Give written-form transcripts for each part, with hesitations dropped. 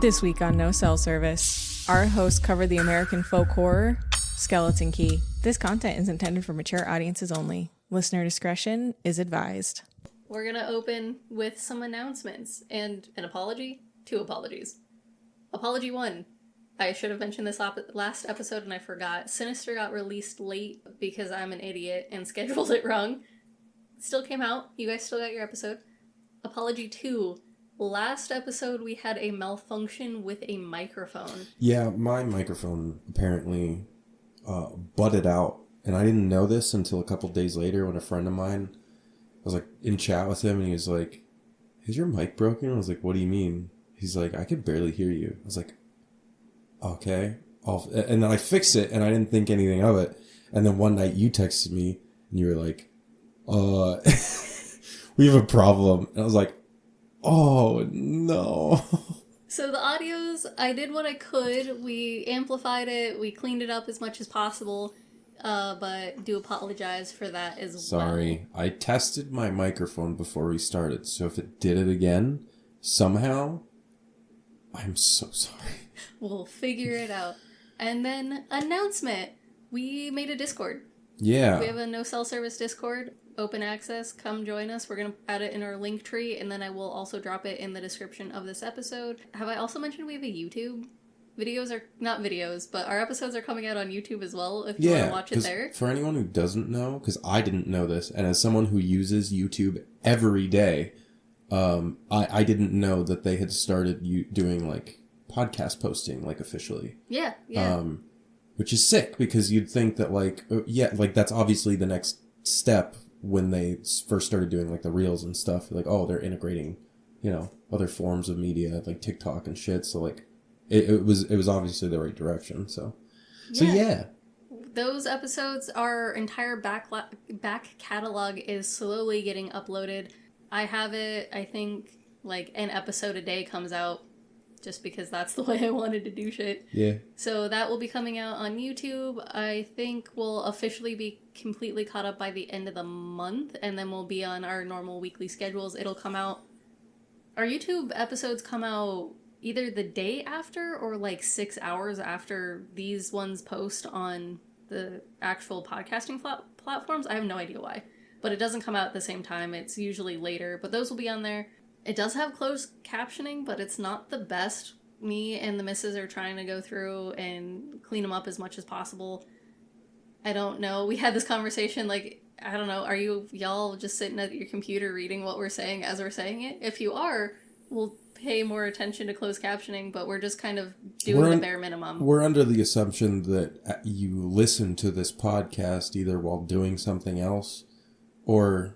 This week on No Cell Service, our hosts cover the American folk horror, Skeleton Key. This content is intended for mature audiences only. Listener discretion is advised. We're going to open with some announcements and an apology. 2 apologies. Apology 1. I should have mentioned this last episode and I forgot. Sinister got released late because I'm an idiot and scheduled it wrong. It still came out. You guys still got your episode. Apology 2. Last episode we had a malfunction with a microphone. Yeah, my microphone apparently butted out. And I didn't know this until a couple days later when a friend of mine, I was like in chat with him and he was like, "Is your mic broken?" I was like, "What do you mean?" He's like, "I could barely hear you." I was like, "Okay." And then I fixed it and I didn't think anything of it. And then one night you texted me and you were like, we have a problem. And I was like, oh no. So the audios, I did what I could. We amplified it. We cleaned it up as much as possible. But do apologize for that as well. Sorry. I tested my microphone before we started. So if it did it again, somehow, I'm so sorry. We'll figure it out. And then, announcement. We made a Discord. Yeah. We have a No Cell Service Discord. Open access. Come join us. We're going to add it in our link tree. And then I will also drop it in the description of this episode. Have I also mentioned we have a YouTube? Videos are, not videos, but our episodes are coming out on YouTube as well, if you want to watch it there. For anyone who doesn't know, because I didn't know this, and as someone who uses YouTube every day, I didn't know that they had started doing, like, podcast posting, like, officially. Yeah. Which is sick, because you'd think that, like, that's obviously the next step when they first started doing, like, the reels and stuff. Like, oh, they're integrating, other forms of media, like TikTok and shit, so, like, It was obviously the right direction, so yeah. Those episodes, our entire back catalog is slowly getting uploaded. I have it, I think, like, an episode a day comes out, just because that's the way I wanted to do shit. Yeah. So that will be coming out on YouTube. I think we'll officially be completely caught up by the end of the month, and then we'll be on our normal weekly schedules. It'll come out... Our YouTube episodes come out either the day after or like 6 hours after these ones post on the actual podcasting platforms. I have no idea why, but it doesn't come out at the same time. It's usually later, but those will be on there. It does have closed captioning, but it's not the best. Me and the missus are trying to go through and clean them up as much as possible. I don't know. We had this conversation, like, I don't know, are y'all just sitting at your computer reading what we're saying as we're saying it? If you are, we'll pay more attention to closed captioning, but we're just kind of doing the bare minimum. We're under the assumption that you listen to this podcast either while doing something else or,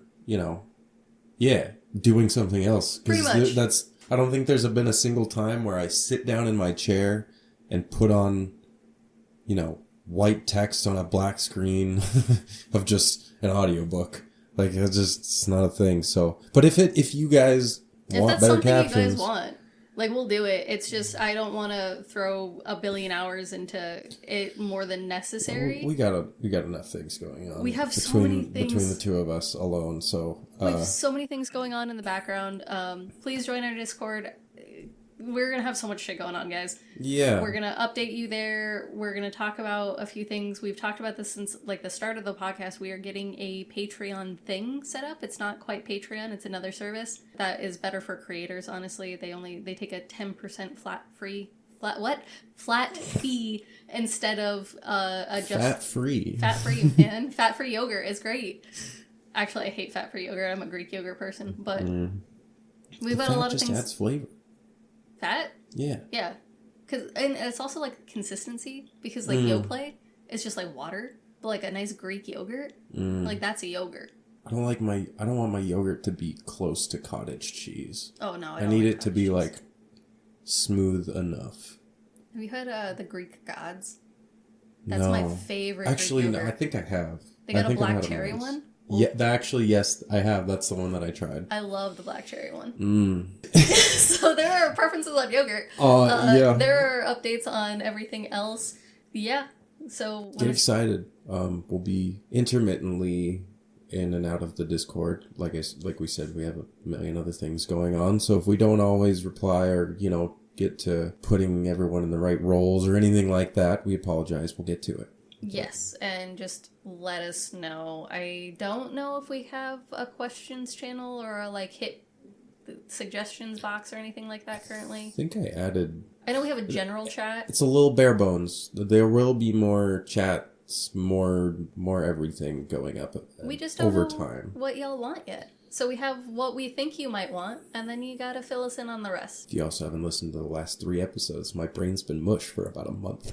doing something else. Pretty much. I don't think there's been a single time where I sit down in my chair and put on, white text on a black screen of just an audiobook. Like, it's not a thing. So, but if you guys want better captions, if that's something you guys want, like, we'll do it. It's just, I don't want to throw a billion hours into it more than necessary. We got enough things going on. We have so many things between the two of us alone. So we have so many things going on in the background. Please join our Discord. We're going to have so much shit going on, guys. Yeah. We're going to update you there. We're going to talk about a few things. We've talked about this since, like, the start of the podcast. We are getting a Patreon thing set up. It's not quite Patreon. It's another service that is better for creators, honestly. They take a 10% flat fee instead of fat-free. Fat-free, man. Fat-free yogurt is great. Actually, I hate fat-free yogurt. I'm a Greek yogurt person, but we've got a lot of things. Just adds flavor. Fat? Yeah. Yeah. And it's also, like, consistency, because, like, Yoplait is just, like, water, but, like, a nice Greek yogurt, like, that's a yogurt. I don't want my yogurt to be close to cottage cheese. Oh, no, I need it to be, like, smooth enough. Have you had the Greek Gods? That's my favorite Actually, Greek no, yogurt. I think I have. They got a black cherry one? Yeah, yes, I have. That's the one that I tried. I love the black cherry one. So there are preferences on yogurt. Yeah. There are updates on everything else. Yeah. So get excited. We'll be intermittently in and out of the Discord. Like we said, we have a million other things going on. So if we don't always reply or get to putting everyone in the right roles or anything like that, we apologize. We'll get to it. Yes, and just let us know. I don't know if we have a questions channel or a, like, hit suggestions box or anything like that currently. I think I added... I know we have a general chat. It's a little bare bones. There will be more chats, more everything going up we just don't over know time. What y'all want yet. So we have what we think you might want, and then you gotta fill us in on the rest. If you also haven't listened to the last 3 episodes, my brain's been mush for about a month.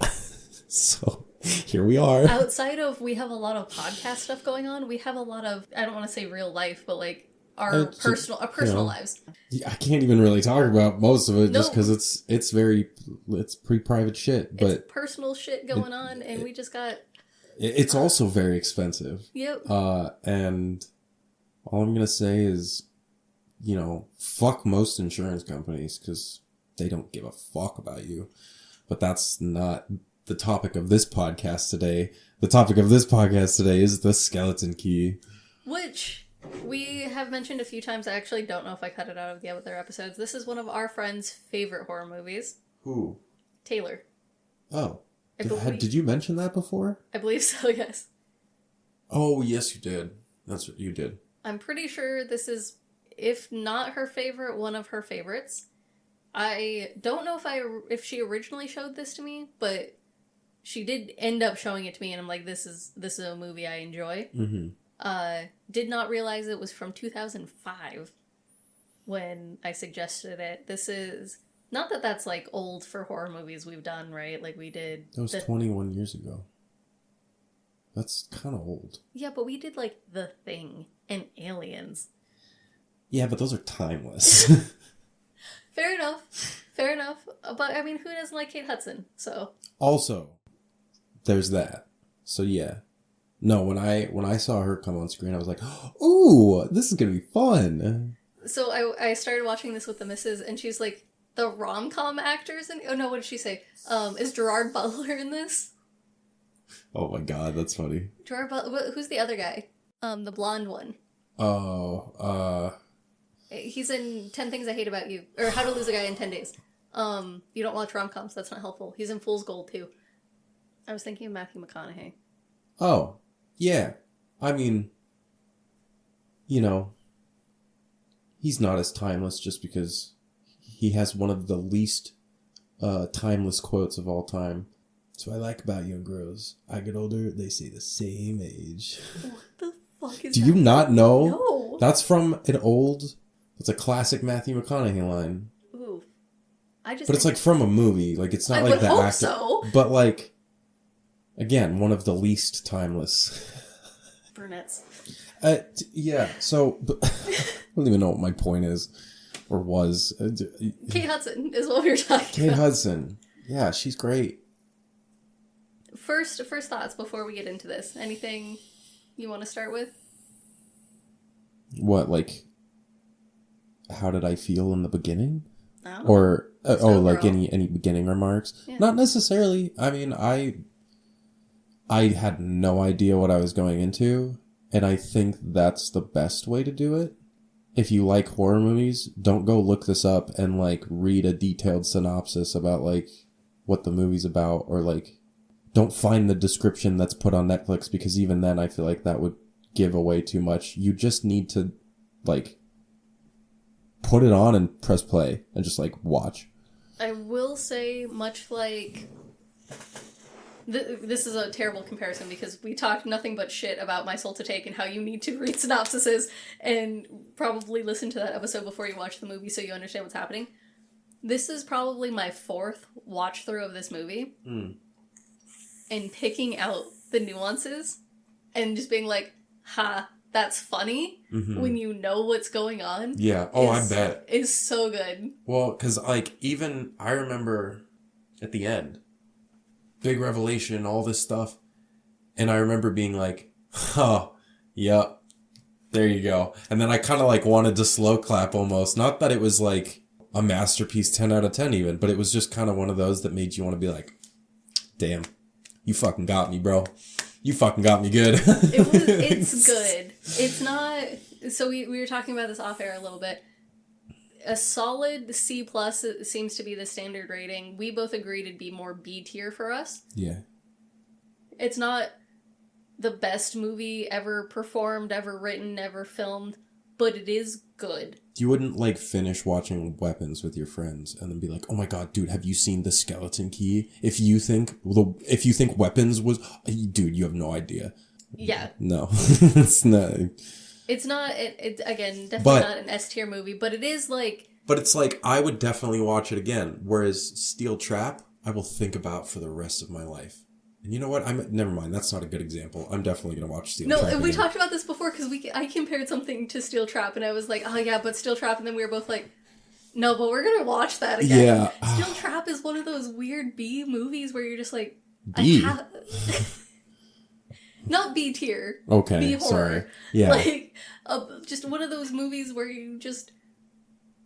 So, here we are. Outside of, we have a lot of podcast stuff going on, we have a lot of, I don't want to say real life, but like, our personal lives. I can't even really talk about most of it just because it's pretty private shit. But it's personal shit going on, and we just got... It's also very expensive. Yep. And all I'm going to say is, fuck most insurance companies because they don't give a fuck about you. But that's not the topic of this podcast today. The topic of this podcast today is the skeleton key. Which... we have mentioned a few times. I actually don't know if I cut it out of the other episodes. This is one of our friends' favorite horror movies. Who? Taylor. Oh. Did you mention that before? I believe so, yes. Oh, yes, you did. That's what you did. I'm pretty sure this is, if not her favorite, one of her favorites. I don't know if she originally showed this to me, but she did end up showing it to me, and I'm like, this is a movie I enjoy. Mm-hmm. Did not realize it was from 2005 when I suggested it. This is... not that that's, like, old for horror movies we've done, right? Like, we did... That was 21 years ago. That's kind of old. Yeah, but we did, like, The Thing and Aliens. Yeah, but those are timeless. Fair enough. Fair enough. But, I mean, who doesn't like Kate Hudson? So... also, there's that. So, yeah. No, when I saw her come on screen, I was like, ooh, this is going to be fun. So I started watching this with the missus, and she's like, the rom-com actors in... oh, no, what did she say? Is Gerard Butler in this? Oh my god, that's funny. Gerard Butler... who's the other guy? The blonde one. Oh, He's in 10 Things I Hate About You. Or How to Lose a Guy in 10 Days. You don't watch rom-coms, that's not helpful. He's in Fool's Gold, too. I was thinking of Matthew McConaughey. Oh. Yeah, I mean, he's not as timeless just because he has one of the least timeless quotes of all time. That's what I like about young girls. I get older, they stay the same age. What the fuck is Do you not know? No. That's from it's a classic Matthew McConaughey line. Ooh. But it's like from a movie. Like, it's not like the actor. So. But like... again, one of the least timeless. Brunettes. Yeah, so... I don't even know what my point is. Or was. Kate Hudson is what we were talking about. Kate Hudson. Yeah, she's great. First thoughts before we get into this. Anything you want to start with? What, like... how did I feel in the beginning? Oh. Or... like overall. any beginning remarks? Yeah. Not necessarily. I mean, I had no idea what I was going into, and I think that's the best way to do it. If you like horror movies, don't go look this up and, like, read a detailed synopsis about, like, what the movie's about, or, like, don't find the description that's put on Netflix, because even then I feel like that would give away too much. You just need to, like, put it on and press play and just, like, watch. I will say, much like... this is a terrible comparison because we talked nothing but shit about My Soul to Take and how you need to read synopsises and probably listen to that episode before you watch the movie so you understand what's happening. This is probably my 4th watch through of this movie. And picking out the nuances and just being like, ha, that's funny when you know what's going on. Yeah. Oh, I bet. Is so good. Well, because, like, even I remember at the end, big revelation, all this stuff. And I remember being like, oh, yep, there you go. And then I kind of, like, wanted to slow clap almost. Not that it was, like, a masterpiece 10 out of 10 even, but it was just kind of one of those that made you want to be like, damn, you fucking got me, bro. You fucking got me good. It's good. It's not... so we were talking about this off air a little bit. a solid C plus seems to be the standard rating. We both agreed it'd be more B tier for us. Yeah. It's not the best movie ever performed, ever written, ever filmed, but it is good. You wouldn't, like, finish watching Weapons with your friends and then be like, oh my god, dude, have you seen The Skeleton Key? If you think Weapons was... Dude, you have no idea. Yeah. No. It's not... It's not, again, definitely not an S tier movie, but it is like... But it's like, I would definitely watch it again. Whereas Steel Trap, I will think about for the rest of my life. And you know what? Never mind. That's not a good example. I'm definitely going to watch Steel Trap. No, we again. talked about this before because I compared something to Steel Trap and I was like, oh yeah, but Steel Trap, and then we were both like, no, but we're going to watch that again. Yeah. Steel Trap is one of those weird B movies where you're just like, B? Not B tier. Okay, B horror. sorry. Yeah. Like, just one of those movies where you just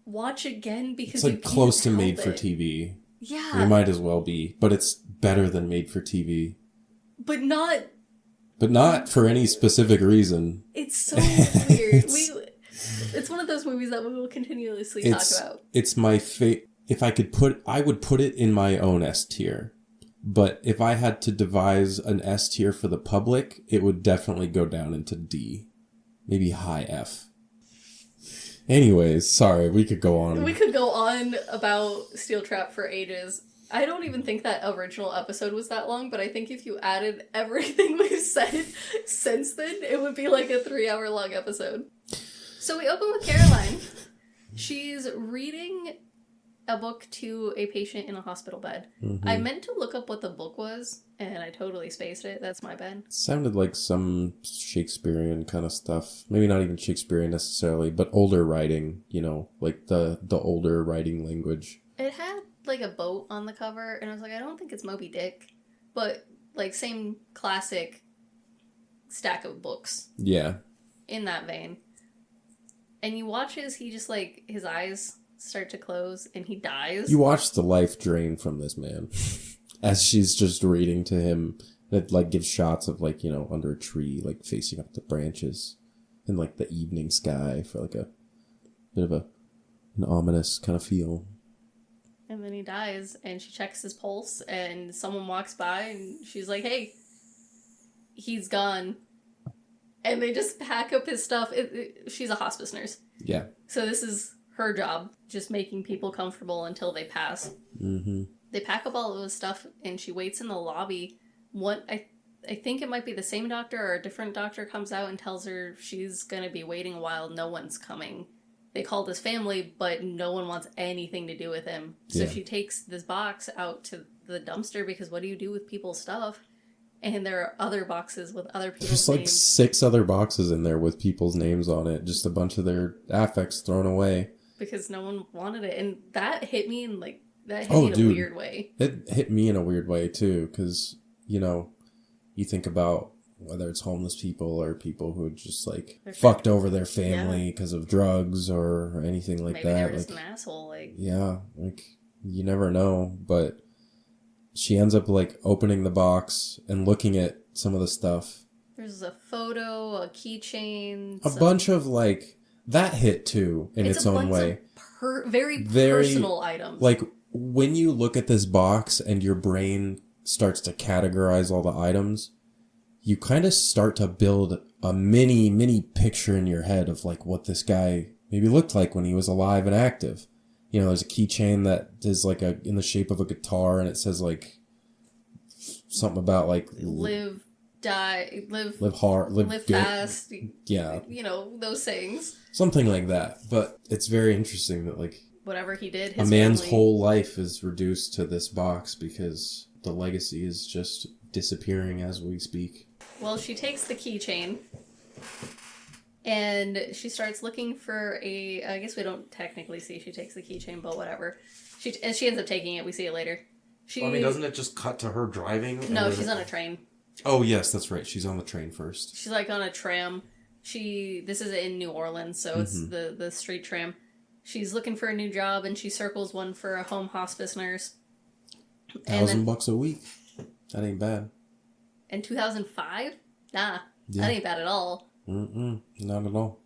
watch again because it's like you can't close to help made for it. TV. Yeah. It might as well be, but it's better than made for TV. But not... But not for any specific reason. It's so weird. It's one of those movies that we will continuously talk about. It's my if I would put it in my own S tier. But if I had to devise an S tier for the public, it would definitely go down into D. Maybe high F. Anyways, sorry, we could go on. We could go on about Steel Trap for ages. I don't even think that original episode was that long, but I think if you added everything we've said since then, it would be like a 3-hour long episode. So we open with Caroline. She's reading a book to a patient in a hospital bed. Mm-hmm. I meant to look up what the book was, and I totally spaced it. That's my bad. It sounded like some Shakespearean kind of stuff. Maybe not even Shakespearean necessarily, but older writing, like the older writing language. It had like a boat on the cover, and I was like, I don't think it's Moby Dick, but like same classic stack of books. Yeah. In that vein. And you watch as he just like, his eyes start to close and he dies. You watch the life drain from this man as she's just reading to him. It like gives shots of like, under a tree, like facing up the branches and like the evening sky for like a bit of an ominous kind of feel. And then he dies and she checks his pulse and someone walks by and she's like, hey, he's gone. And they just pack up his stuff. She's a hospice nurse. Yeah. So this is her job, just making people comfortable until they pass. Mm-hmm. They pack up all of his stuff and she waits in the lobby. I think it might be the same doctor or a different doctor comes out and tells her she's going to be waiting a while. No one's coming. They called his family, but no one wants anything to do with him. So she takes this box out to the dumpster because what do you do with people's stuff? And there are other boxes with other people's names. There's like 6 other boxes in there with people's names on it. Just a bunch of their affects thrown away. Because no one wanted it. And that hit me in like, a weird way. It hit me in a weird way too. Because, you think about whether it's homeless people or people who just like fucked over their family because of drugs or anything like Maybe that. Maybe they're just an asshole. Yeah, like you never know. But she ends up like opening the box and looking at some of the stuff. There's a photo, a keychain. A bunch of like, that hit too in its own way. Very personal items. Like when you look at this box and your brain starts to categorize all the items, you kind of start to build a mini picture in your head of like what this guy maybe looked like when he was alive and active. There's a keychain that is like in the shape of a guitar and it says like something about like live hard, live good. Fast. Yeah. Those sayings. Something like that. But it's very interesting that like whatever he did, a man's whole life is reduced to this box because the legacy is just disappearing as we speak. Well, she takes the keychain and she starts looking for I guess we don't technically see she takes the keychain, but whatever. She ends up taking it. We see it later. Doesn't it just cut to her driving? No, she's on a train. Oh, yes, that's right. She's on the train first. She's like on a tram. This is in New Orleans, so it's the street tram. She's looking for a new job and she circles one for a home hospice nurse. $1,000 a week. That ain't bad. In 2005? Nah, that ain't bad at all. Not at all.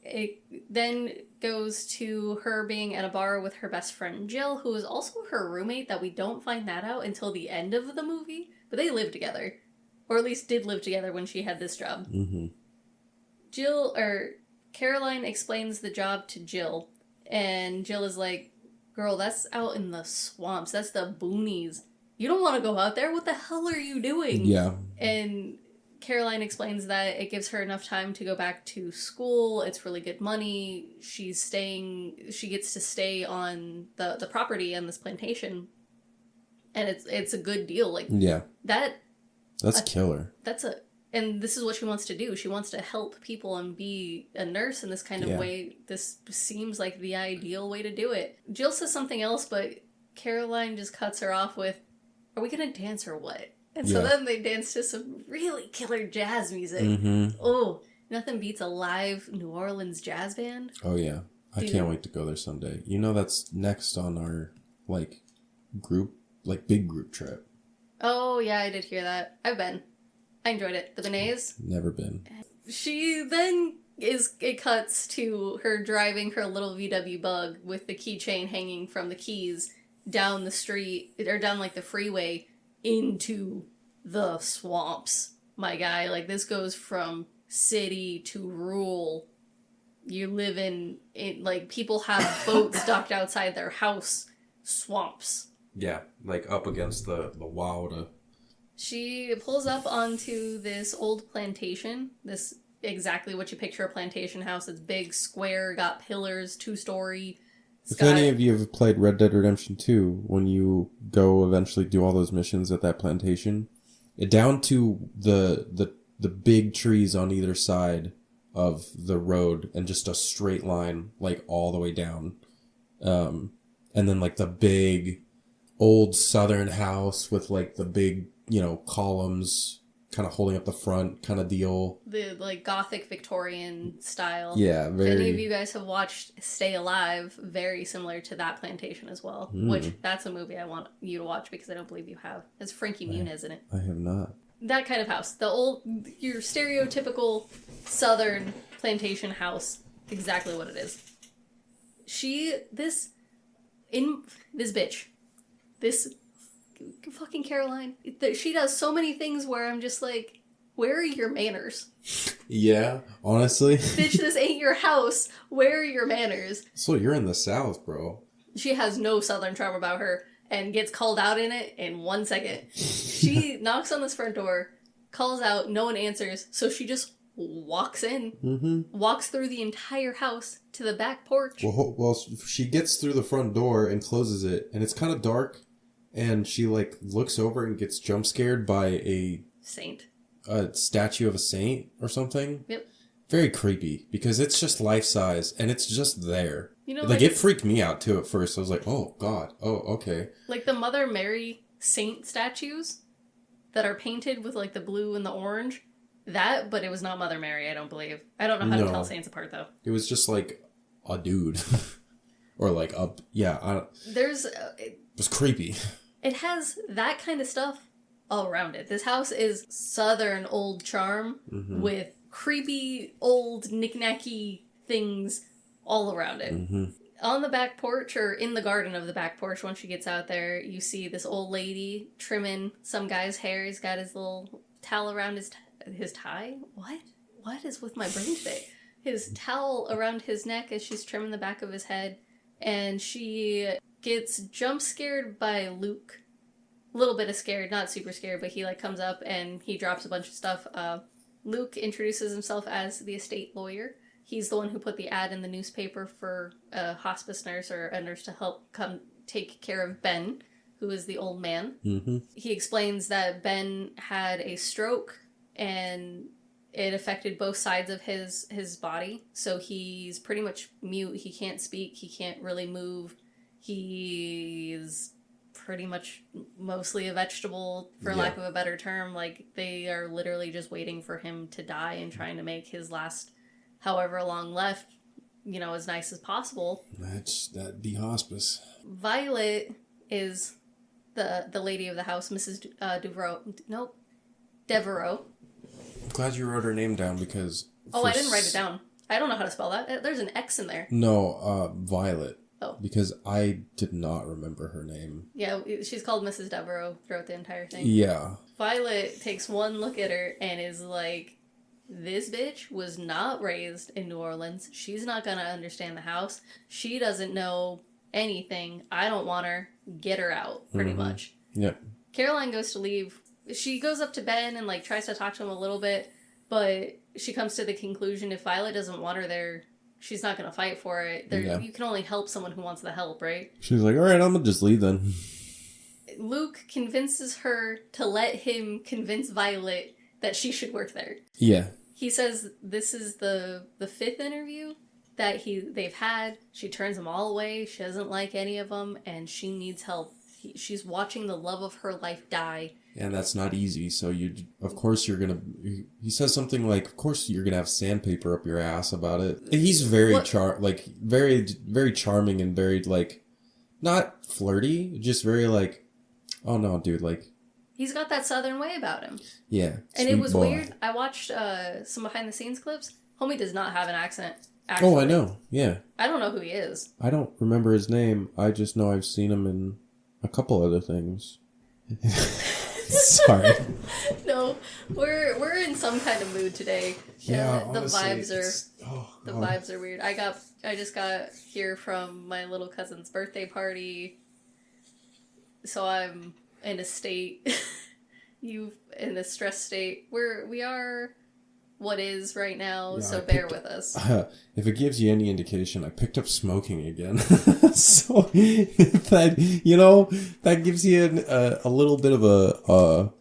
It then goes to her being at a bar with her best friend Jill, who is also her roommate, that we don't find that out until the end of the movie. But they live together. Or at least did live together when she had this job. Mm-hmm. Caroline explains the job to Jill. And Jill is like, girl, that's out in the swamps. That's the boonies. You don't want to go out there. What the hell are you doing? Yeah. And Caroline explains that it gives her enough time to go back to school. It's really good money. She gets to stay on the property and this plantation. And it's a good deal. Like, yeah. That's killer. And this is what she wants to do. She wants to help people and be a nurse in this kind of way. This seems like the ideal way to do it. Jill says something else, but Caroline just cuts her off with, are we going to dance or what? And so then they dance to some really killer jazz music. Mm-hmm. Oh, nothing beats a live New Orleans jazz band. Oh, yeah. I can't wait to go there someday. You know, that's next on our, big group trip. Oh, yeah, I did hear that. I've been. I enjoyed it. The beignets? Never been. It cuts to her driving her little VW Bug with the keychain hanging from the keys down the street, or down, the freeway, into the swamps, my guy. Like, this goes from city to rural. You live in people have boats docked outside their house. Swamps. Yeah, up against the wild. She pulls up onto this old plantation. This exactly what you picture a plantation house. It's big, square, got pillars, 2-story. If any of you have played Red Dead Redemption 2, when you go eventually do all those missions at that plantation, down to the big trees on either side of the road and just a straight line, all the way down. And then, the big old southern house with, the big, columns kind of holding up the front kind of deal. The Gothic Victorian style. Yeah, very... If any of you guys have watched Stay Alive, very similar to that plantation as well. Which, that's a movie I want you to watch because I don't believe you have. It's Frankie Muniz in it. I have not. That kind of house. Your stereotypical southern plantation house. Exactly what it is. This fucking Caroline, she does so many things where I'm just like, where are your manners? Yeah, honestly. Bitch, this ain't your house. Where are your manners? So you're in the South, bro. She has no southern charm about her and gets called out in it in 1 second. She knocks on this front door, calls out, no one answers, so she just walks in, walks through the entire house to the back porch. Well, she gets through the front door and closes it, and it's kind of dark. And she, looks over and gets jump scared by a statue of a saint or something. Yep. Very creepy, because it's just life-size, and it's just there. It freaked me out, too, at first. I was like, oh, God. Oh, okay. The Mother Mary saint statues that are painted with, the blue and the orange. But it was not Mother Mary, I don't believe. I don't know how to tell saints apart, though. It was just, a dude. Or, it was creepy. It has that kind of stuff all around it. This house is southern old charm with creepy old knick-knacky things all around it. Mm-hmm. On the back porch, or in the garden of the back porch, once she gets out there, you see this old lady trimming some guy's hair. He's got his little towel around his tie. What is with my brain today? His towel around his neck as she's trimming the back of his head. And she gets jump scared by Luke. A little bit of scared, not super scared, but he comes up and he drops a bunch of stuff. Luke introduces himself as the estate lawyer. He's the one who put the ad in the newspaper for a hospice nurse or a nurse to help come take care of Ben, who is the old man. Mm-hmm. He explains that Ben had a stroke and it affected both sides of his body. So he's pretty much mute. He can't speak. He can't really move. He's pretty much mostly a vegetable, for lack of a better term. They are literally just waiting for him to die and trying to make his last however long left, as nice as possible. That'd be hospice. Violet is the lady of the house, Mrs. Devereaux. I'm glad you wrote her name down because... Oh, I didn't write it down. I don't know how to spell that. There's an X in there. No, Violet. Oh. Because I did not remember her name. Yeah, she's called Mrs. Devereaux throughout the entire thing. Yeah. Violet takes one look at her and is like, this bitch was not raised in New Orleans. She's not gonna understand the house. She doesn't know anything. I don't want her. Get her out, pretty much. Yep. Caroline goes to leave. She goes up to Ben and, like, tries to talk to him a little bit, but she comes to the conclusion if Violet doesn't want her there, she's not going to fight for it. You can only help someone who wants the help, right? She's like, all right, I'm going to just leave then. Luke convinces her to let him convince Violet that she should work there. Yeah. He says this is the fifth interview that they've had. She turns them all away. She doesn't like any of them, and she needs help. She's watching the love of her life die. And that's not easy, so of course you're gonna, he says something like, of course you're gonna have sandpaper up your ass about it. He's very very, very charming and very, like, not flirty, just very, like, oh no, dude, like. He's got that southern way about him. Yeah. And it was weird. I watched some behind the scenes clips. Homie does not have an accent. Actually. Oh, I know, yeah. I don't know who he is. I don't remember his name, I just know I've seen him in a couple other things. Sorry. No, we're in some kind of mood today. Yeah, the honestly, vibes are weird. I just got here from my little cousin's birthday party, so I'm in a state. In a stress state. We are what is right now, so bear with us. If it gives you any indication, I picked up smoking again. So that gives you a little bit of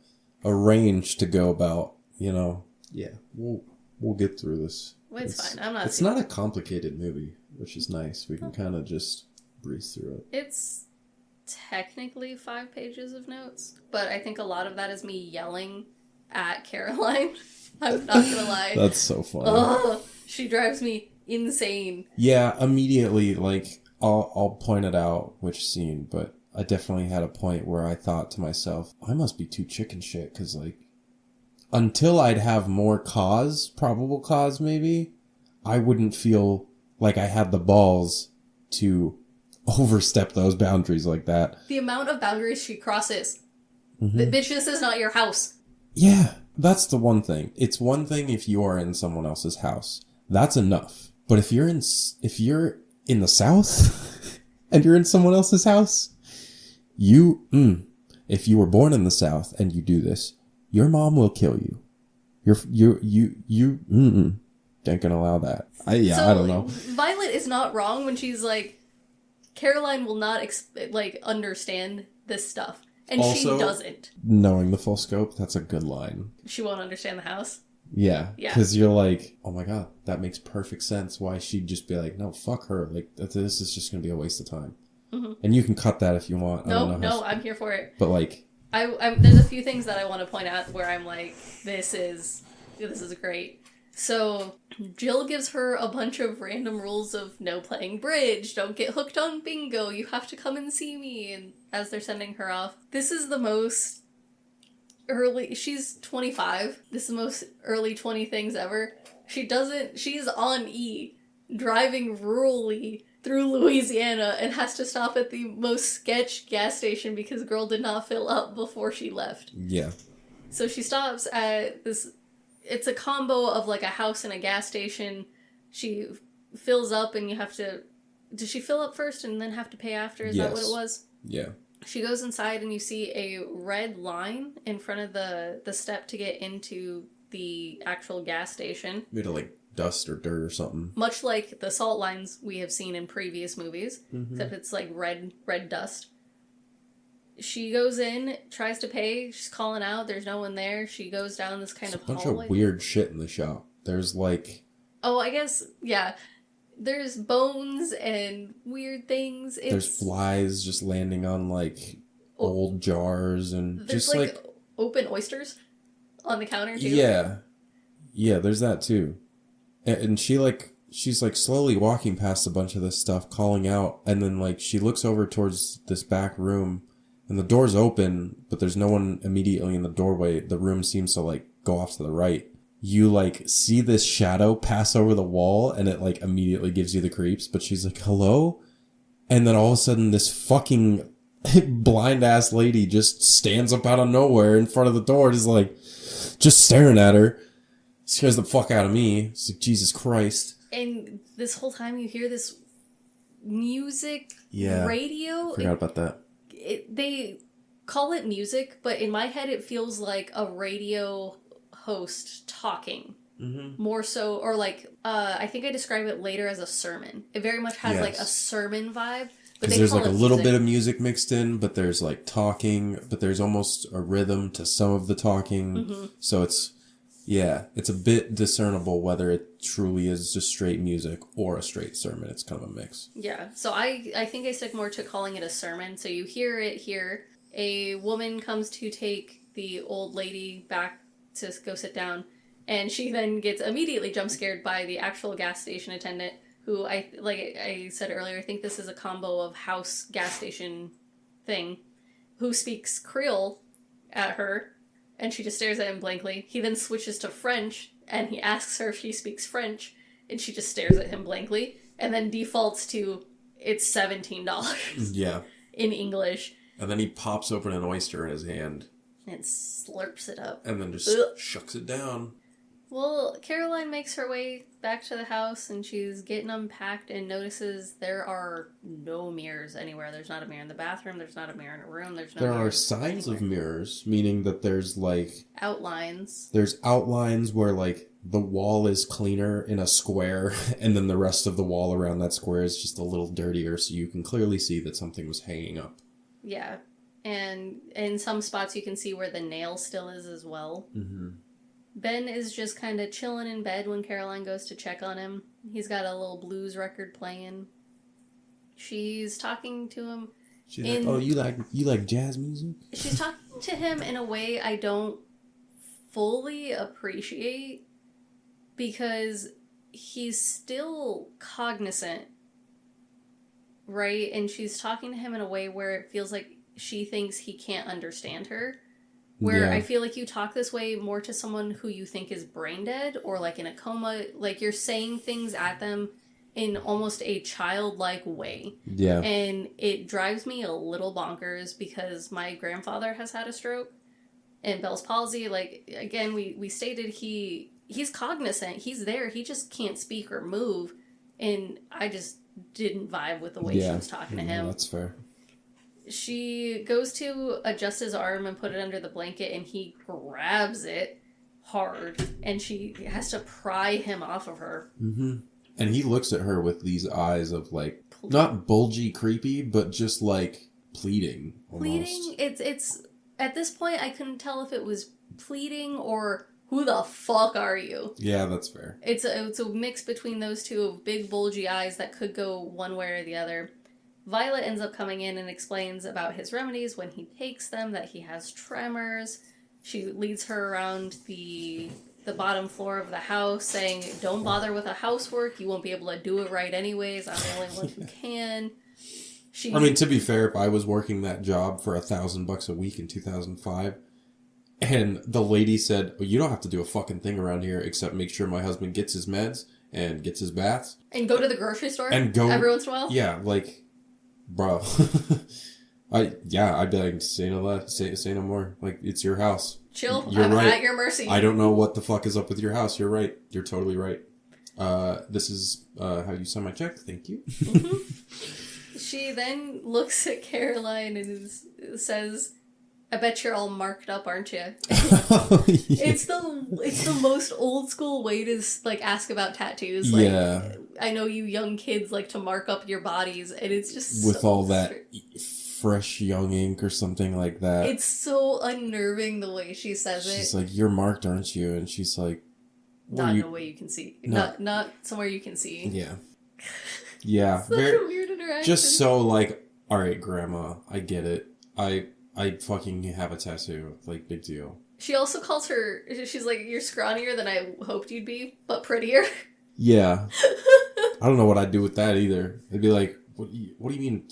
a range to go about, Yeah, we'll get through this. Well, it's fine. It's not a complicated movie, which is nice. We can kind of just breeze through it. It's technically 5 pages of notes, but I think a lot of that is me yelling at Caroline. I'm not gonna lie. That's so funny. Ugh, she drives me insane. Yeah, immediately, like, I'll point it out which scene, but I definitely had a point where I thought to myself, I must be too chicken shit, because, like, until I'd have more probable cause maybe, I wouldn't feel like I had the balls to overstep those boundaries like that. The amount of boundaries she crosses. The bitch, this is not your house. Yeah, that's the one thing. It's one thing if you are in someone else's house. That's enough. But if you're in the South and you're in someone else's house, if you were born in the South and you do this, your mom will kill you. You ain't gonna allow that. I don't know. Violet is not wrong when she's like, Caroline will not understand this stuff. And also, she doesn't. Knowing the full scope, that's a good line. She won't understand the house. Yeah. Because you're like, oh my god, that makes perfect sense. Why she'd just be like, no, fuck her. Like, this is just going to be a waste of time. Mm-hmm. And you can cut that if you want. No, I'm here for it. But like... there's a few things that I want to point out where I'm like, this is great. So, Jill gives her a bunch of random rules of no playing bridge, don't get hooked on bingo, you have to come and see me, and as they're sending her off. This is the most she's 25, this is the most early 20 things ever. She's on E, driving rurally through Louisiana, and has to stop at the most sketch gas station because girl did not fill up before she left. Yeah. So she stops at this... It's a combo of, like, a house and a gas station. She fills up and you have to... Does she fill up first and then have to pay after? Is that what it was? Yeah. She goes inside and you see a red line in front of the step to get into the actual gas station. Bit of, like, dust or dirt or something. Much like the salt lines we have seen in previous movies. Mm-hmm. Except it's, like, red dust. She goes in, tries to pay, she's calling out, there's no one there. She goes down this kind of hallway. There's a bunch of weird shit in the shop. There's like... Oh, I guess, yeah. There's bones and weird things. There's flies just landing on, like, old jars and there's just, like... open oysters on the counter, too. Yeah. Yeah, there's that, too. And she's, like, slowly walking past a bunch of this stuff, calling out, and then, like, she looks over towards this back room... And the door's open, but there's no one immediately in the doorway. The room seems to, like, go off to the right. you like see this shadow pass over the wall and it like immediately gives you the creeps, but she's like, hello? And then all of a sudden this fucking blind ass lady just stands up out of nowhere in front of the door and is like just staring at her. Scares the fuck out of me. It's like, Jesus Christ. And this whole time you hear this music radio. Forgot about that. They call it music, but in my head it feels like a radio host talking. More so, or like, I think I describe it later as a sermon. It very much has like a sermon vibe. Because there's like a little bit of music mixed in, but there's like talking, but there's almost a rhythm to some of the talking. So it's a bit discernible whether it truly is just straight music or a straight sermon. It's kind of a mix. Yeah, so I think I stick more to calling it a sermon. So you hear it here. A woman comes to take the old lady back to go sit down, and she then gets immediately jump scared by the actual gas station attendant, who like I said earlier, I think this is a combo of house gas station thing, who speaks Creole at her, and she just stares at him blankly. He then switches to French, and he asks her if she speaks French, and she just stares at him blankly, and then defaults to, it's $17 in English. And then he pops open an oyster in his hand. And slurps it up. And then just shucks it down. Well, Caroline makes her way back to the house, and she's getting unpacked and notices there are no mirrors anywhere. There's not a mirror in the bathroom. There's not a mirror in a room. There are signs of mirrors, meaning that there's like... outlines. There's outlines where like the wall is cleaner in a square, and then the rest of the wall around that square is just a little dirtier, so you can clearly see that something was hanging up. Yeah. And in some spots you can see where the nail still is as well. Ben is just kind of chilling in bed when Caroline goes to check on him. He's got a little blues record playing. She's talking to him. She's like, oh, you like jazz music? She's talking to him in a way I don't fully appreciate, because he's still cognizant, right? And she's talking to him in a way where it feels like she thinks he can't understand her. Where I feel like you talk this way more to someone who you think is brain dead or like in a coma. Like you're saying things at them in almost a childlike way. Yeah. And it drives me a little bonkers because my grandfather has had a stroke and Bell's palsy. Like, again, we stated he's cognizant. He's there. He just can't speak or move. And I just didn't vibe with the way she was talking to him. That's fair. She goes to adjust his arm and put it under the blanket, and he grabs it hard, and she has to pry him off of her. And he looks at her with these eyes of like, not bulgy creepy, but just like pleading. Almost. Pleading? It's at this point I couldn't tell if it was pleading or who the fuck are you? Yeah, that's fair. It's a mix between those two of big bulgy eyes that could go one way or the other. Violet ends up coming in and explains about his remedies when he takes them, that he has tremors. She leads her around the bottom floor of the house, saying, don't bother with the housework, you won't be able to do it right anyways, I'm the only one who can. I mean, to be fair, if I was working that job for $1,000 a week in 2005, and the lady said, well, you don't have to do a fucking thing around here except make sure my husband gets his meds and gets his baths. And go to the grocery store and go every once in a while? Yeah, like... Bro, I'd be like, say no less, say no more. Like, it's your house. Chill. I'm at your mercy. I don't know what the fuck is up with your house. You're right. You're totally right. This is how you sign my check. Thank you. She then looks at Caroline and says, I bet you're all marked up, aren't you? Oh, yeah. It's the most old school way to like ask about tattoos. Like, yeah. I know you young kids like to mark up your bodies, and it's just with all that fresh young ink or something like that. It's so unnerving the way she says it. She's like, "You're marked, aren't you?" And she's like, "Not in a way you can see. No. Not somewhere you can see." Yeah, yeah. Such a weird interaction. Just so like, all right, Grandma, I get it. I fucking have a tattoo. Like, big deal. She also calls her, she's like, you're scrawnier than I hoped you'd be, but prettier. Yeah. I don't know what I'd do with that either. I'd be like, what do you mean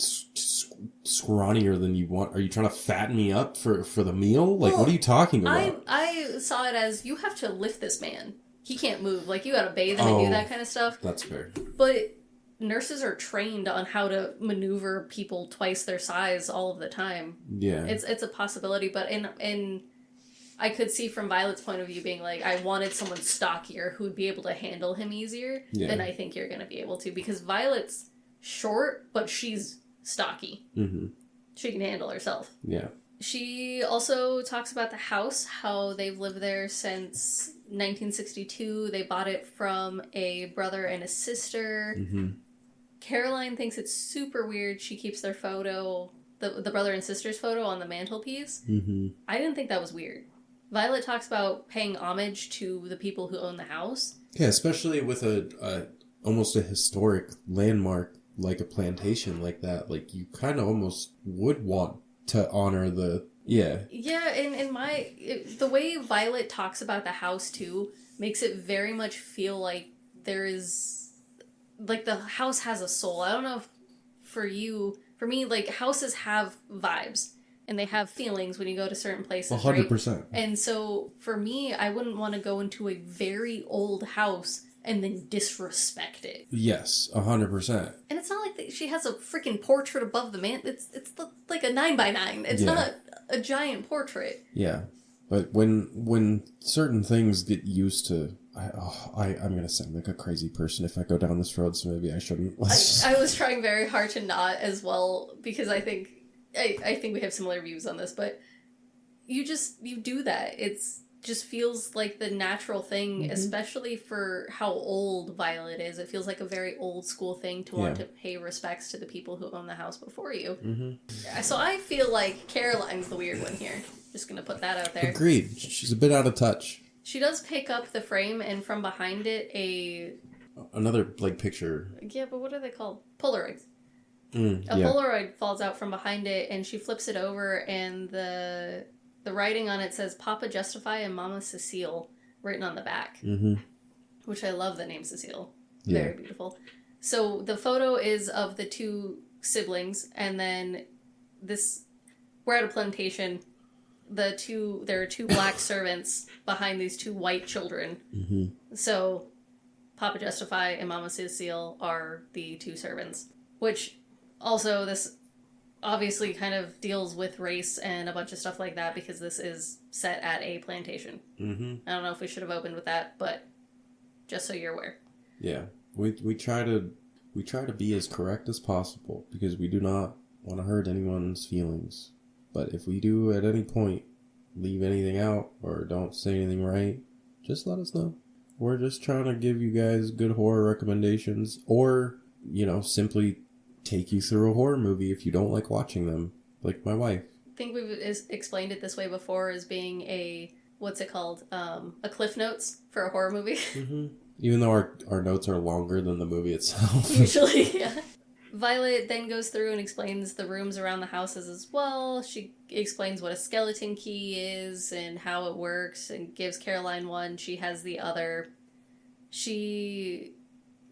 scrawnier than you want. Are you trying to fatten me up for the meal? Like, what are you talking about? I saw it as, you have to lift this man. He can't move. Like, you gotta bathe him and do that kind of stuff. That's fair. But nurses are trained on how to maneuver people twice their size all of the time. Yeah. It's a possibility, but in I could see from Violet's point of view being like, I wanted someone stockier who would be able to handle him easier, then I think you're going to be able to. Because Violet's short, but she's stocky. Mm-hmm. She can handle herself. Yeah. She also talks about the house, how they've lived there since 1962. They bought it from a brother and a sister. Mm-hmm. Caroline thinks it's super weird. She keeps their photo, the brother and sister's photo, on the mantelpiece. Mm-hmm. I didn't think that was weird. Violet talks about paying homage to the people who own the house. Yeah, especially with a almost a historic landmark like a plantation like that. Like, you kind of almost would want to honor the... Yeah. Yeah, and the way Violet talks about the house, too, makes it very much feel like there is... Like, the house has a soul. I don't know if for me, like, houses have vibes. And they have feelings when you go to certain places, 100%. Right? And so, for me, I wouldn't want to go into a very old house and then disrespect it. Yes, 100%. And it's not like she has a freaking portrait above the man. It's like a 9x9. It's not a giant portrait. Yeah. But when certain things get used to... I'm going to sound like a crazy person if I go down this road, so maybe I shouldn't. I was trying very hard to not as well, because I think we have similar views on this, but you do that. It's just feels like the natural thing, mm-hmm. especially for how old Violet is. It feels like a very old school thing to want to pay respects to the people who own the house before you. Mm-hmm. So I feel like Caroline's the weird one here. Just going to put that out there. Agreed. She's a bit out of touch. She does pick up the frame, and from behind it, another, like, picture. Yeah, but what are they called? Polaroids. Polaroid falls out from behind it, and she flips it over, and the writing on it says Papa Justify and Mama Cecile written on the back. Mm-hmm. Which I love the name Cecile. Yeah. Very beautiful. So the photo is of the two siblings, and then we're at a plantation. There are two black servants behind these two white children. Mm-hmm. So Papa Justify and Mama Cecile are the two servants. Which also, this obviously kind of deals with race and a bunch of stuff like that, because this is set at a plantation. Mm-hmm. I don't know if we should have opened with that, but just so you're aware. Yeah, we try to be as correct as possible, because we do not want to hurt anyone's feelings. But if we do at any point leave anything out or don't say anything right, just let us know. We're just trying to give you guys good horror recommendations, or, simply take you through a horror movie if you don't like watching them, like my wife. I think we've explained it this way before, as being a Cliff Notes for a horror movie. Mm-hmm. Even though our notes are longer than the movie itself. Usually, yeah. Violet then goes through and explains the rooms around the houses as well. She explains what a skeleton key is and how it works, and gives Caroline one. She has the other.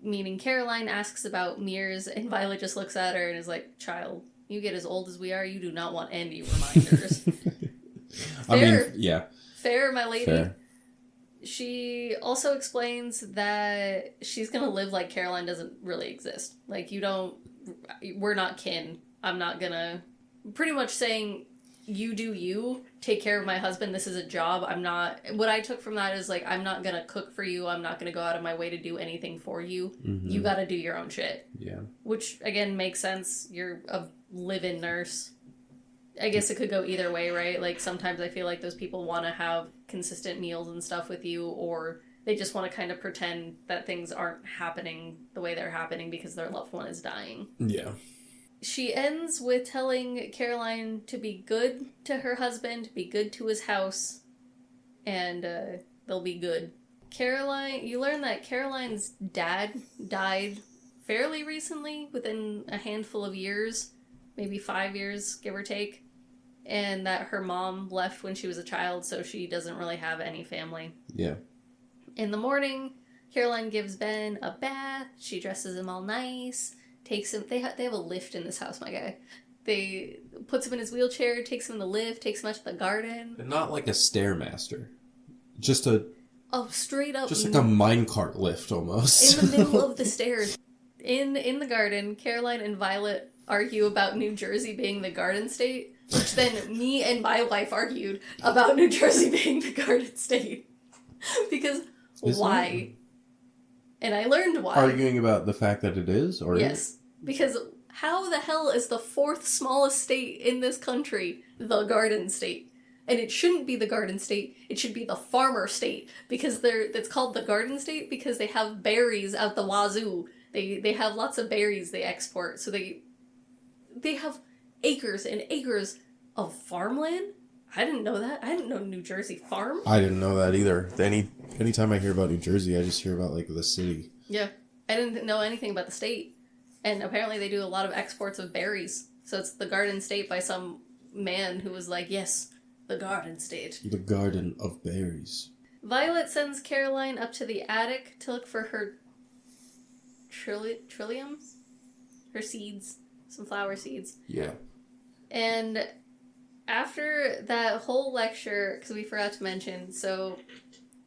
Meaning Caroline, asks about mirrors, and Violet just looks at her and is like, "Child, you get as old as we are, you do not want any reminders." Fair, my lady. Fair. She also explains that she's gonna live like Caroline doesn't really exist. Like, we're not kin. I'm not gonna... Pretty much saying, you do you, take care of my husband, this is a job. What I took from that is, like, I'm not gonna cook for you, I'm not gonna go out of my way to do anything for you. Mm-hmm. You gotta do your own shit. Yeah. Which, again, makes sense. You're a live-in nurse. I guess it could go either way, right? Like, sometimes I feel like those people want to have consistent meals and stuff with you, or they just want to kind of pretend that things aren't happening the way they're happening because their loved one is dying. Yeah. She ends with telling Caroline to be good to her husband, be good to his house, and they'll be good. You learn that Caroline's dad died fairly recently, within a handful of years, maybe 5 years, give or take. And that her mom left when she was a child, so she doesn't really have any family. Yeah. In the morning, Caroline gives Ben a bath. She dresses him all nice. Takes him... They have a lift in this house, my guy. They puts him in his wheelchair, takes him in the lift, takes him out to the garden. And not like a Stairmaster. Just a... Oh, straight up. Just like a minecart lift, almost. In the middle of the stairs. In the garden, Caroline and Violet argue about New Jersey being the Garden State, which then me and my wife argued about New Jersey being the Garden State. Because why? And I learned why. Arguing about the fact that it is? Or yes. Because how the hell is the 4th smallest state in this country the Garden State? And it shouldn't be the Garden State. It should be the Farmer State. Because it's called the Garden State because they have berries out the wazoo. They have lots of berries they export. So they have acres and acres of farmland. I didn't know that. I didn't know New Jersey farmed. I didn't know that either. Anytime I hear about New Jersey, I just hear about, like, the city. Yeah. I didn't know anything about the state. And apparently they do a lot of exports of berries. So it's the Garden State by some man who was like, yes, the Garden State. The Garden of Berries. Violet sends Caroline up to the attic to look for her trilliums? Her seeds. Some flower seeds. Yeah. And after that whole lecture, because we forgot to mention, so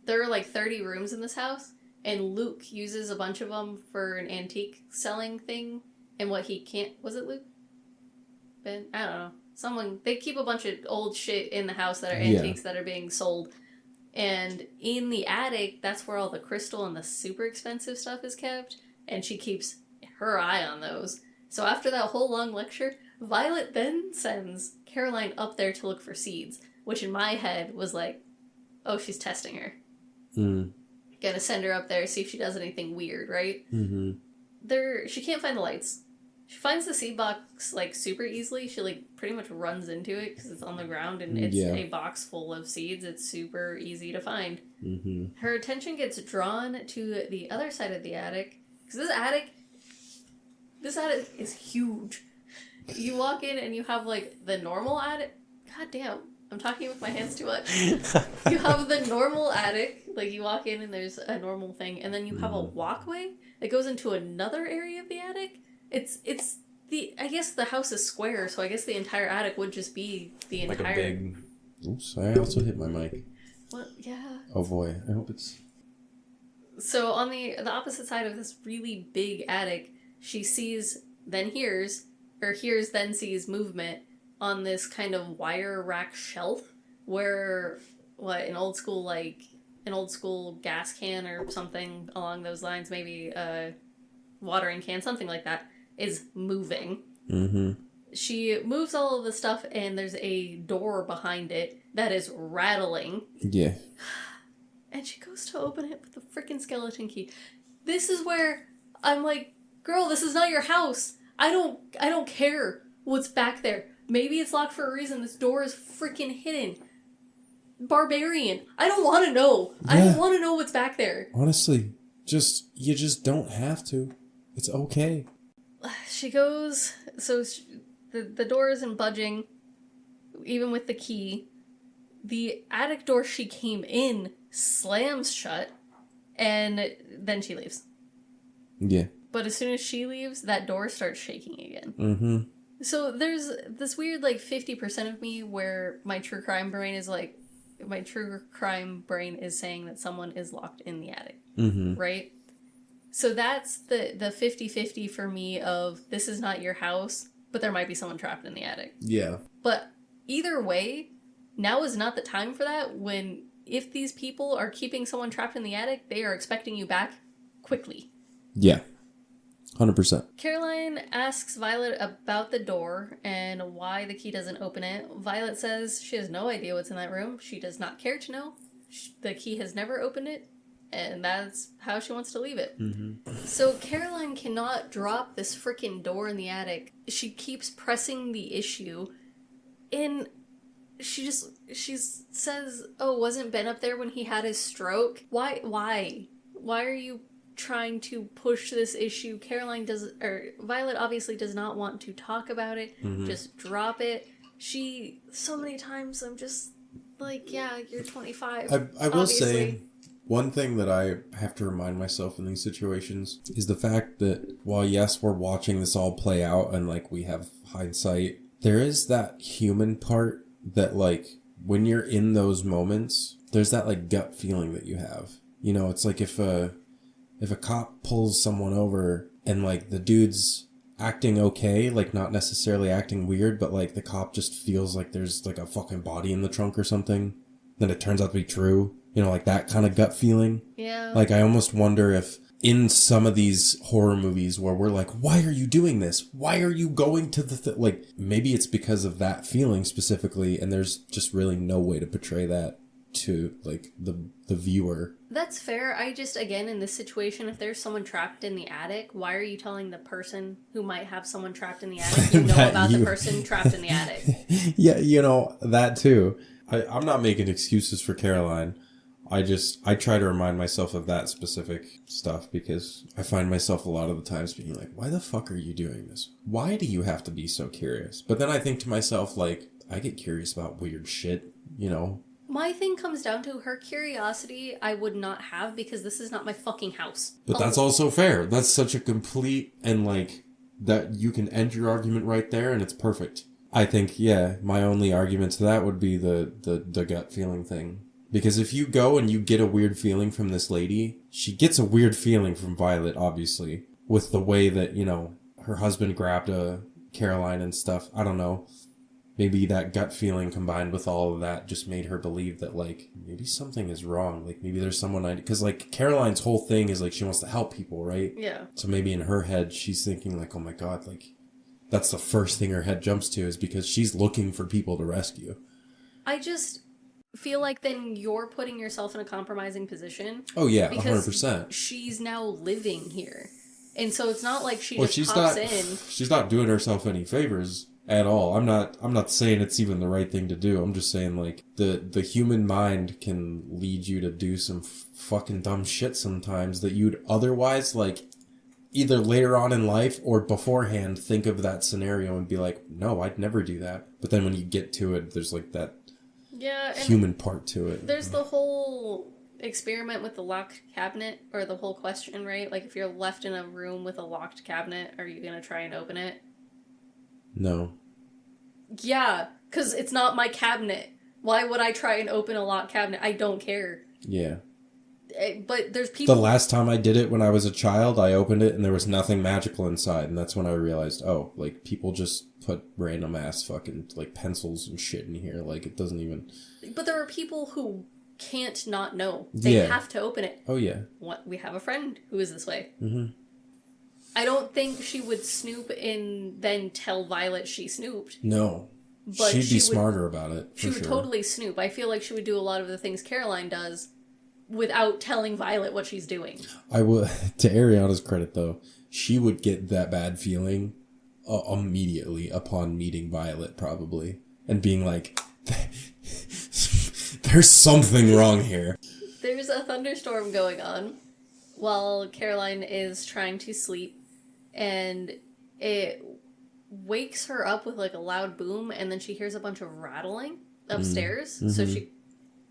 there are like 30 rooms in this house, and Luke uses a bunch of them for an antique selling thing, and what he can't... Was it Luke? Ben? I don't know. Someone... They keep a bunch of old shit in the house that are antiques that are being sold. And in the attic, that's where all the crystal and the super expensive stuff is kept, and she keeps her eye on those. So after that whole long lecture, Violet then sends Caroline up there to look for seeds, which in my head was like, oh, she's testing her. Gonna send her up there, see if she does anything weird, right? She can't find the lights. She finds the seed box, like, super easily. She, like, pretty much runs into it because it's on the ground and it's a box full of seeds. It's super easy to find. Her attention gets drawn to the other side of the attic because this attic is huge. You walk in and you have, like, the normal attic. God damn, I'm talking with my hands too much. You have the normal attic. Like, you walk in and there's a normal thing. And then you have a walkway that goes into another area of the attic. I guess the house is square, so I guess the entire attic would just be the entire... Like a big... Oops, I also hit my mic. What? Yeah. Oh boy, I hope it's... So on the opposite side of this really big attic, she sees, then hears, then sees movement on this kind of wire rack shelf where, an old school gas can or something along those lines, maybe a watering can, something like that, is moving. She moves all of the stuff and there's a door behind it that is rattling. Yeah. And she goes to open it with the freaking skeleton key. This is where I'm like, girl, this is not your house. I don't care what's back there. Maybe it's locked for a reason. This door is freaking hidden. Barbarian. I don't want to know. Yeah. I don't want to know what's back there. Honestly, you just don't have to. It's okay. She goes... So the door isn't budging, even with the key. The attic door she came in slams shut, and then she leaves. Yeah. But as soon as she leaves, that door starts shaking again. So there's this weird, 50% of me where my true crime brain is saying that someone is locked in the attic. Right? So that's the 50-50 for me of this is not your house, but there might be someone trapped in the attic. Yeah. But either way, now is not the time for that when if these people are keeping someone trapped in the attic, they are expecting you back quickly. Yeah. 100%. Caroline asks Violet about the door and why the key doesn't open it. Violet says she has no idea what's in that room. She does not care to know. The key has never opened it. And that's how she wants to leave it. So Caroline cannot drop this freaking door in the attic. She keeps pressing the issue. And she says, oh, wasn't Ben up there when he had his stroke? Why? Why are you trying to push this issue? Violet obviously does not want to talk about it. Just drop it. So many times I'm just like, yeah, you're 25. I will say... One thing that I have to remind myself in these situations is the fact that while, yes, we're watching this all play out and, we have hindsight there is that human part that, like, when you're in those moments, there's that, like, gut feeling that you have. You know, it's like if a cop pulls someone over and, like, the dude's acting okay, like, not necessarily acting weird, but, like, the cop just feels like there's, like, a fucking body in the trunk or something, then it turns out to be true. You know, like, that kind of gut feeling. Yeah. Like, I almost wonder if in some of these horror movies where we're like, why are you doing this? Why are you going to the like, maybe it's because of that feeling specifically, and there's just really no way to portray that to, like, the viewer. That's fair. I just, again, in this situation, if there's someone trapped in the attic, why are you telling the person who might have someone trapped in the attic you know about the person trapped in the attic? Yeah, you know, that too. I'm not making excuses for Caroline. I try to remind myself of that specific stuff because I find myself a lot of the times being like, why the fuck are you doing this? Why do you have to be so curious? But then I think to myself, like, I get curious about weird shit, you know? My thing comes down to her curiosity I would not have because this is not my fucking house. But that's also fair. That's such a complete and, like, that you can end your argument right there and it's perfect. I think, yeah, my only argument to that would be the gut feeling thing. Because if you go and you get a weird feeling from this lady, she gets a weird feeling from Violet, obviously, with the way that, you know, her husband grabbed Caroline and stuff. I don't know. Maybe that gut feeling combined with all of that just made her believe that, like, maybe something is wrong. Like, maybe there's someone because, like, Caroline's whole thing is, like, she wants to help people, right? Yeah. So maybe in her head, she's thinking, like, oh my God, like, that's the first thing her head jumps to is because she's looking for people to rescue. I just feel like then you're putting yourself in a compromising position. Oh, yeah, because 100%. she's now living here. And so it's not like she she's pops not, in. She's not doing herself any favors at all. I'm not saying it's even the right thing to do. I'm just saying, like, the human mind can lead you to do some fucking dumb shit sometimes that you'd otherwise, like, either later on in life or beforehand think of that scenario and be like, no, I'd never do that. But then when you get to it, there's, like, that human part to it. There's the whole experiment with the locked cabinet, or the whole question, right? Like, if you're left in a room with a locked cabinet, are you going to try and open it? No. Yeah, because it's not my cabinet. Why would I try and open a locked cabinet? I don't care. Yeah. But there's people... The last time I did it when I was a child, I opened it and there was nothing magical inside. And that's when I realized, oh, like, people just put random ass fucking, like, pencils and shit in here. Like, it doesn't even... But there are people who can't not know. They have to open it. Oh, yeah. We have a friend who is this way. Mm-hmm. I don't think she would snoop and then tell Violet she snooped. No. But she'd be smarter about it. She would totally snoop. I feel like she would do a lot of the things Caroline does without telling Violet what she's doing. I would, to Ariana's credit though, she would get that bad feeling immediately upon meeting Violet probably. And being like, there's something wrong here. There's a thunderstorm going on while Caroline is trying to sleep. And it wakes her up with, like, a loud boom, and then she hears a bunch of rattling upstairs. Mm-hmm. So she,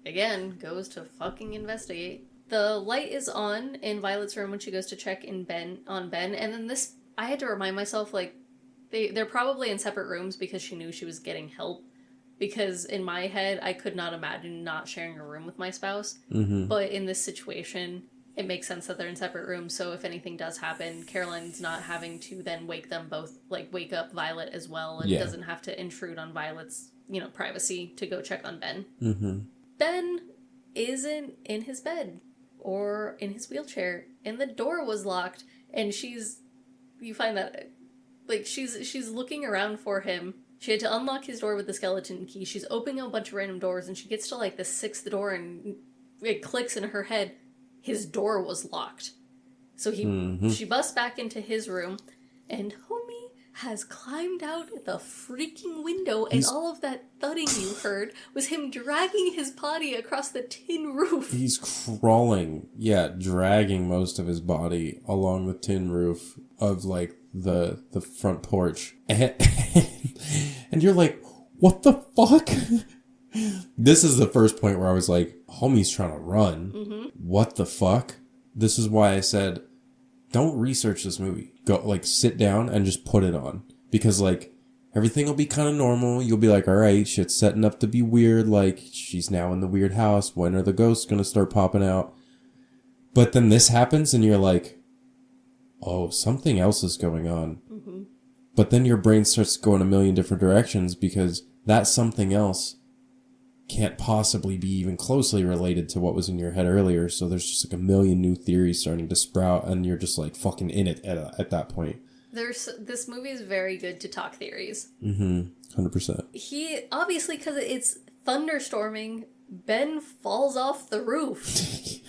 again, goes to fucking investigate. The light is on in Violet's room when she goes to check on Ben, and then this, I had to remind myself, like, they're probably in separate rooms because she knew she was getting help. Because in my head, I could not imagine not sharing a room with my spouse. Mm-hmm. But in this situation, it makes sense that they're in separate rooms, so if anything does happen, Caroline's not having to then wake them both, like, wake up Violet as well, and doesn't have to intrude on Violet's, privacy to go check on Ben. Mm-hmm. Ben isn't in his bed or in his wheelchair, and the door was locked, and you find that, like, she's looking around for him. She had to unlock his door with the skeleton key. She's opening a bunch of random doors, and she gets to, like, the 6th door, and it clicks in her head. His door was locked. So she busts back into his room, and homie has climbed out the freaking window, and all of that thudding you heard was him dragging his body across the tin roof. He's crawling, dragging most of his body along the tin roof of, like, the front porch. And you're like, what the fuck? This is the first point where I was like, homie's trying to run. Mm-hmm. What the fuck? This is why I said, don't research this movie. Go, like, sit down and just put it on. Because, like, everything will be kind of normal. You'll be like, all right, shit's setting up to be weird. Like, she's now in the weird house. When are the ghosts going to start popping out? But then this happens and you're like, oh, something else is going on. Mm-hmm. But then your brain starts going a million different directions because that something else can't possibly be even closely related to what was in your head earlier. So there's just like a million new theories starting to sprout and you're just like fucking in it at that point. This movie is very good to talk theories. 100%. He, obviously, because it's thunderstorming, Ben falls off the roof.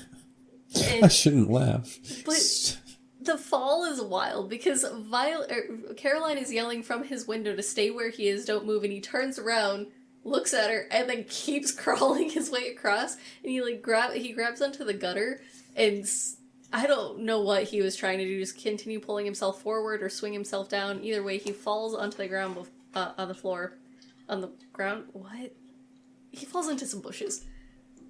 I shouldn't laugh. But the fall is wild because Caroline is yelling from his window to stay where he is, don't move, and he turns around, looks at her, and then keeps crawling his way across, and he grabs onto the gutter, and I don't know what he was trying to do, just continue pulling himself forward or swing himself down. Either way, he falls onto the ground, on the floor. On the ground? What? He falls into some bushes.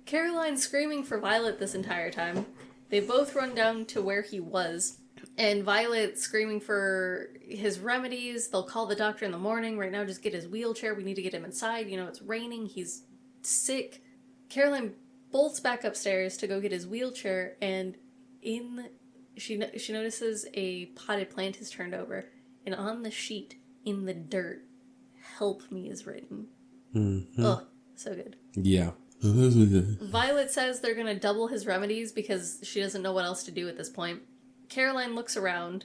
Caroline's screaming for Violet this entire time. They both run down to where he was, and Violet's screaming for his remedies. They'll call the doctor in the morning. Right now, just get his wheelchair. We need to get him inside. You know, it's raining. He's sick. Caroline bolts back upstairs to go get his wheelchair, and she notices a potted plant is turned over, and on the sheet, in the dirt, "Help me" is written. Mm-hmm. Ugh, so good. Yeah. Violet says they're going to double his remedies because she doesn't know what else to do at this point. Caroline looks around,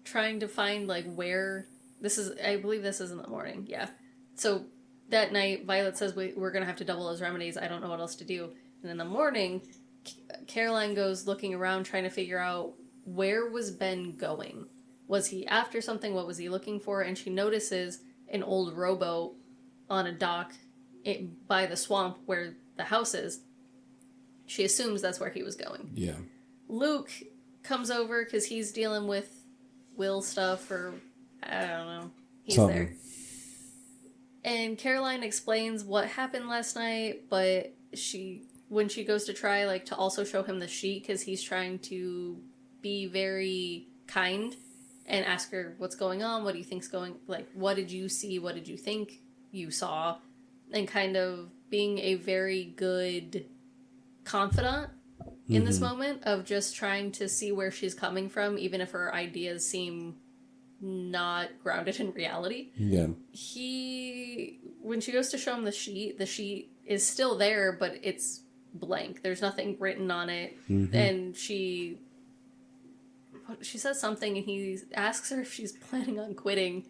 trying to find, like, where... I believe this is in the morning, yeah. So, that night, Violet says we're going to have to double his remedies. I don't know what else to do. And in the morning, Caroline goes looking around, trying to figure out where was Ben going. Was he after something? What was he looking for? And she notices an old rowboat on a dock by the swamp where the house is. She assumes that's where he was going. Yeah. Luke comes over because he's dealing with Will stuff, or I don't know. He's something there. And Caroline explains what happened last night, but when she goes to try, like, to also show him the sheet, because he's trying to be very kind and ask her what's going on, what do you think's going, like, what did you see, what did you think you saw, and kind of being a very good confidant in this moment of just trying to see where she's coming from, even if her ideas seem not grounded in reality. Yeah. When she goes to show him the sheet is still there, but it's blank. There's nothing written on it. Mm-hmm. And she says something, and he asks her if she's planning on quitting.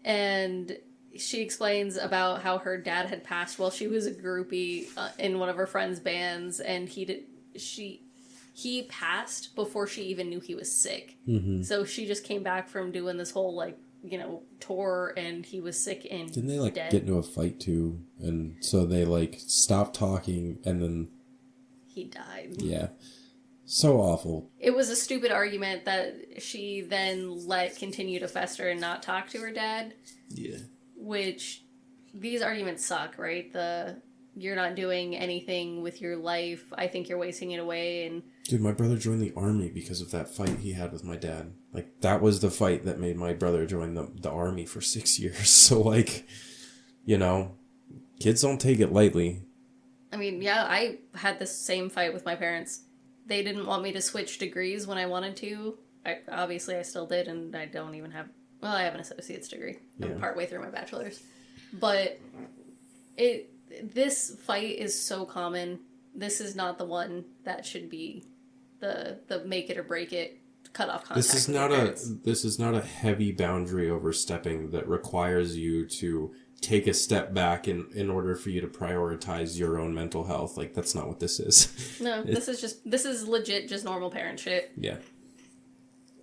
And she explains about how her dad had passed while she was a groupie in one of her friend's bands, and he passed before she even knew he was sick. Mm-hmm. So she just came back from doing this whole, like, you know, tour, and he was sick and didn't they, like, dead. Get into a fight too? And so they, like, stopped talking, and then he died. Yeah. So awful. It was a stupid argument that she then let continue to fester and not talk to her dad. Yeah. Which, these arguments suck, right? You're not doing anything with your life. I think you're wasting it away. And dude, my brother joined the army because of that fight he had with my dad. Like, that was the fight that made my brother join the army for 6 years. So, like, you know, kids don't take it lightly. I mean, yeah, I had the same fight with my parents. They didn't want me to switch degrees when I wanted to. Obviously, I still did, and I don't even have... Well, I have an associate's degree. I'm partway through my bachelor's. But this fight is so common. This is not the one that should be the make it or break it, cut off contact. This is not a heavy boundary overstepping that requires you to take a step back in order for you to prioritize your own mental health. Like, that's not what this is. No, this is legit just normal parent shit. Yeah.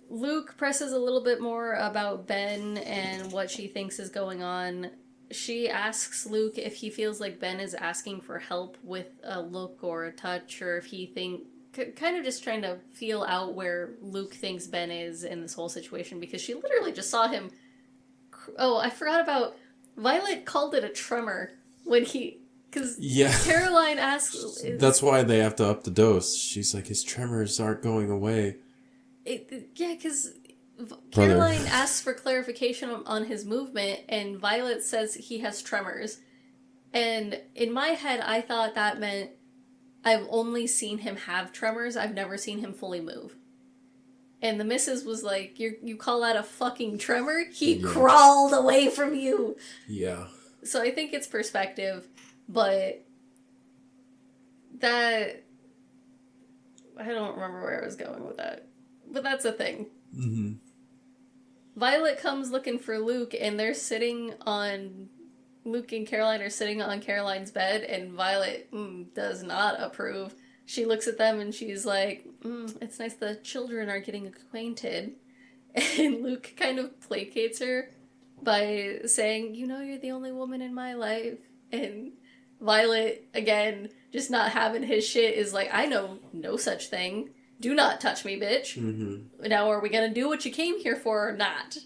Luke presses a little bit more about Ben and what she thinks is going on. She asks Luke if he feels like Ben is asking for help with a look or a touch, or if he kind of just trying to feel out where Luke thinks Ben is in this whole situation, because she literally just saw him... Oh, I forgot about... Violet called it a tremor when because Caroline asks... That's why they have to up the dose. She's like, his tremors aren't going away. Because Caroline asks for clarification on his movement, and Violet says he has tremors. And in my head, I thought that meant I've only seen him have tremors. I've never seen him fully move. And the missus was like, you call that a fucking tremor? He crawled away from you. Yeah. So I think it's perspective, but that... I don't remember where I was going with that. But that's a thing. Mm-hmm. Violet comes looking for Luke, and they're sitting on... Luke and Caroline are sitting on Caroline's bed, and Violet does not approve. She looks at them and she's like, it's nice the children are getting acquainted. And Luke kind of placates her by saying, you're the only woman in my life. And Violet, again, just not having his shit, is like, I know no such thing. Do not touch me, bitch. Mm-hmm. Now, are we gonna do what you came here for or not?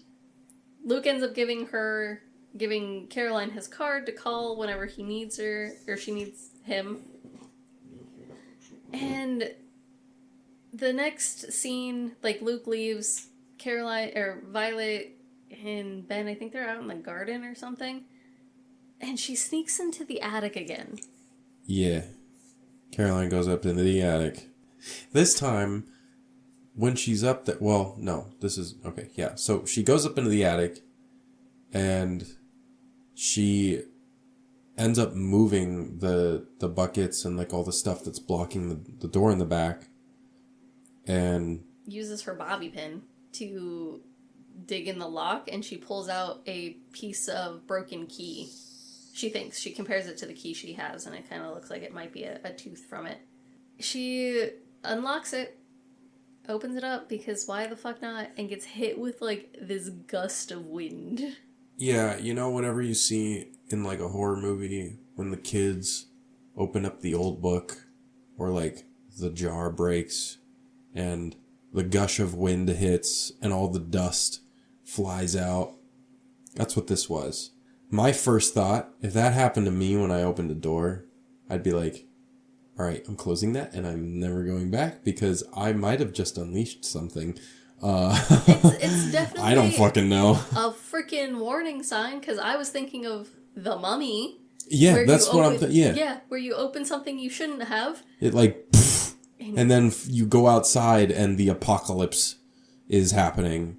Luke ends up giving Caroline his card to call whenever he needs her, or she needs him. And the next scene, like, Luke leaves Caroline, or Violet and Ben, I think they're out in the garden or something, and she sneaks into the attic again. Yeah. Caroline goes up into the attic. This time, when she's up there, well, no, this is, okay, yeah. So she goes up into the attic, and she ends up moving the buckets and like all the stuff that's blocking the door in the back, and uses her bobby pin to dig in the lock, and she pulls out a piece of broken key. She compares it to the key she has, and it kind of looks like it might be a tooth from it. She unlocks it, opens it up, because why the fuck not, and gets hit with like this gust of wind. Yeah, whenever you see in like a horror movie when the kids open up the old book, or like the jar breaks and the gush of wind hits and all the dust flies out. That's what this was. My first thought, if that happened to me when I opened a door, I'd be like, all right, I'm closing that and I'm never going back, because I might have just unleashed something. It's definitely I don't fucking know. A freaking warning sign, because I was thinking of The Mummy. Yeah, that's what I'm thinking. Yeah, where you open something you shouldn't have. It like, pfft, and then you go outside and the apocalypse is happening.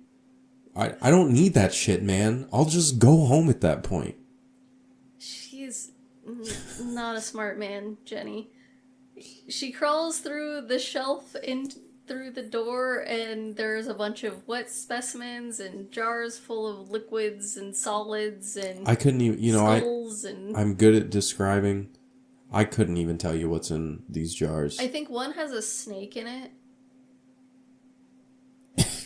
I don't need that shit, man. I'll just go home at that point. She's not a smart man, Jenny. She crawls through the shelf through the door, and there's a bunch of wet specimens and jars full of liquids and solids and I couldn't even, skulls I'm good at describing. I couldn't even tell you what's in these jars. I think one has a snake in it.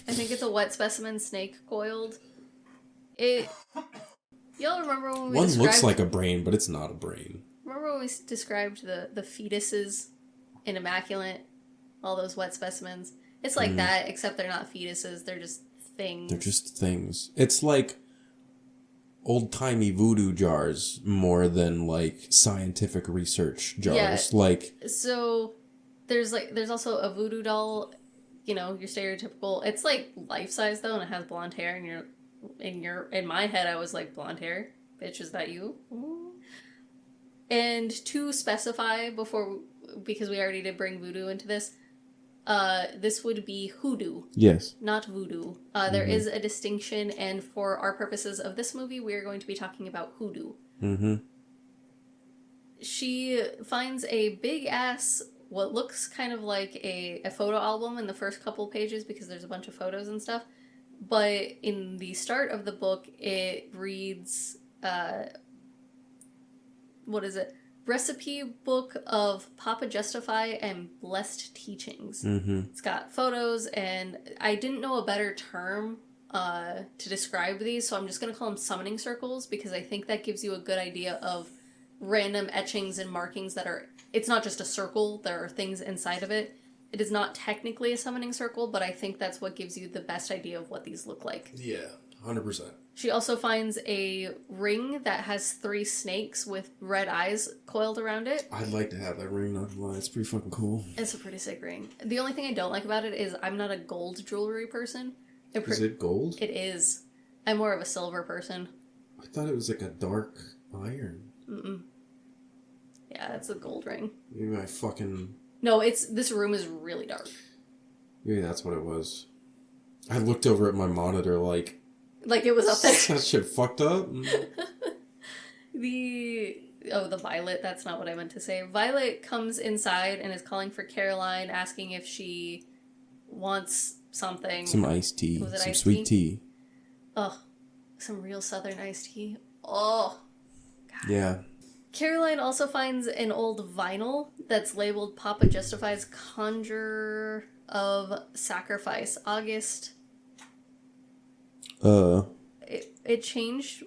I think it's a wet specimen snake coiled. Y'all remember when we One described... looks like a brain, but it's not a brain. Remember when we described the fetuses in Immaculate? All those wet specimens. It's like that, except they're not fetuses. They're just things. They're just things. It's like old-timey voodoo jars more than like scientific research jars. Yeah. Like, so there's also a voodoo doll, your stereotypical. It's like life-size though, and it has blonde hair, and in my head I was like, blonde hair? Bitch, is that you? Ooh. And to specify because we already did bring voodoo into this, this would be hoodoo. Yes. Not voodoo. There is a distinction, and for our purposes of this movie, we are going to be talking about hoodoo. Mm-hmm. She finds a big-ass, what looks kind of like a photo album in the first couple pages, because there's a bunch of photos and stuff. But in the start of the book, it reads, what is it? Recipe book of Papa Justify and Blessed Teachings. Mm-hmm. It's got photos, and I didn't know a better term to describe these, so I'm just going to call them summoning circles, because I think that gives you a good idea of random etchings and markings that are... It's not just a circle, there are things inside of it. It is not technically a summoning circle, but I think that's what gives you the best idea of what these look like. Yeah, 100%. She also finds a ring that has 3 snakes with red eyes coiled around it. I'd like to have that ring, not gonna lie. It's pretty fucking cool. It's a pretty sick ring. The only thing I don't like about it is I'm not a gold jewelry person. Is it gold? It is. I'm more of a silver person. I thought it was like a dark iron. Mm-mm. Yeah, it's a gold ring. Maybe I fucking... No, this room is really dark. Maybe that's what it was. I looked over at my monitor like it was up there. That shit fucked up. The Violet, that's not what I meant to say. Violet comes inside and is calling for Caroline, asking if she wants something. Some iced tea. Was it some iced sweet tea? Ugh. Some real southern iced tea. Oh. God. Yeah. Caroline also finds an old vinyl that's labeled Papa Justifies Conjure of Sacrifice. August. It changed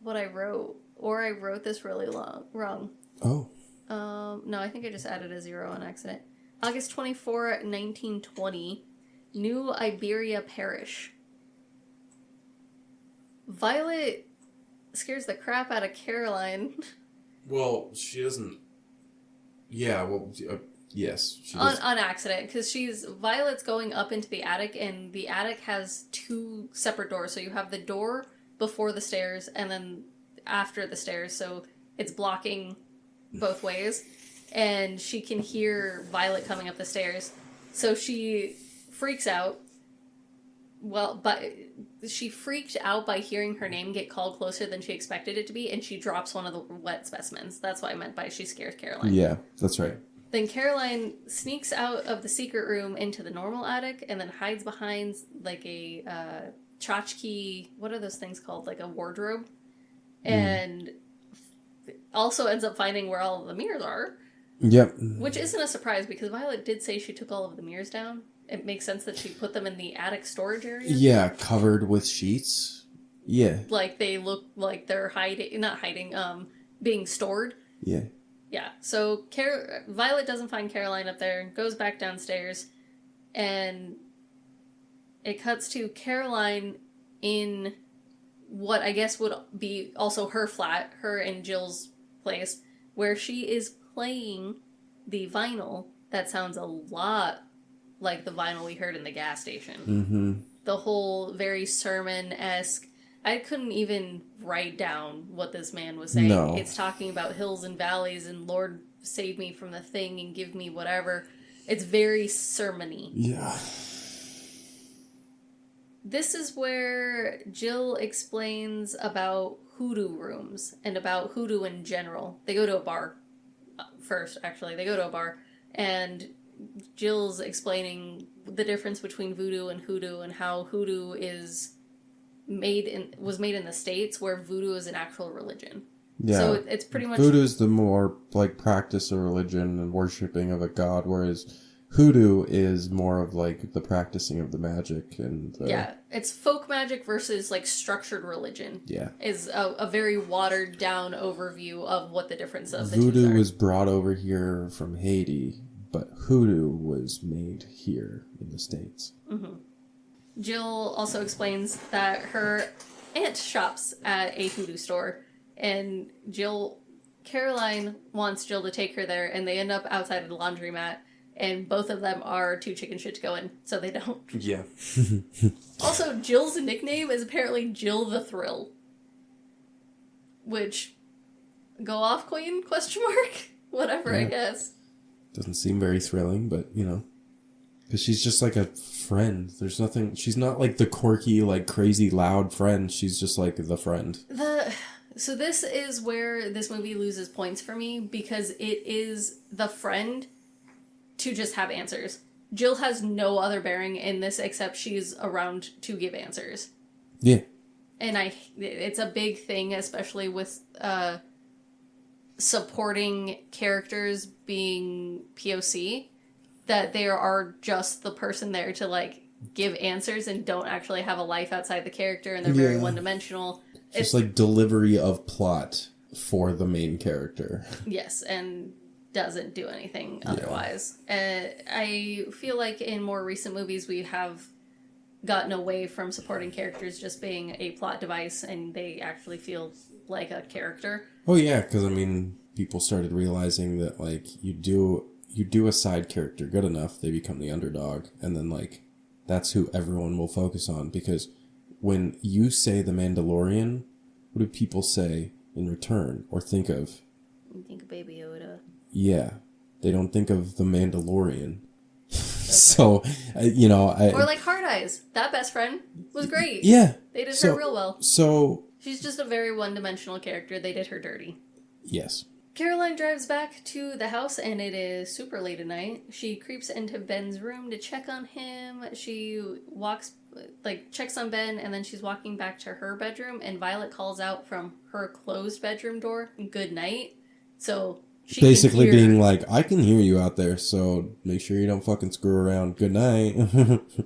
what I wrote. Or I wrote this really wrong. Oh. No, I think I just added a 0 on accident. August 24, 1920. New Iberia Parish. Violet scares the crap out of Caroline. Well, she doesn't... Yeah, well, yes. She on accident, because Violet's going up into the attic, and the attic has 2 separate doors. So you have the door before the stairs, and then after the stairs, so it's blocking both ways. And she can hear Violet coming up the stairs. So she freaks out. Well, but she freaked out by hearing her name get called closer than she expected it to be, and she drops one of the wet specimens. That's what I meant by she scares Caroline. Yeah, that's right. Then Caroline sneaks out of the secret room into the normal attic, and then hides behind like a tchotchke. What are those things called? Like a wardrobe. And also ends up finding where all of the mirrors are. Yep. Which isn't a surprise, because Violet did say she took all of the mirrors down. It makes sense that she put them in the attic storage area. Yeah, covered with sheets. Yeah. Like they look like they're being stored. Yeah. Yeah. So Violet doesn't find Caroline up there, goes back downstairs, and it cuts to Caroline in what I guess would be also her flat, her and Jill's place, where she is playing the vinyl that sounds a lot like the vinyl we heard in the gas station. Mm-hmm. The whole very sermon-esque. I couldn't even write down what this man was saying. No. It's talking about hills and valleys and Lord save me from the thing and give me whatever. It's very sermon-y. Yeah. This is where Jill explains about hoodoo rooms and about hoodoo in general. They go to a bar first, actually. They go to a bar, and Jill's explaining the difference between voodoo and hoodoo, and how hoodoo was made in the States, where voodoo is an actual religion. Yeah. So it's pretty much... Voodoo is the more, like, practice of religion and worshipping of a god, whereas hoodoo is more of, like, the practicing of the magic and... Yeah, it's folk magic versus, like, structured religion. Yeah. Is a very watered-down overview of what the difference of the two Voodoo are. was brought over here from Haiti, but hoodoo was made here in the States. Mm-hmm. Jill also explains that her aunt shops at a hoodoo store, and Caroline wants Jill to take her there, and they end up outside of the laundromat, and both of them are too chicken shit to go in, so they don't. Yeah. Also, Jill's nickname is apparently Jill the Thrill. Which, go off, queen, question mark? Whatever, I guess. Doesn't seem very thrilling, but, you know. Because she's just like a friend. There's nothing... She's not like the quirky, like, crazy, loud friend. She's just like the friend. So this is where this movie loses points for me, because it is the friend to just have answers. Jill has no other bearing in this except she's around to give answers. Yeah. And it's a big thing, especially with supporting characters being POC, that there are just the person there to, like, give answers and don't actually have a life outside the character, and they're very one-dimensional. Just like delivery of plot for the main character. Yes, and doesn't do anything otherwise. I feel like in more recent movies we have gotten away from supporting characters just being a plot device, and they actually feel like a character. Oh yeah, because I mean, people started realizing that, like, you do a side character good enough, they become the underdog, and then, like, that's who everyone will focus on. Because when you say the Mandalorian, what do people say in return or think of? You think of Baby Yoda. Yeah. They don't think of the Mandalorian. So, you know... Or like Hard Eyes. That best friend was great. Yeah. They did her real well. So... She's just a very one-dimensional character. They did her dirty. Yes. Caroline drives back to the house, and it is super late at night. She creeps into Ben's room to check on him. She checks on Ben, and then she's walking back to her bedroom, and Violet calls out from her closed bedroom door, "Good night." So she basically being like, I can hear you out there, so make sure you don't fucking screw around. Good night.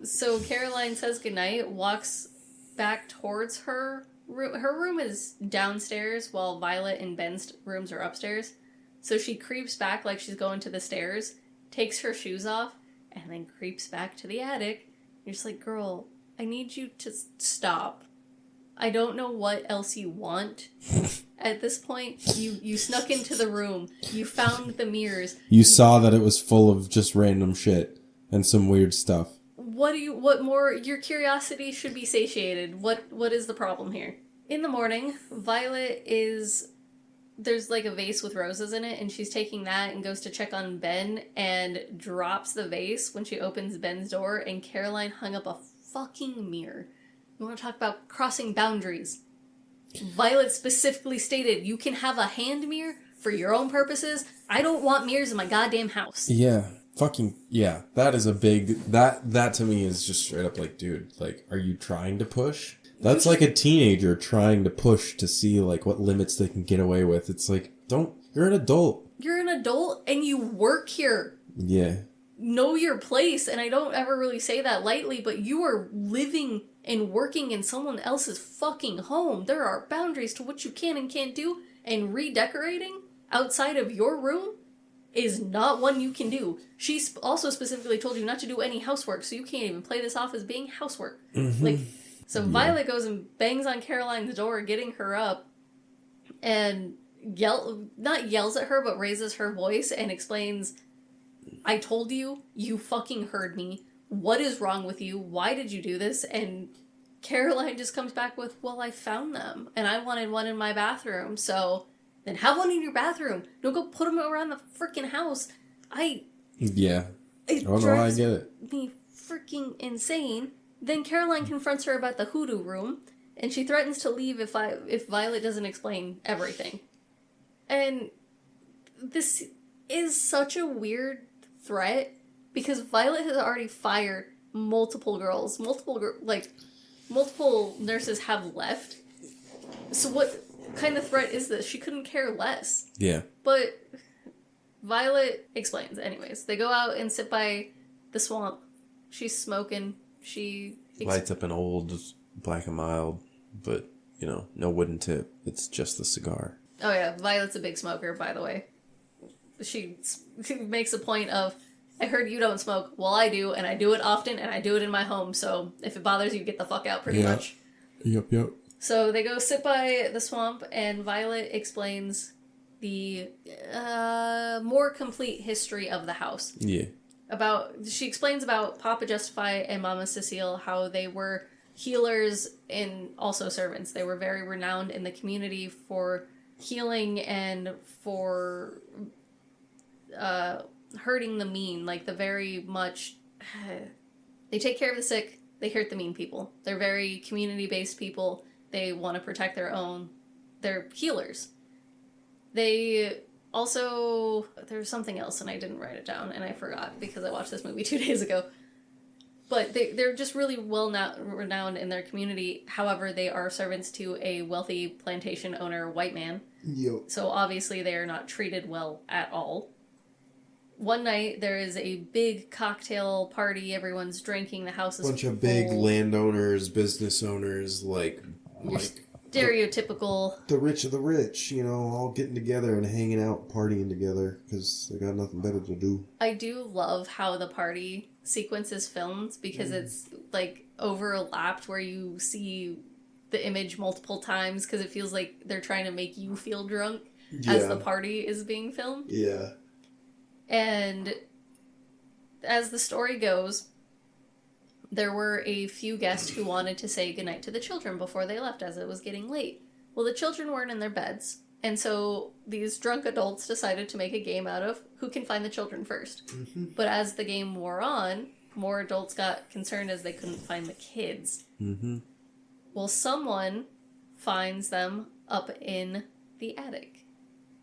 So Caroline says goodnight, walks back towards her room. Her room is downstairs while Violet and Ben's rooms are upstairs. So she creeps back like she's going to the stairs, takes her shoes off, and then creeps back to the attic. You're just like, girl, I need you to stop. I don't know what else you want. At this point, you snuck into the room. You found the mirrors. You saw that it was full of just random shit and some weird stuff. What more? Your curiosity should be satiated. What is the problem here? In the morning, there's like a vase with roses in it, and she's taking that and goes to check on Ben and drops the vase when she opens Ben's door, and Caroline hung up a fucking mirror. You want to talk about crossing boundaries? Violet specifically stated, you can have a hand mirror for your own purposes. I don't want mirrors in my goddamn house. Yeah. Fucking, yeah. That is a big... That to me is just straight up like, dude, like, are you trying to push? That's like a teenager trying to push to see, like, what limits they can get away with. It's like, you're an adult. You're an adult and you work here. Yeah. Know your place, and I don't ever really say that lightly, but you are living and working in someone else's fucking home. There are boundaries to what you can and can't do, and redecorating outside of your room is not one you can do. She also specifically told you not to do any housework, so you can't even play this off as being housework. Mm-hmm. Violet goes and bangs on Caroline's door, getting her up, and not yells at her, but raises her voice and explains, I told you, you fucking heard me. What is wrong with you? Why did you do this? And Caroline just comes back with, well, I found them, and I wanted one in my bathroom, so then have one in your bathroom. Don't go put them around the freaking house. Yeah. I don't know why I get it. Me freaking insane. Then Caroline confronts her about the hoodoo room, and she threatens to leave if Violet doesn't explain everything. And this is such a weird threat, because Violet has already fired multiple girls. Multiple nurses have left. So what kind of threat is this? She couldn't care less. Yeah. But Violet explains. Anyways, they go out and sit by the swamp. She's smoking. She lights up an old Black and Mild, but, no wooden tip. It's just the cigar. Oh yeah, Violet's a big smoker, by the way. She makes a point of, I heard you don't smoke. Well, I do, and I do it often, and I do it in my home, so if it bothers you, get the fuck out, pretty much. Yep. So they go sit by the swamp, and Violet explains the more complete history of the house. Yeah. She explains about Papa Justify and Mama Cecile, how they were healers and also servants. They were very renowned in the community for healing and for hurting the mean. Like, the very much... they take care of the sick, they hurt the mean people. They're very community-based people. They want to protect their own. They're healers. They... Also, there's something else, and I didn't write it down, and I forgot because I watched this movie 2 days ago. But they're just really renowned in their community. However, they are servants to a wealthy plantation owner, white man. Yep. So obviously they are not treated well at all. One night, there is a big cocktail party. Everyone's drinking. The house is bunch of full. big landowners, business owners, stereotypical. The rich of the rich, all getting together and hanging out, partying together, because they got nothing better to do. I do love how the party sequence is filmed, because it's, overlapped where you see the image multiple times, because it feels like they're trying to make you feel drunk as the party is being filmed. Yeah. And as the story goes, there were a few guests who wanted to say goodnight to the children before they left as it was getting late. Well, the children weren't in their beds, and so these drunk adults decided to make a game out of who can find the children first. Mm-hmm. But as the game wore on, more adults got concerned as they couldn't find the kids. Mm-hmm. Well, someone finds them up in the attic,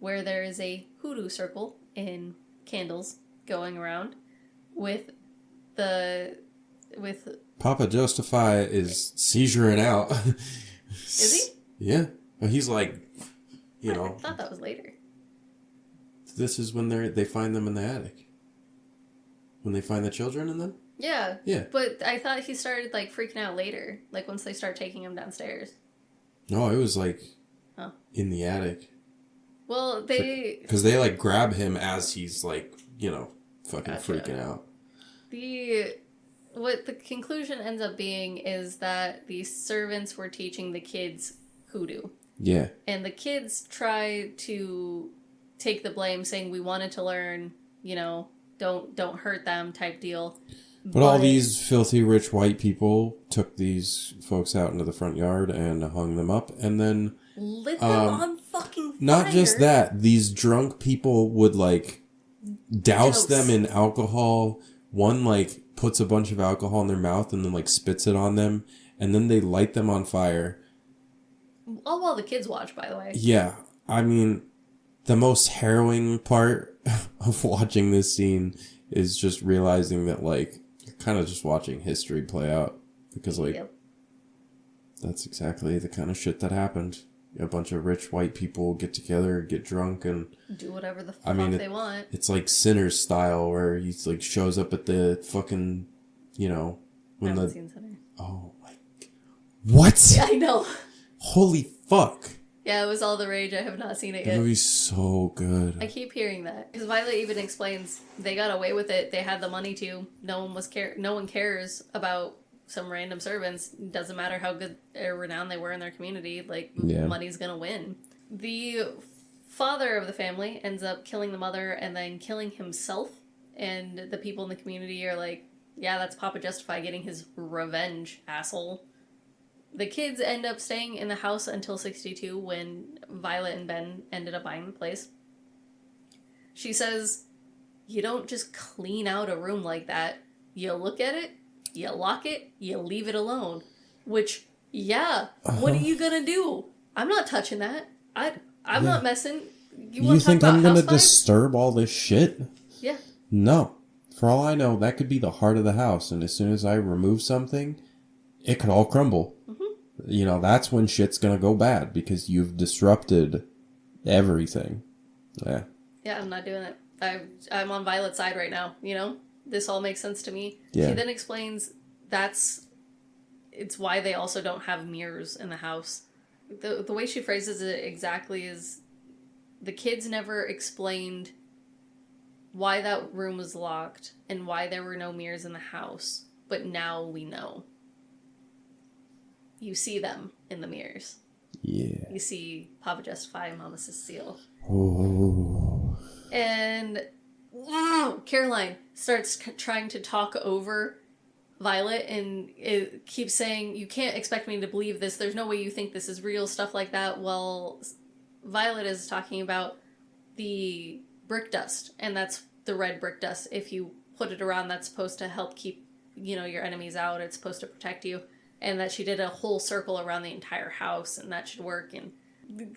where there is a hoodoo circle in candles going around with Papa Justify is seizuring out. Is he? Yeah. Well, he's like, you know. I thought that was later. This is when they find them in the attic. When they find the children in them? Yeah. Yeah. But I thought he started, like, freaking out later. Like, once they start taking him downstairs. No, it was, like, in the attic. Well, they... Because they, like, grab him as he's, like, you know, fucking Gotcha. freaking out. What the conclusion ends up being is that the servants were teaching the kids hoodoo. Yeah. And the kids try to take the blame, saying we wanted to learn, you know, don't hurt them type deal. But all these filthy rich white people took these folks out into the front yard and hung them up and then... Lit them on fucking fire. Not just that. These drunk people would, like, douse them in alcohol. One, like, puts a bunch of alcohol in their mouth and then, like, spits it on them. And then they light them on fire. All while the kids watch, by the way. Yeah. I mean, the most harrowing part of watching this scene is just realizing that, like, you're kind of just watching history play out. Because, like, that's exactly the kind of shit that happened. A bunch of rich white people get together, get drunk, and... do whatever the fuck they want. It's like Sinners style, where he, like, shows up at the fucking, you know... I haven't seen Sinners. Oh, my... What? Yeah, I know. Holy fuck. Yeah, it was all the rage. I have not seen it yet. The movie's so good. I keep hearing that. Because Violet even explains they got away with it. They had the money to. No one cares about some random servants. Doesn't matter how good or renowned they were in their community. Like, money's gonna win. The father of the family ends up killing the mother and then killing himself. And the people in the community are like, yeah, that's Papa Justify getting his revenge, asshole. The kids end up staying in the house until 62 when Violet and Ben ended up buying the place. She says, you don't just clean out a room like that. You look at it, you lock it, you leave it alone. Which, what are you gonna do? I'm not touching that. I'm not messing. You think I'm gonna disturb all this shit? Yeah. No. For all I know, that could be the heart of the house, and as soon as I remove something, it could all crumble. Mm-hmm. You know, that's when shit's gonna go bad, because you've disrupted everything. Yeah. Yeah, I'm not doing it. I'm on Violet's side right now, you know? This all makes sense to me. Yeah. She then explains it's why they also don't have mirrors in the house. The way she phrases it exactly is the kids never explained why that room was locked and why there were no mirrors in the house. But now we know. You see them in the mirrors. Yeah. You see Papa Justify and Mama Cecile. Oh. And Caroline starts trying to talk over Violet and it keeps saying, you can't expect me to believe this. There's no way you think this is real, stuff like that. Well, Violet is talking about the brick dust, and that's the red brick dust. If you put it around, that's supposed to help keep, you know, your enemies out. It's supposed to protect you. And that she did a whole circle around the entire house, and that should work. And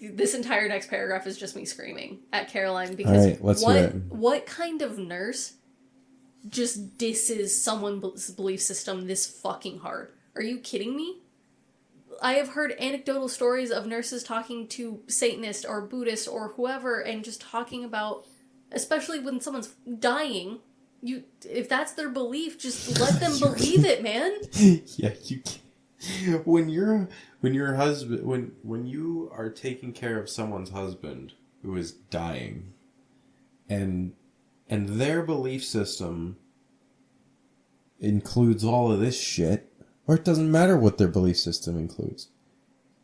this entire next paragraph is just me screaming at Caroline because all right, let's hear it. What kind of nurse just disses someone's belief system this fucking hard? Are you kidding me? I have heard anecdotal stories of nurses talking to Satanist or Buddhist or whoever and just talking about, especially when someone's dying, if that's their belief, just let them believe it, man. Yeah, you can. When your husband, when you are taking care of someone's husband who is dying, and their belief system includes all of this shit, or it doesn't matter what their belief system includes,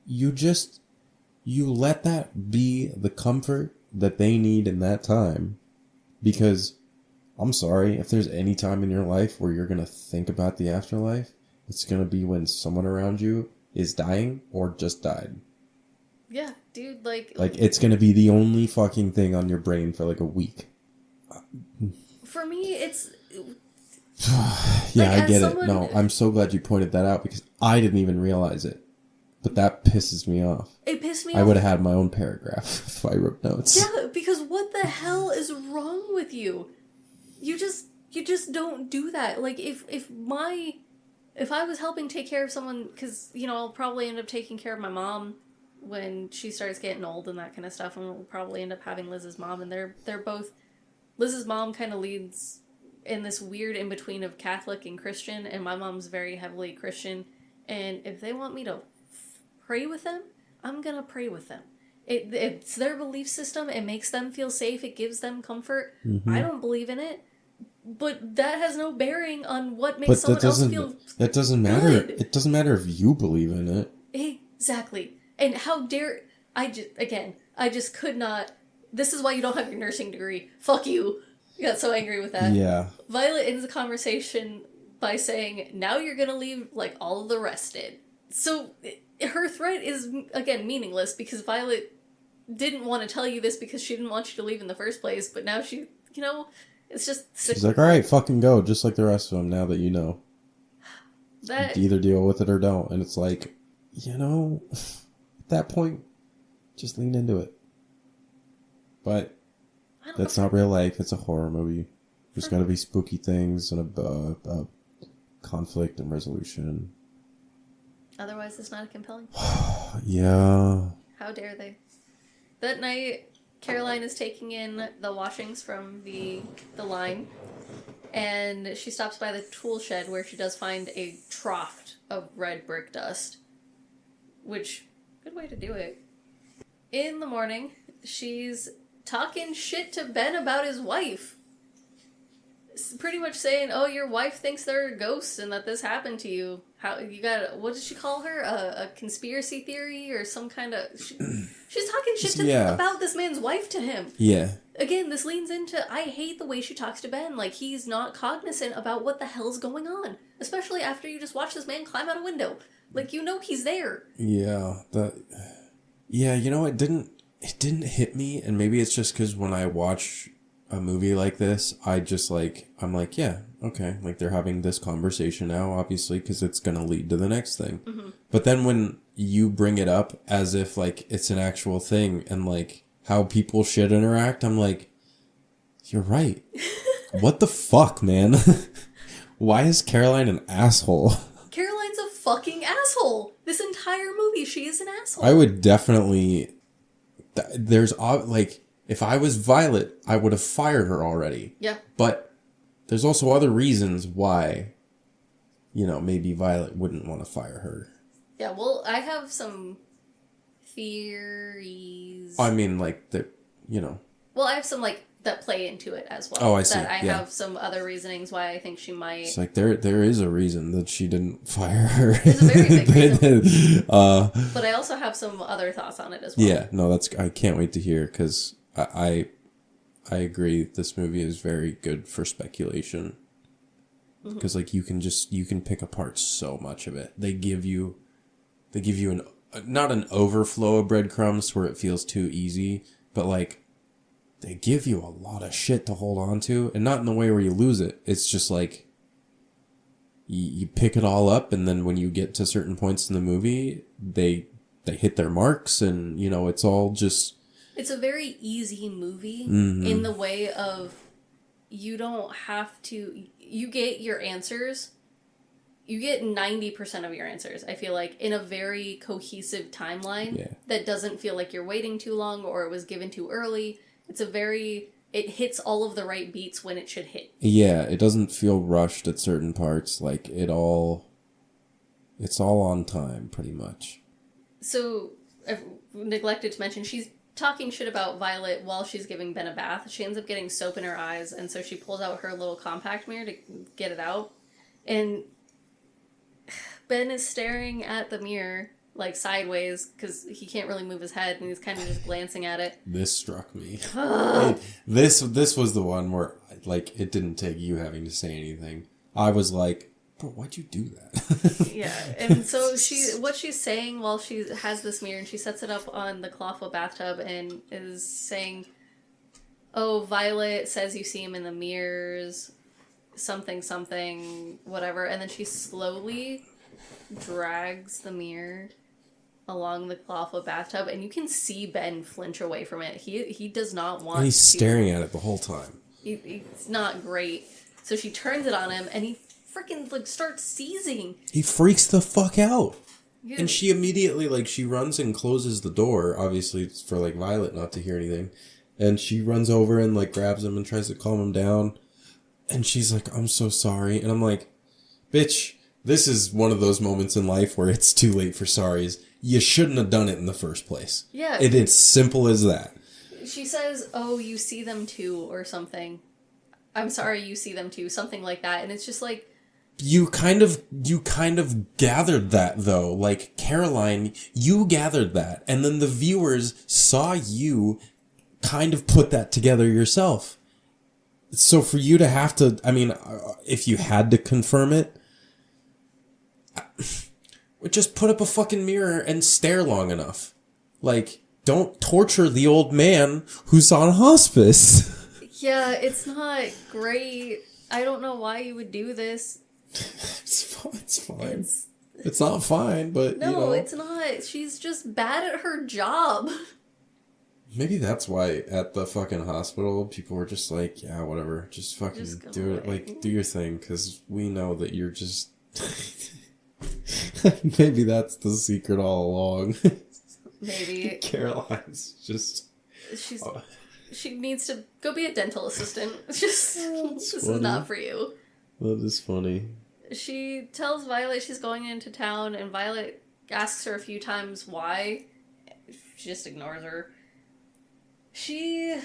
you let that be the comfort that they need in that time, because I'm sorry, if there's any time in your life where you're gonna think about the afterlife, It's going to be when someone around you is dying or just died. Yeah, dude, like it's going to be the only fucking thing on your brain for like a week. For me, it's... Yeah, I get it. No, I'm so glad you pointed that out because I didn't even realize it. But that pisses me off. It pissed me off. I would have had my own paragraph if I wrote notes. Yeah, because what the hell is wrong with you? You just don't do that. Like, if I was helping take care of someone, because, you know, I'll probably end up taking care of my mom when she starts getting old and that kind of stuff, and we'll probably end up having Liz's mom, and they're both... Liz's mom kind of leads in this weird in-between of Catholic and Christian, and my mom's very heavily Christian, and if they want me to pray with them, I'm gonna pray with them. It's their belief system. It makes them feel safe. It gives them comfort. Mm-hmm. I don't believe in it, but that has no bearing on what makes someone else feel. That doesn't matter. Good. It doesn't matter if you believe in it. Exactly. And how dare I just could not. This is why you don't have your nursing degree. Fuck you. I got so angry with that. Yeah. Violet ends the conversation by saying, "Now you're gonna leave like all of the rest did." So her threat is, again, meaningless because Violet didn't want to tell you this because she didn't want you to leave in the first place, but now she, you know, it's just... She's like, alright, fucking go, just like the rest of them, now that you know. That... Either deal with it or don't. And it's like, you know, at that point, just lean into it. But that's not real life, it's a horror movie. There's gotta be spooky things and a conflict and resolution. Otherwise, it's not a compelling. Yeah. How dare they? That night, Caroline is taking in the washings from the line, and she stops by the tool shed where she does find a trough of red brick dust. Which, good way to do it. In the morning, she's talking shit to Ben about his wife. Pretty much saying, oh, your wife thinks they're a ghost and that this happened to you. How you got? What did she call her? A conspiracy theory or some kind of? She's talking shit about this man's wife to him. Yeah. Again, this leans into I hate the way she talks to Ben. Like he's not cognizant about what the hell's going on, especially after you just watch this man climb out a window. Like you know he's there. Yeah. Yeah. You know, it didn't hit me, and maybe it's just because when I watch a movie like this, I'm like, yeah, okay, like they're having this conversation now, obviously, because it's gonna lead to the next thing. Mm-hmm. But then when you bring it up as if like it's an actual thing and like how people should interact, I'm like, you're right. What the fuck, man? Why is Caroline an asshole? Caroline's a fucking asshole. This entire movie, she is an asshole. I would definitely. There's like. If I was Violet, I would have fired her already. Yeah. But there's also other reasons why, you know, maybe Violet wouldn't want to fire her. Yeah, well, I have some theories. I mean, like, you know. Well, I have some, like, that play into it as well. Oh, I see. That I have some other reasonings why I think she might... It's like, there is a reason that she didn't fire her. There's a very big reason. But I also have some other thoughts on it as well. Yeah, no, I can't wait to hear, because... I agree. This movie is very good for speculation because like you can pick apart so much of it. They give you not an overflow of breadcrumbs where it feels too easy, but like they give you a lot of shit to hold on to, and not in the way where you lose it. It's just like you pick it all up, and then when you get to certain points in the movie, they hit their marks, and you know it's all just. It's a very easy movie in the way of you don't have to... You get your answers. You get 90% of your answers, I feel like, in a very cohesive timeline that doesn't feel like you're waiting too long or it was given too early. It hits all of the right beats when it should hit. Yeah, it doesn't feel rushed at certain parts. Like, it's all on time, pretty much. So, I've neglected to mention, she's talking shit about Violet while she's giving Ben a bath. She ends up getting soap in her eyes, and so she pulls out her little compact mirror to get it out. And Ben is staring at the mirror, like, sideways, because he can't really move his head, and he's kind of just glancing at it. This struck me. This was the one where, like, it didn't take you having to say anything. I was like, bro, why'd you do that? Yeah, and so what she's saying while she has this mirror and she sets it up on the Clawfoot bathtub and is saying, oh, Violet says you see him in the mirrors, something, whatever, and then she slowly drags the mirror along the Clawfoot bathtub, and you can see Ben flinch away from it. He does not want. And he's staring at it the whole time. It's not great. So she turns it on him, and he freaking like starts seizing. He freaks the fuck out. Yeah. And she immediately, like, she runs and closes the door. Obviously, it's for, like, Violet not to hear anything. And she runs over and, like, grabs him and tries to calm him down. And she's like, I'm so sorry. And I'm like, bitch, this is one of those moments in life where it's too late for sorries. You shouldn't have done it in the first place. Yeah. It's simple as that. She says, oh, you see them too, or something. I'm sorry you see them too, something like that. And it's just like... You kind of gathered that, though. Like, Caroline, you gathered that. And then the viewers saw you kind of put that together yourself. So for you to have to... I mean, if you had to confirm it... just put up a fucking mirror and stare long enough. Like, don't torture the old man who's on hospice. Yeah, it's not great. I don't know why you would do this. It's fine. It's not fine, but, no, you know. it's not. She's just bad at her job. Maybe that's why at the fucking hospital, people were just like, yeah, whatever. Just fucking do it. Like, do your thing, because we know that you're just... Maybe that's the secret all along. Maybe. Caroline's just... She needs to go be a dental assistant. It's just... this is not for you. That is funny. She tells Violet she's going into town, and Violet asks her a few times why. She just ignores her. She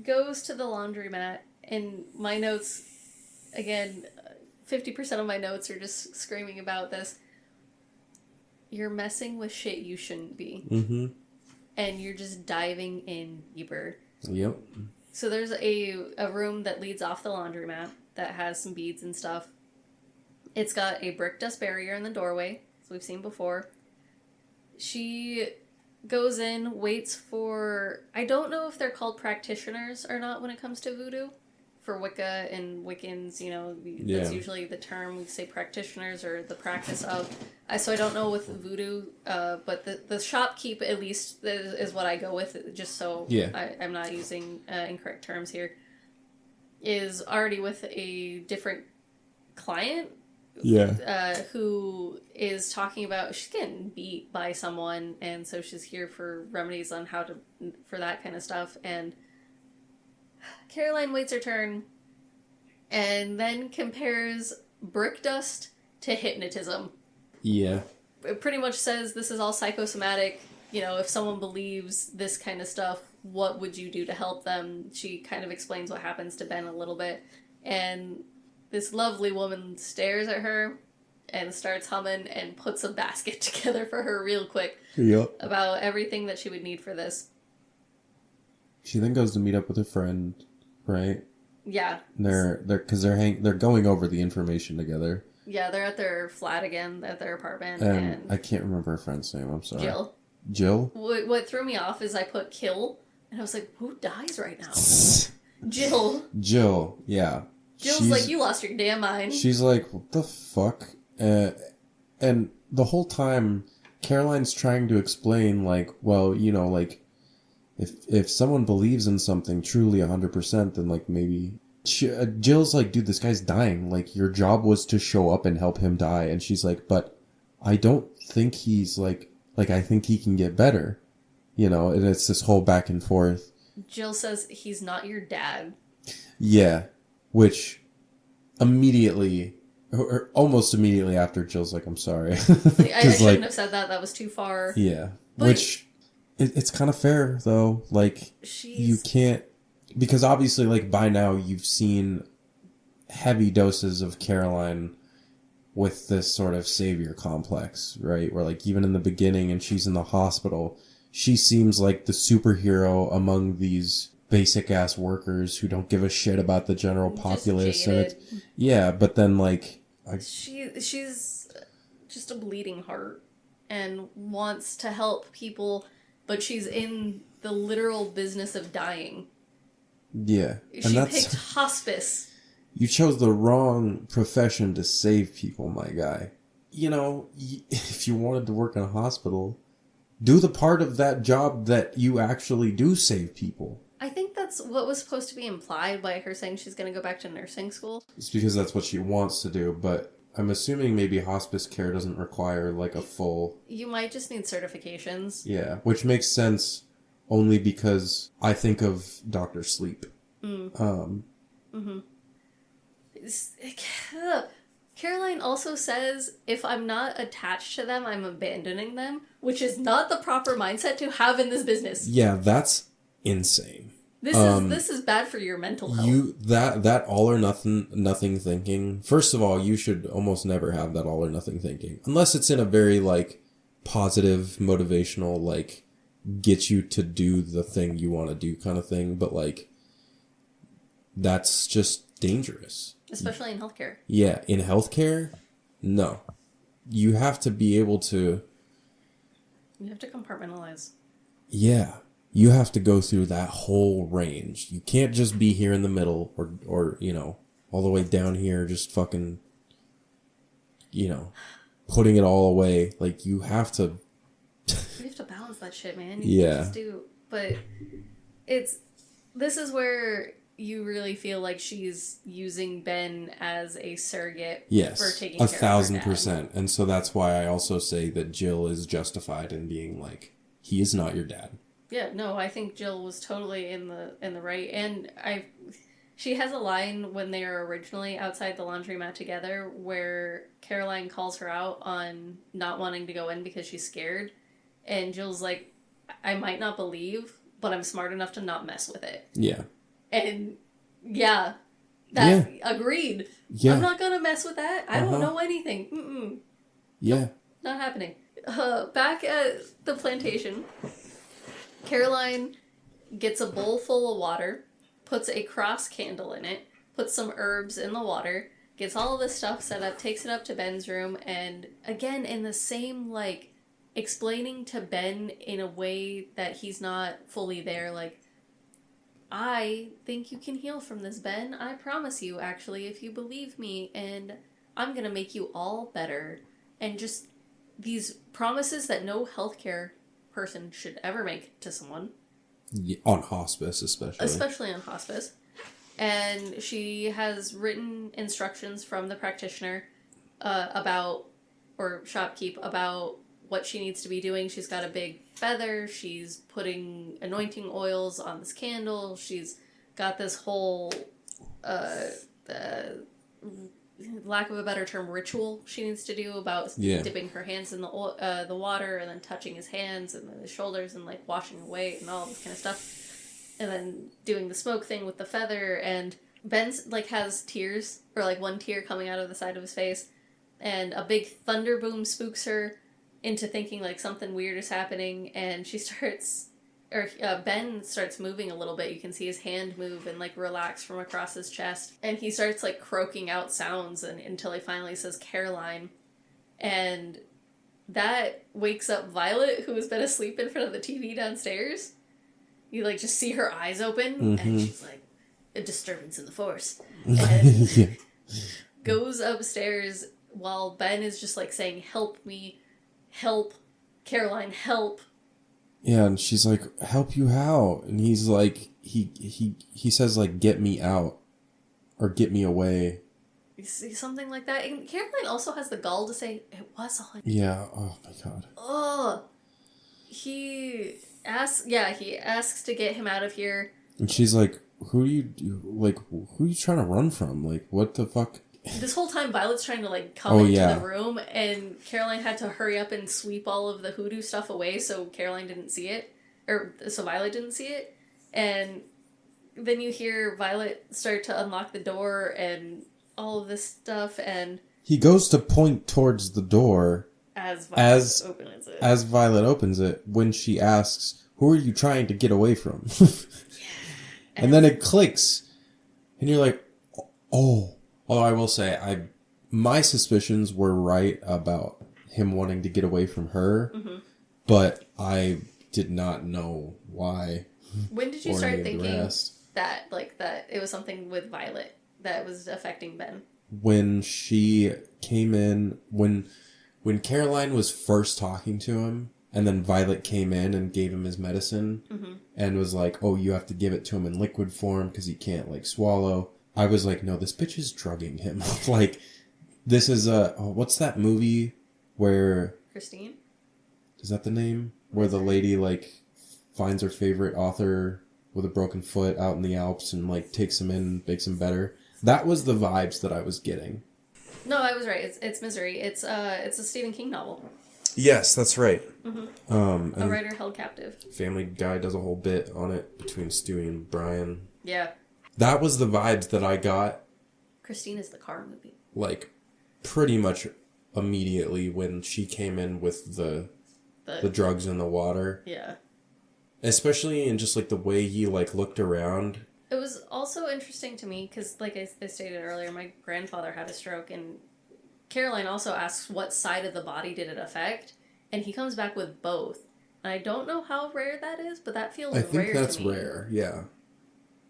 goes to the laundromat, and my notes, again, 50% of my notes are just screaming about this. You're messing with shit you shouldn't be. Mm-hmm. And you're just diving in deeper. Yep. So there's a room that leads off the laundromat that has some beads and stuff. It's got a brick dust barrier in the doorway, as we've seen before. She goes in, waits for... I don't know if they're called practitioners or not when it comes to voodoo. For Wicca and Wiccans, you know, that's usually the term. We say practitioners or the practice of. So I don't know with voodoo, but the shopkeep, at least, is what I go with, just so I'm not using incorrect terms here, is already with a different client. Who is talking about she's getting beat by someone, and so she's here for remedies on how to for that kind of stuff. And Caroline waits her turn, and then compares brick dust to hypnotism. Yeah, it pretty much says this is all psychosomatic. You know, if someone believes this kind of stuff, what would you do to help them? She kind of explains what happens to Ben a little bit, and this lovely woman stares at her and starts humming and puts a basket together for her real quick about everything that she would need for this. She then goes to meet up with a friend, right? Yeah. They're going over the information together. Yeah, they're at their flat again, at their apartment. And I can't remember her friend's name, I'm sorry. Jill? What threw me off is I put Kill, and I was like, who dies right now? Jill, yeah. Jill's like, you lost your damn mind. She's like, what the fuck? And the whole time, Caroline's trying to explain, like, well, you know, like, if someone believes in something truly 100%, then, like, maybe... Jill's like, dude, this guy's dying. Like, your job was to show up and help him die. And she's like, but I don't think he's, like, I think he can get better. You know, and it's this whole back and forth. Jill says, he's not your dad. Yeah. Which immediately, or almost immediately after, Jill's like, I'm sorry. I shouldn't have said that. That was too far. Yeah. But which, it's kind of fair, though. Like, you can't... Because obviously, like, by now, you've seen heavy doses of Caroline with this sort of savior complex, right? Where, like, even in the beginning, and she's in the hospital, she seems like the superhero among these basic ass workers who don't give a shit about the general populace. And it's, yeah, but then, like, She's just a bleeding heart and wants to help people, but she's in the literal business of dying. Yeah. She picked hospice. You chose the wrong profession to save people, my guy. You know, if you wanted to work in a hospital, do the part of that job that you actually do save people. I think that's what was supposed to be implied by her saying she's going to go back to nursing school. It's because that's what she wants to do, but I'm assuming maybe hospice care doesn't require, like, a full... You might just need certifications. Yeah, which makes sense only because I think of Dr. Sleep. Caroline also says, if I'm not attached to them, I'm abandoning them, which is not the proper mindset to have in this business. Yeah, that's insane. This is bad for your mental health. That all or nothing thinking. First of all, you should almost never have that all or nothing thinking. Unless it's in a very, like, positive, motivational, like, get you to do the thing you want to do kind of thing. But, like, that's just dangerous. Especially in healthcare. Yeah, in healthcare, no. You have to be able to... You have to compartmentalize. Yeah. You have to go through that whole range. You can't just be here in the middle or you know, all the way down here just fucking, you know, putting it all away. Like, you have to... You have to balance that shit, man. Yeah. But this is where you really feel like she's using Ben as a surrogate for taking care of her dad. 1,000%. And so that's why I also say that Jill is justified in being like, he is not your dad. Yeah, no, I think Jill was totally in the right, and she has a line when they are originally outside the laundromat together where Caroline calls her out on not wanting to go in because she's scared, and Jill's like, I might not believe, but I'm smart enough to not mess with it. Yeah. And agreed. Yeah. I'm not gonna mess with that. I don't know anything. Mm-mm. Yeah. Nope, not happening. Back at the plantation, Caroline gets a bowl full of water, puts a cross candle in it, puts some herbs in the water, gets all of this stuff set up, takes it up to Ben's room, and again, in the same, like, explaining to Ben in a way that he's not fully there, like, I think you can heal from this, Ben. I promise you, actually, if you believe me, and I'm gonna make you all better. And just these promises that no healthcare person should ever make to someone. Yeah, on hospice, especially. Especially on hospice. And she has written instructions from the practitioner shopkeep about what she needs to be doing. She's got a big feather. She's putting anointing oils on this candle. She's got this whole, lack of a better term, ritual she needs to do about dipping her hands in the water and then touching his hands and then his shoulders and, like, washing away and all this kind of stuff. And then doing the smoke thing with the feather. And Ben's, like, has tears, or, like, one tear coming out of the side of his face. And a big thunder boom spooks her into thinking, like, something weird is happening. And Ben starts moving a little bit. You can see his hand move and, like, relax from across his chest. And he starts, like, croaking out sounds until he finally says Caroline. And that wakes up Violet, who has been asleep in front of the TV downstairs. You, like, just see her eyes open, and she's like, a disturbance in the force. And goes upstairs while Ben is just, like, saying, help me, help, Caroline, help. Yeah, and she's like, help you how? And he's like, he says, like, get me out. Or get me away. Something like that. And Caroline also has the gall to say, it was all... Yeah, oh my god. Ugh. He asks to get him out of here. And she's like, who are you trying to run from? Like, what the fuck? This whole time, Violet's trying to, like, come into the room, and Caroline had to hurry up and sweep all of the hoodoo stuff away so Caroline didn't see it. Or, so Violet didn't see it. And then you hear Violet start to unlock the door and all of this stuff, and... He goes to point towards the door... As Violet opens it, when she asks, who are you trying to get away from? Yeah. And then it clicks. And you're like, oh... Although I will say, my suspicions were right about him wanting to get away from her, but I did not know why. When did you start thinking that, like, that it was something with Violet that was affecting Ben? When she came in, when Caroline was first talking to him, and then Violet came in and gave him his medicine, and was like, oh, you have to give it to him in liquid form because he can't, like, swallow. I was like, no, this bitch is drugging him. Like, this is what's that movie where... Christine? Is that the name? Where the lady, like, finds her favorite author with a broken foot out in the Alps and, like, takes him in and makes him better. That was the vibes that I was getting. No, I was right. It's Misery. It's a Stephen King novel. Yes, that's right. A writer held captive. Family Guy does a whole bit on it between Stewie and Brian. Yeah. That was the vibes that I got. Christine is the car movie. Like, pretty much immediately when she came in with the drugs in the water. Yeah. Especially in just, like, the way he, like, looked around. It was also interesting to me because, like I stated earlier, my grandfather had a stroke, and Caroline also asks what side of the body did it affect, and he comes back with both. And I don't know how rare that is, but that feels rare to me. I think that's rare, yeah.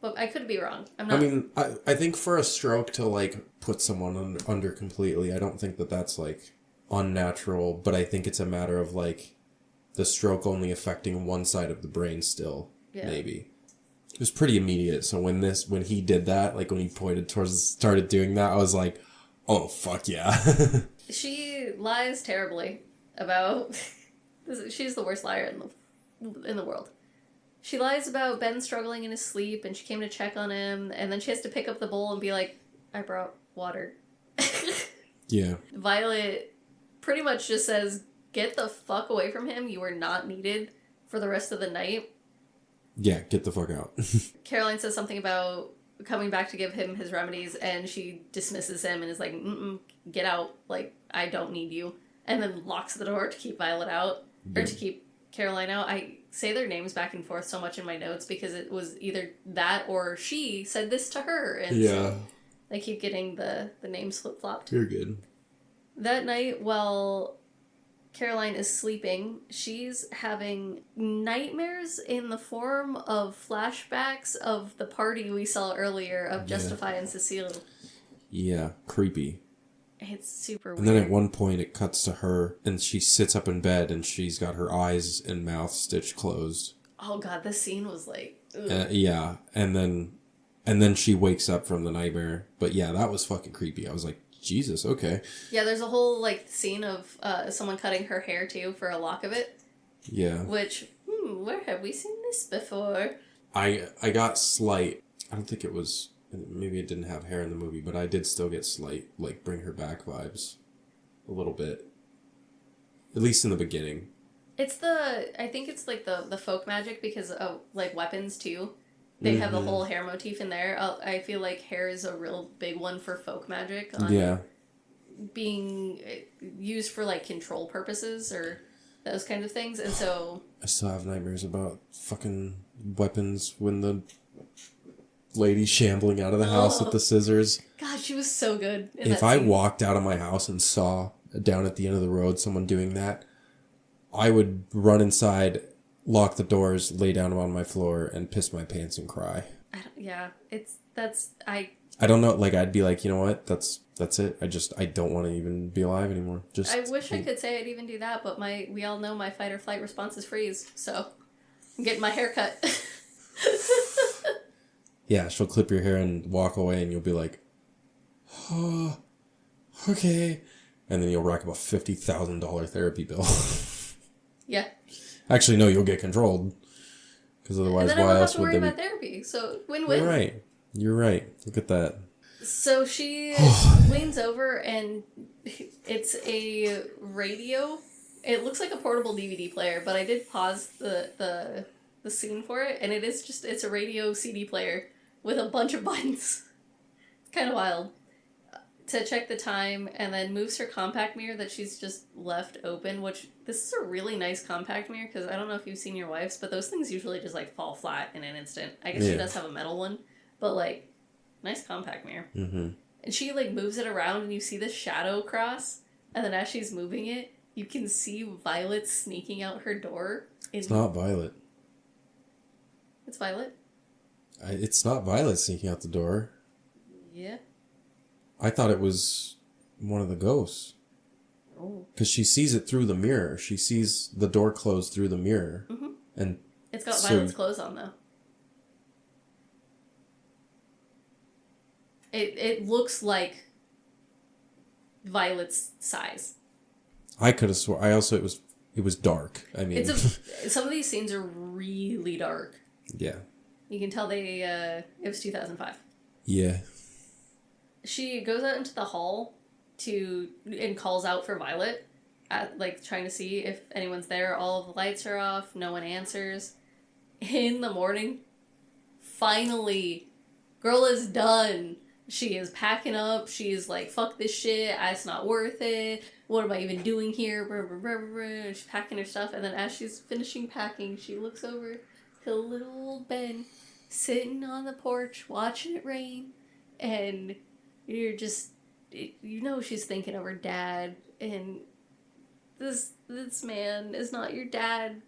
But I could be wrong. I'm not... I mean, I think for a stroke to, like, put someone under completely, I don't think that that's, like, unnatural, but I think it's a matter of, like, the stroke only affecting one side of the brain still, maybe. It was pretty immediate, so when he did that, like, when he started doing that, I was like, oh, fuck yeah. She lies terribly about... She's the worst liar in the world. She lies about Ben struggling in his sleep, and she came to check on him, and then she has to pick up the bowl and be like, I brought water. Yeah. Violet pretty much just says, get the fuck away from him. You are not needed for the rest of the night. Yeah, get the fuck out. Caroline says something about coming back to give him his remedies, and she dismisses him and is like, get out. Like, I don't need you. And then locks the door to keep Violet out. Or to keep Caroline out. I say their names back and forth so much in my notes because it was either that or she said this to her. And so they keep getting the names flip-flopped. You're good. That night, while Caroline is sleeping, she's having nightmares in the form of flashbacks of the party we saw earlier of Justify and Cecile. Yeah, creepy. It's super weird. And then at one point it cuts to her and she sits up in bed and she's got her eyes and mouth stitched closed. Oh god, this scene was like... yeah, and then she wakes up from the nightmare. But yeah, that was fucking creepy. I was like, Jesus, okay. Yeah, there's a whole like scene of someone cutting her hair too for a lock of it. Yeah. Which, where have we seen this before? I got slight... I don't think it was... Maybe it didn't have hair in the movie, but I did still get slight, like, bring her back vibes. A little bit. At least in the beginning. I think it's, like, the folk magic because of, like, weapons, too. They have the whole hair motif in there. I feel like hair is a real big one for folk magic. Being used for, like, control purposes or those kinds of things. And so... I still have nightmares about fucking weapons when the... lady shambling out of the house with the scissors. God, she was so good. If I walked out of my house and saw down at the end of the road someone doing that, I would run inside, lock the doors, lay down on my floor, and piss my pants and cry. I don't know, like, I'd be like, you know what, that's it. I don't want to even be alive anymore. I wish I could say I'd even do that, but we all know my fight or flight response is freeze, so I'm getting my hair cut. Yeah, she'll clip your hair and walk away and you'll be like, oh, okay. And then you'll rack up a $50,000 therapy bill. Yeah. Actually, no, you'll get controlled. Because otherwise, why else would they... And then I don't have to worry about therapy, so win-win. You're right. Look at that. So she leans over and it's a radio. It looks like a portable DVD player, but I did pause the scene for it, and it's a radio CD player with a bunch of buttons. It's kind of wild. To check the time, and then moves her compact mirror that she's just left open, which this is a really nice compact mirror, because I don't know if you've seen your wife's, but those things usually just like fall flat in an instant. I guess she does have a metal one, but like, nice compact mirror. Mm-hmm. And she, like, moves it around and you see the shadow cross. And then as she's moving it, you can see Violet sneaking out her door. It's not Violet. It's Violet? It's not Violet sneaking out the door. Yeah. I thought it was one of the ghosts. Oh. Because she sees it through the mirror. She sees the door close through the mirror. Mm-hmm. And it's got Violet's clothes on, though. It looks like Violet's size. I could have swore. It was dark. I mean, some of these scenes are really dark. Yeah. You can tell it was 2005. Yeah. She goes out into the hall and calls out for Violet, trying to see if anyone's there. All of the lights are off. No one answers. In the morning, finally, girl is done. She is packing up. She's like, fuck this shit. It's not worth it. What am I even doing here? She's packing her stuff. And then as she's finishing packing, she looks over to little old Ben sitting on the porch watching it rain. And you're just, she's thinking of her dad. And this man is not your dad.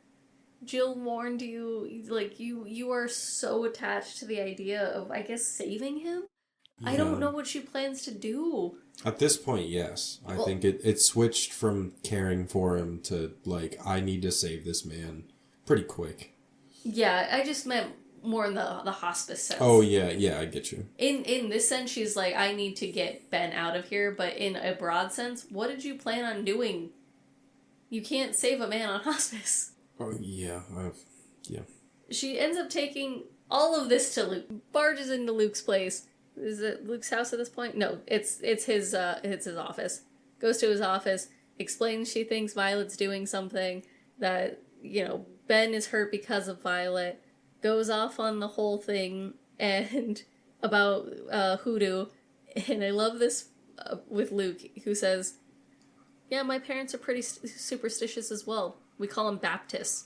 Jill warned you. Like, you are so attached to the idea of, I guess, saving him. Yeah. I don't know what she plans to do. At this point, yes. I think it switched from caring for him to, like, I need to save this man pretty quick. Yeah, I just meant more in the hospice sense. Oh, yeah, I get you. In this sense, she's like, I need to get Ben out of here, but in a broad sense, what did you plan on doing? You can't save a man on hospice. Oh, yeah, yeah. She ends up taking all of this to Luke, barges into Luke's place. Is it Luke's house at this point? No, it's his office. Goes to his office, explains she thinks Violet's doing something, that, Ben is hurt because of Violet, goes off on the whole thing, and about hoodoo, and I love this with Luke, who says, yeah, my parents are pretty superstitious as well. We call them Baptists.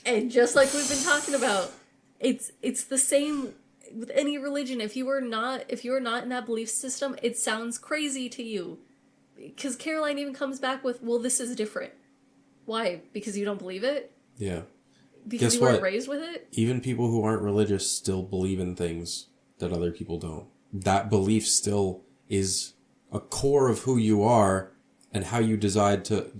And just like we've been talking about, it's the same with any religion. If you are not in that belief system, it sounds crazy to you. Because Caroline even comes back with, well, this is different. Why? Because you don't believe it? Yeah. Because you weren't raised with it? Even people who aren't religious still believe in things that other people don't. That belief still is a core of who you are and how you decide to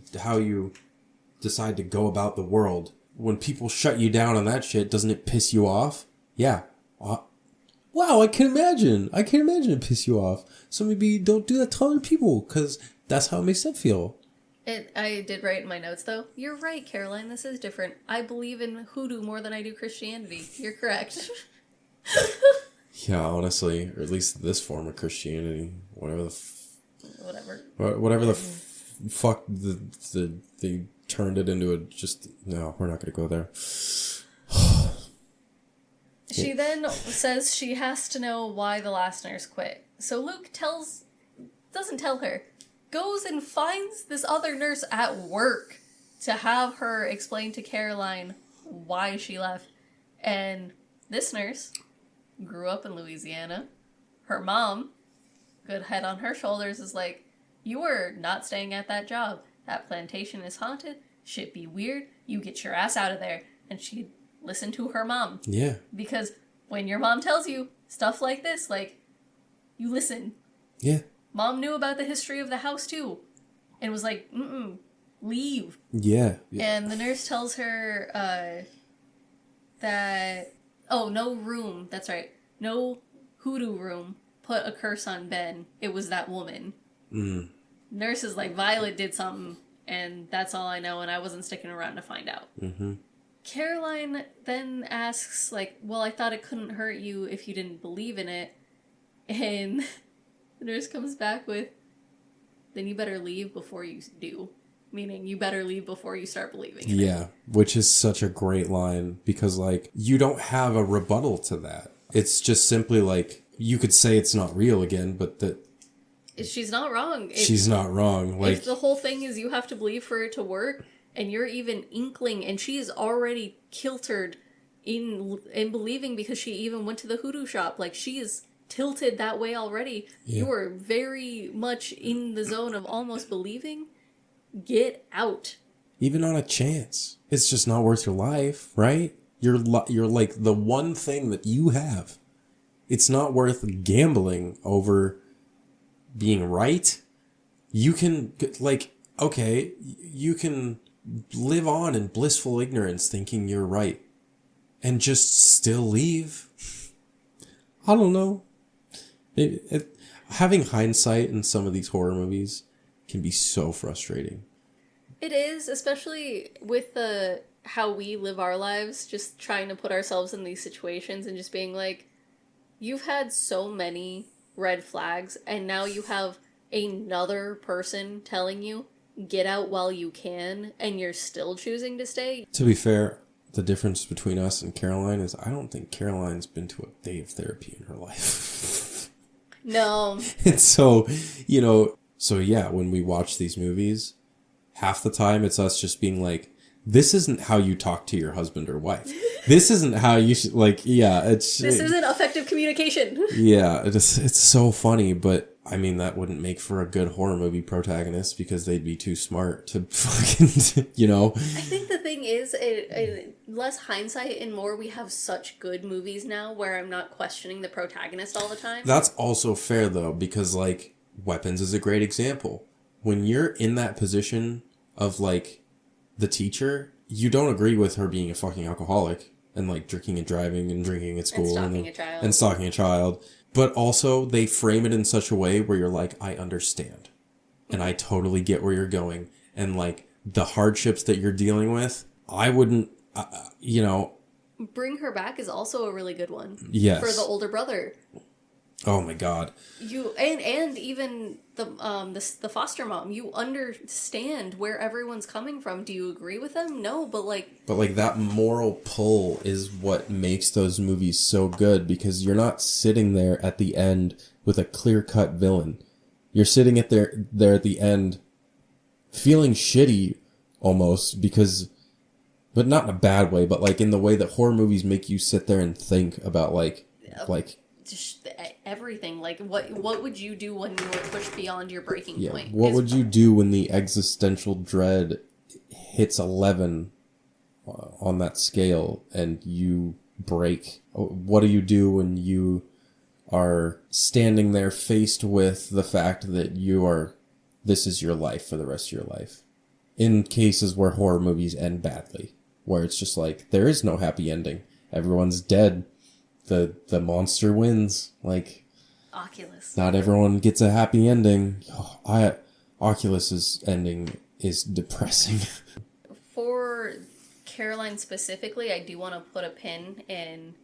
go about the world. When people shut you down on that shit, doesn't it piss you off? Yeah. Wow, I can imagine it piss you off. So maybe don't do that to other people, because that's how it makes them feel. I did write in my notes, though. You're right, Caroline, this is different. I believe in hoodoo more than I do Christianity. You're correct. Yeah, honestly, or at least this form of Christianity. Whatever the fuck they turned it into no, we're not going to go there. She then says she has to know why the last nurse quit. So Luke doesn't tell her, goes and finds this other nurse at work to have her explain to Caroline why she left. And this nurse grew up in Louisiana. Her mom, good head on her shoulders, is like, you are not staying at that job. That plantation is haunted. Shit be weird. You get your ass out of there. And she listened to her mom. Yeah. Because when your mom tells you stuff like this, like, you listen. Yeah. Mom knew about the history of the house, too. And was like, leave. Yeah. And the nurse tells her that, no room. That's right. No hoodoo room put a curse on Ben. It was that woman. Nurse is like, Violet did something, and that's all I know, and I wasn't sticking around to find out. Caroline then asks, like, well, I thought it couldn't hurt you if you didn't believe in it. And the nurse comes back with, then you better leave before you do. Meaning, you better leave before you start believing in it. Yeah, which is such a great line, because, like, you don't have a rebuttal to that. It's just simply, like, you could say it's not real again, but that... She's not wrong. She's not wrong. Like, if the whole thing is you have to believe for it to work, and you're even inkling, and she's already kiltered in believing because she even went to the hoodoo shop. Like, she's tilted that way already. Yeah. You are very much in the zone of almost believing. Get out. Even on a chance. It's just not worth your life, right? You're like the one thing that you have. It's not worth gambling over being right. You can, like, okay, you can live on in blissful ignorance thinking you're right and just still leave. I don't know. Having hindsight in some of these horror movies can be so frustrating. It is, especially with how we live our lives, just trying to put ourselves in these situations and just being like, you've had so many red flags, and now you have another person telling you, get out while you can, and you're still choosing to stay. To be fair, the difference between us and Caroline is I don't think Caroline's been to a day of therapy in her life. No. And so, you know, yeah, when we watch these movies, half the time it's us just being like, this isn't how you talk to your husband or wife. This isn't how you should, like, yeah, this isn't effective communication. Yeah, it's so funny, but I mean, that wouldn't make for a good horror movie protagonist because they'd be too smart to fucking, you know. I think the thing is, less hindsight and more we have such good movies now where I'm not questioning the protagonist all the time. That's also fair, though, because, like, Weapons is a great example. When you're in that position of, like, the teacher, you don't agree with her being a fucking alcoholic and, like, drinking and driving and drinking at school. And stalking a child. But also, they frame it in such a way where you're like, I understand. And I totally get where you're going. And, like, the hardships that you're dealing with, I wouldn't, you know. Bring Her Back is also a really good one. Yes. For the older brother. Oh, my God. And even the foster mom, you understand where everyone's coming from. Do you agree with them? No, but like that moral pull is what makes those movies so good, because you're not sitting there at the end with a clear-cut villain. You're sitting there at the end feeling shitty almost, because, but not in a bad way, but like in the way that horror movies make you sit there and think about like just everything. Like, what would you do when you were pushed beyond your breaking point? What would you do when the existential dread hits 11 on that scale and you break? What do you do when you are standing there faced with the fact that this is your life for the rest of your life? In cases where horror movies end badly, where it's just like, there is no happy ending. Everyone's dead. The monster wins. Like, Oculus. Not everyone gets a happy ending. Oculus's ending is depressing. For Caroline specifically, I do want to put a pin in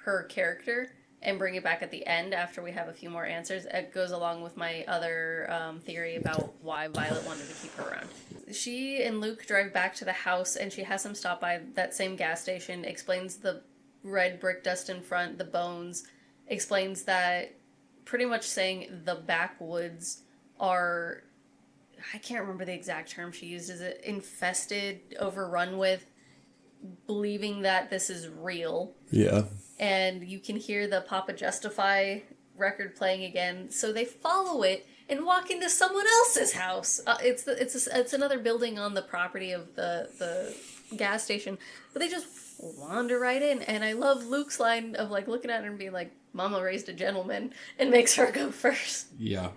her character and bring it back at the end after we have a few more answers. It goes along with my other theory about why Violet wanted to keep her around. She and Luke drive back to the house, and she has him stop by that same gas station, explains the red brick dust in front, the bones, explains that, pretty much saying the backwoods are, I can't remember the exact term she used, is it infested, overrun with, believing that this is real. Yeah. And you can hear the Papa Justify record playing again, so they follow it and walk into someone else's house. It's another building on the property of the gas station, but they just wander right in. And I love Luke's line of like looking at her and being like, Mama raised a gentleman, and makes her go first. Yeah.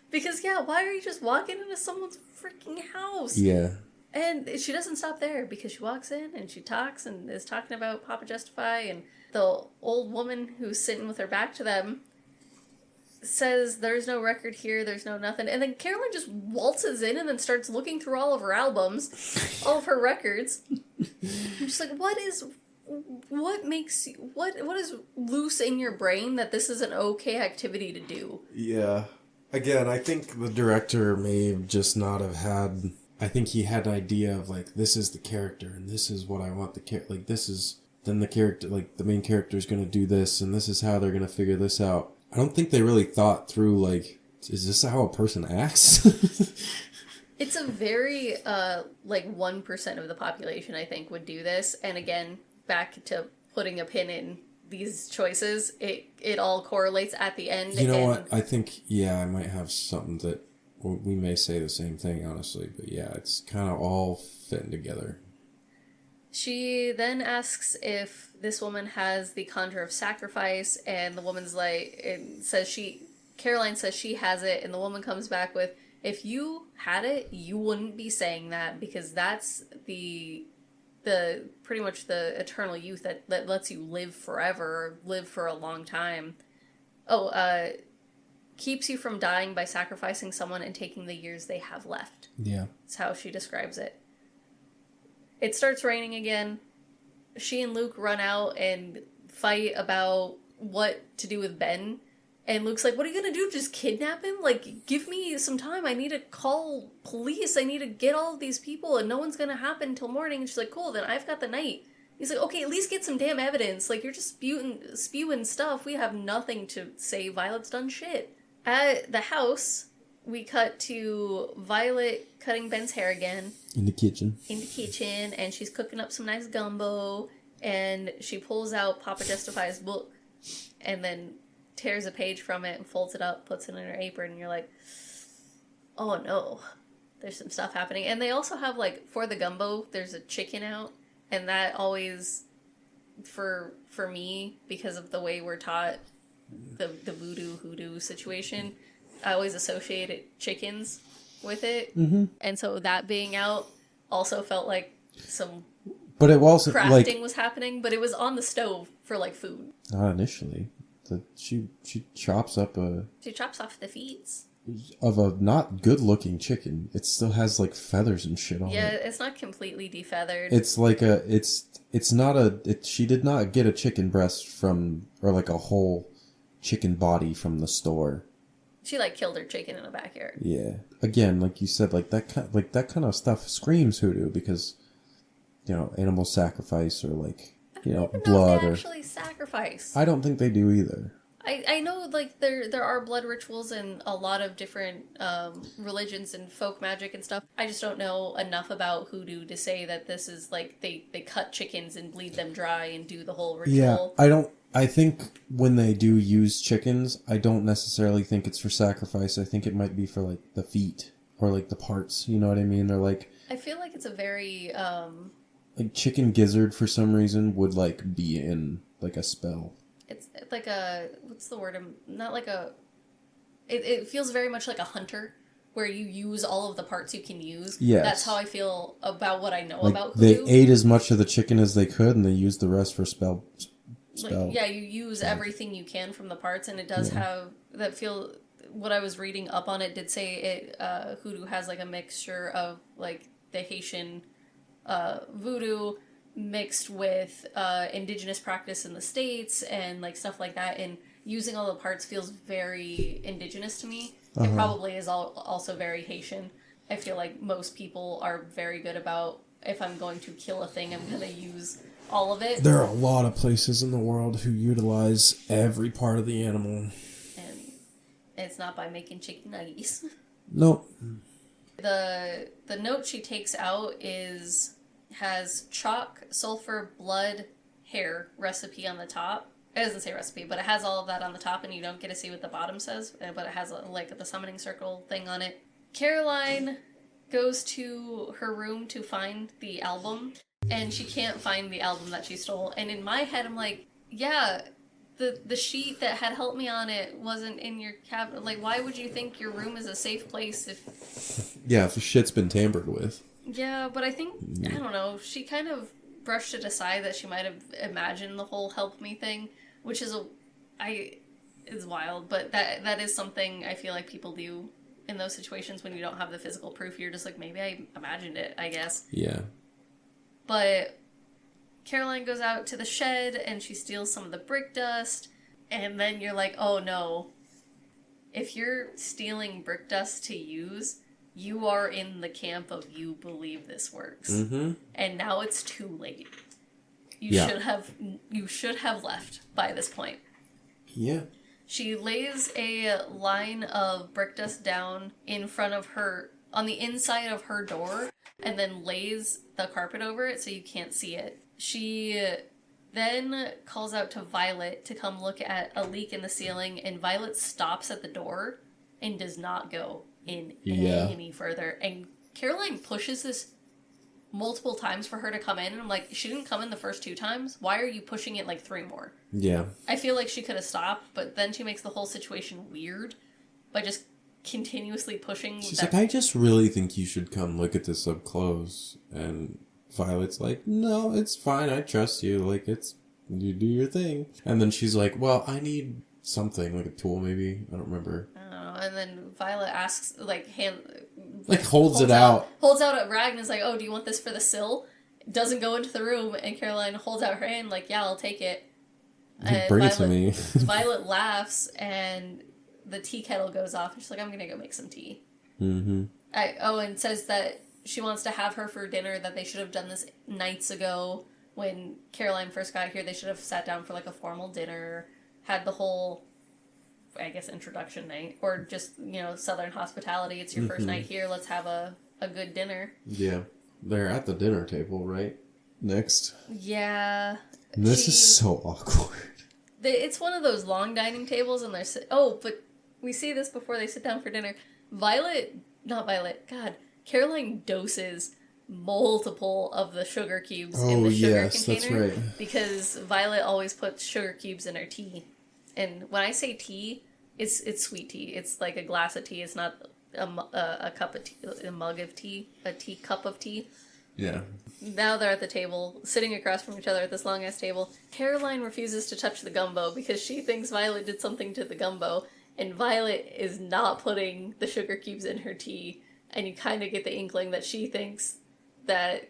Because why are you just walking into someone's freaking house? Yeah. And she doesn't stop there, because she walks in and she talks and is talking about Papa Justify, and the old woman who's sitting with her back to them says there's no record here, there's no nothing. And then Caroline just waltzes in and then starts looking through all of her albums, all of her records. I'm just like, what is loose in your brain that this is an okay activity to do? Yeah. Again, I think the director may just not have had... I think he had an idea of, like, this is the character, and this is what I want the character... Like, this is... Then the character... Like, the main character is going to do this, and this is how they're going to figure this out. I don't think they really thought through, like, is this how a person acts? It's a very, 1% of the population, I think, would do this. And again, back to putting a pin in these choices, it all correlates at the end. You know what? I think, I might have something that we may say the same thing, honestly. But yeah, it's kind of all fitting together. She then asks if this woman has the conjure of sacrifice, and the woman's like, Caroline says she has it, and the woman comes back with, if you had it, you wouldn't be saying that, because that's the pretty much the eternal youth that lets you live forever, or live for a long time. Keeps you from dying by sacrificing someone and taking the years they have left. Yeah. That's how she describes it. It starts raining again. She and Luke run out and fight about what to do with Ben. And Luke's like, what are you going to do? Just kidnap him? Like, give me some time. I need to call police. I need to get all of these people, and no one's going to happen until morning. And she's like, cool, then I've got the night. He's like, okay, at least get some damn evidence. Like, you're just spewing stuff. We have nothing to say. Violet's done shit. At the house, we cut to Violet cutting Ben's hair again. In the kitchen, and she's cooking up some nice gumbo, and she pulls out Papa Justify's book, and then tears a page from it and folds it up, puts it in her apron, and you're like, oh no, there's some stuff happening. And they also have, like, for the gumbo, there's a chicken out, and that always, for me, because of the way we're taught the voodoo hoodoo situation, I always associated chickens with it. Mm-hmm. And so that being out also felt like some but it was crafting was happening, but it was on the stove for, like, food. Not initially. She chops up She chops off the feet of a not good looking chicken. It still has, like, feathers and shit on it. Yeah, it's not completely defeathered. It's like she did not get a chicken breast from, or like a whole chicken body from the store. She, like, killed her chicken in the backyard. Yeah. Again, like you said, that kind of stuff screams hoodoo, because, animal sacrifice, or, like, blood, or actually sacrifice. I don't think they do either. I know, like, there are blood rituals in a lot of different religions and folk magic and stuff. I just don't know enough about hoodoo to say that this is, like, they cut chickens and bleed them dry and do the whole ritual. Yeah, I think when they do use chickens, I don't necessarily think it's for sacrifice. I think it might be for, like, the feet, or, like, the parts, you know what I mean? They're like, I feel like it's a very like, chicken gizzard for some reason would, like, be in, like, a spell. It's like a, what's the word? Not like a, it feels very much like a hunter, where you use all of the parts you can use. Yes. That's how I feel about what I know about They hoodoo. ate as much of the chicken as they could, and they used the rest for spell. Like, yeah, you use everything you can from the parts, and it does have that feel. What I was reading up on it did say it hoodoo has, like, a mixture of, like, the Haitian voodoo mixed with indigenous practice in the States and, like, stuff like that, and using all the parts feels very indigenous to me. It probably is also very Haitian. I feel like most people are very good about, if I'm going to kill a thing, I'm going to use all of it. There are a lot of places in the world who utilize every part of the animal. And it's not by making chicken nuggets. Nope. The note she takes out has chalk, sulfur, blood, hair recipe on the top. It doesn't say recipe, but it has all of that on the top, and you don't get to see what the bottom says, but it has, like, the summoning circle thing on it. Caroline goes to her room to find the album, and she can't find the album that she stole. And in my head, I'm like, yeah, the sheet that had helped me on it wasn't in your cabinet. Like, why would you think your room is a safe place if... Yeah, if the shit's been tampered with. Yeah, but I think, I don't know, she kind of brushed it aside that she might have imagined the whole help me thing, which is is wild, but that is something I feel like people do in those situations when you don't have the physical proof. You're just like, maybe I imagined it, I guess. Yeah. But Caroline goes out to the shed and she steals some of the brick dust, and then you're like, oh no, if you're stealing brick dust to use, you are in the camp of you believe this works. Mm-hmm. And now it's too late. You should have left by this point. Yeah. She lays a line of brick dust down in front of her, on the inside of her door, and then lays the carpet over it so you can't see it. then calls out to Violet to come look at a leak in the ceiling, and Violet stops at the door and does not go in any further. And Caroline pushes this multiple times for her to come in, and I'm like, she didn't come in the first 2 times. Why are you pushing it like 3 more? Yeah. I feel like she could have stopped, but then she makes the whole situation weird by just continuously pushing. She's like, I just really think you should come look at this up close. And Violet's like, no, it's fine. I trust you. Like, you do your thing. And then she's like, well, I need something, like a tool maybe. I don't remember. I don't know. And then Violet asks, holds it out. Holds out a rag and is like, oh, do you want this for the sill? Doesn't go into the room, and Caroline holds out her hand like, yeah, I'll take it. And bring it to me. Violet laughs, and the tea kettle goes off, and she's like, I'm gonna go make some tea. Mm-hmm. And says that she wants to have her for dinner, that they should have done this nights ago. When Caroline first got here, they should have sat down for like a formal dinner, had the whole, I guess, introduction night, or just, Southern hospitality. It's your first night here, let's have a good dinner. Yeah. They're at the dinner table, right? Next. Yeah. And this is so awkward. It's one of those long dining tables, and but we see this before they sit down for dinner. Caroline doses multiple of the sugar cubes in the sugar container. That's right. Because Violet always puts sugar cubes in her tea. And when I say tea, it's sweet tea. It's like a glass of tea. It's not a cup of tea, a mug of tea, a teacup of tea. Yeah. Now they're at the table, sitting across from each other at this long-ass table. Caroline refuses to touch the gumbo because she thinks Violet did something to the gumbo, and Violet is not putting the sugar cubes in her tea, and you kind of get the inkling that she thinks that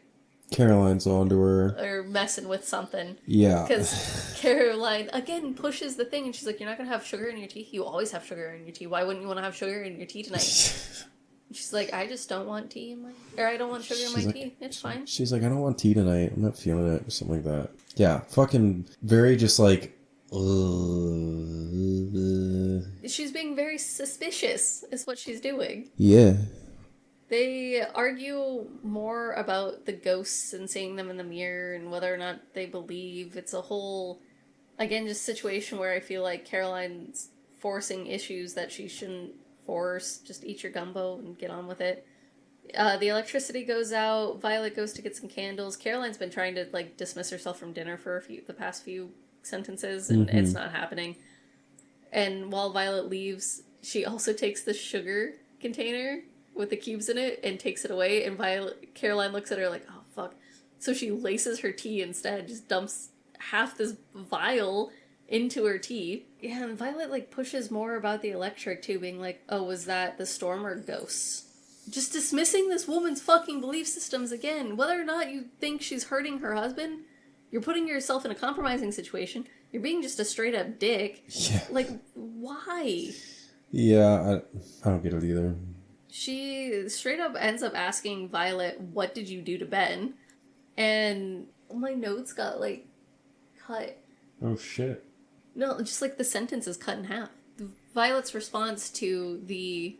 Caroline's onto her. Or messing with something. Yeah. Because Caroline, again, pushes the thing, and she's like, you're not going to have sugar in your tea? You always have sugar in your tea. Why wouldn't you want to have sugar in your tea tonight? She's like, I just don't want tea in my... Or I don't want sugar in my tea. It's fine. She's like, I don't want tea tonight. I'm not feeling it. Or something like that. Yeah. Fucking very just like... She's being very suspicious, is what she's doing. Yeah. They argue more about the ghosts and seeing them in the mirror and whether or not they believe. It's a whole, again, just situation where I feel like Caroline's forcing issues that she shouldn't force. Just eat your gumbo and get on with it. The electricity goes out. Violet goes to get some candles. Caroline's been trying to dismiss herself from dinner for the past few sentences, and it's not happening. And while Violet leaves, she also takes the sugar container with the cubes in it and takes it away, and Caroline looks at her like, oh fuck. So she laces her tea instead, just dumps half this vial into her tea. Yeah, and Violet pushes more about the electric too, being like, oh, was that the storm or ghosts? Just dismissing this woman's fucking belief systems again. Whether or not you think she's hurting her husband, you're putting yourself in a compromising situation. You're being just a straight up dick. Yeah. Why? Yeah, I don't get it either. She straight up ends up asking Violet, what did you do to Ben? And my notes got, cut. Oh, shit. No, just, the sentence is cut in half. Violet's response to the,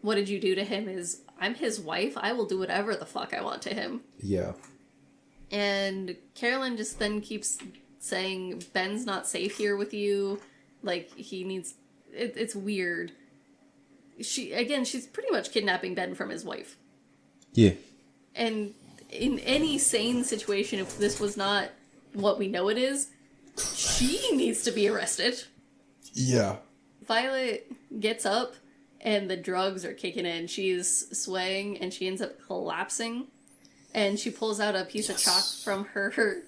what did you do to him is, I'm his wife, I will do whatever the fuck I want to him. Yeah. And Caroline just then keeps saying, Ben's not safe here with you. He needs, it's weird. She's pretty much kidnapping Ben from his wife. Yeah. And in any sane situation, if this was not what we know it is, she needs to be arrested. Yeah. Violet gets up, and the drugs are kicking in. She's swaying, and she ends up collapsing. And she pulls out a piece of chalk from her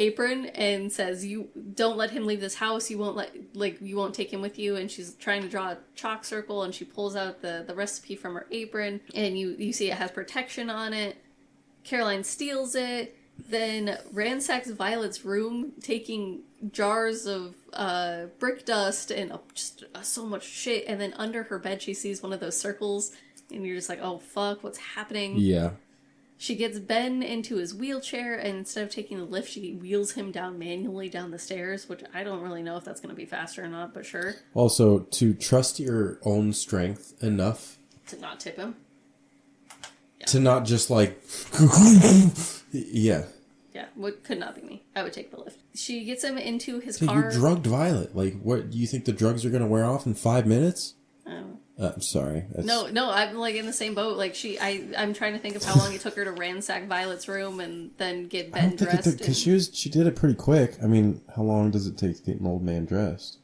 apron and says, you don't let him leave this house, you won't take him with you. And she's trying to draw a chalk circle, and she pulls out the recipe from her apron, and you see it has protection on it. Caroline steals it, then ransacks Violet's room, taking jars of brick dust and just so much shit. And then under her bed she sees one of those circles, and you're just like, oh fuck, what's happening? Yeah. She gets Ben into his wheelchair, and instead of taking the lift, she wheels him down manually down the stairs, which I don't really know if that's going to be faster or not, but sure. Also, to trust your own strength enough to not tip him. Yeah. To not just yeah. Yeah, could not be me. I would take the lift. She gets him into his So car. you drugged Violet. Like, what, do you think the drugs are going to wear off in 5 minutes? I don't know. I'm sorry. No, I'm like in the same boat. Like I'm trying to think of how long it took her to ransack Violet's room and then get Ben dressed. Because she did it pretty quick. I mean, how long does it take to get an old man dressed?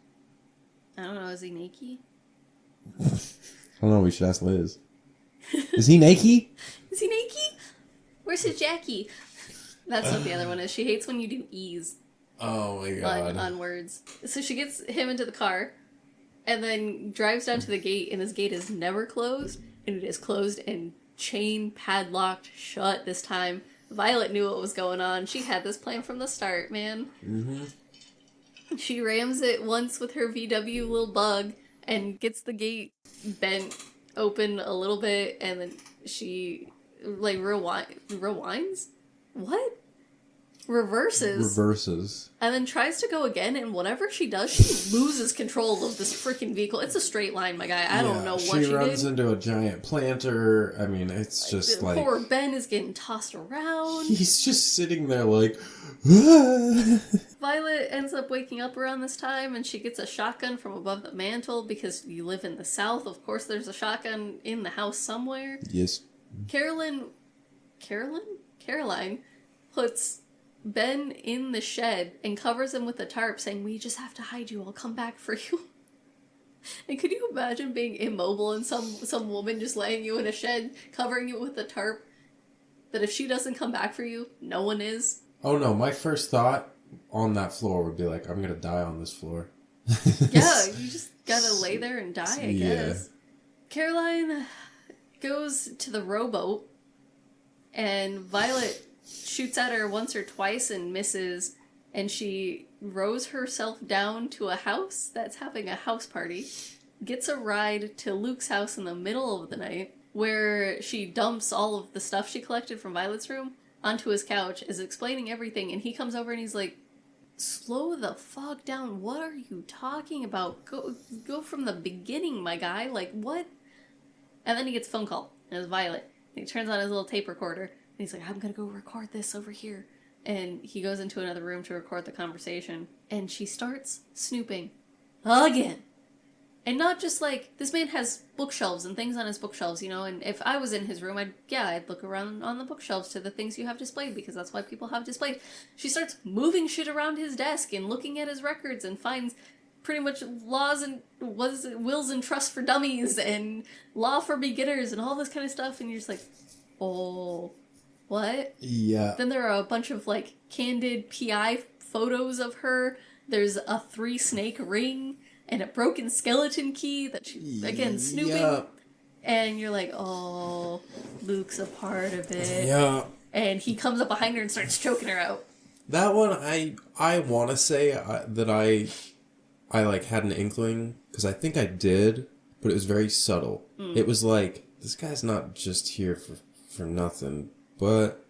I don't know. Is he naked? I don't know. We should ask Liz. Is he naked? Is he naked? Where's his Jackie? That's what the other one is. She hates when you do E's. Oh my god. On words. So she gets him into the car. And then drives down to the gate, and this gate is never closed, and it is closed and chain padlocked shut this time. Violet knew what was going on. She had this plan from the start, man. Mm-hmm. She rams it once with her VW little bug and gets the gate bent open a little bit, and then she, like, rewinds? What? Reverses. And then tries to go again, and whatever she does, she loses control of this freaking vehicle. It's a straight line, my guy. I don't know what she did. She runs into a giant planter. I mean, it's just like... Poor Ben is getting tossed around. He's just sitting there like... Violet ends up waking up around this time, and she gets a shotgun from above the mantle, because you live in the South. Of course, there's a shotgun in the house somewhere. Yes. Caroline puts Ben in the shed and covers him with a tarp, saying, "We just have to hide you. I'll come back for you." And could you imagine being immobile and some woman just laying you in a shed, covering you with a tarp, that if she doesn't come back for you, no one is? Oh no, my first thought on that floor would be like, I'm gonna die on this floor. Yeah, you just gotta lay there and die, I guess. Caroline goes to the rowboat, and Violet shoots at her once or twice and misses, and she rows herself down to a house that's having a house party, gets a ride to Luke's house in the middle of the night, where she dumps all of the stuff she collected from Violet's room onto his couch, is explaining everything, and he comes over and he's like, "Slow the fuck down, what are you talking about? Go from the beginning, my guy, like, what?" And then he gets a phone call, and it's Violet, and he turns on his little tape recorder, and he's like, "I'm gonna go record this over here." And he goes into another room to record the conversation. And she starts snooping. Again. And not just like, this man has bookshelves and things on his bookshelves, you know, and if I was in his room, I'd look around on the bookshelves to the things you have displayed, because that's why people have displayed. She starts moving shit around his desk and looking at his records and finds pretty much laws and, wills and trusts for dummies and law for beginners and all this kind of stuff. And you're just like, oh... What? Yeah. Then there are a bunch of, like, candid PI photos of her. There's a 3-snake ring and a broken skeleton key that she, again, snooping. Yeah. And you're like, oh, Luke's a part of it. Yeah. And he comes up behind her and starts choking her out. That one, I want to say that I like, had an inkling, because I think I did, but it was very subtle. Mm. It was like, this guy's not just here for nothing. But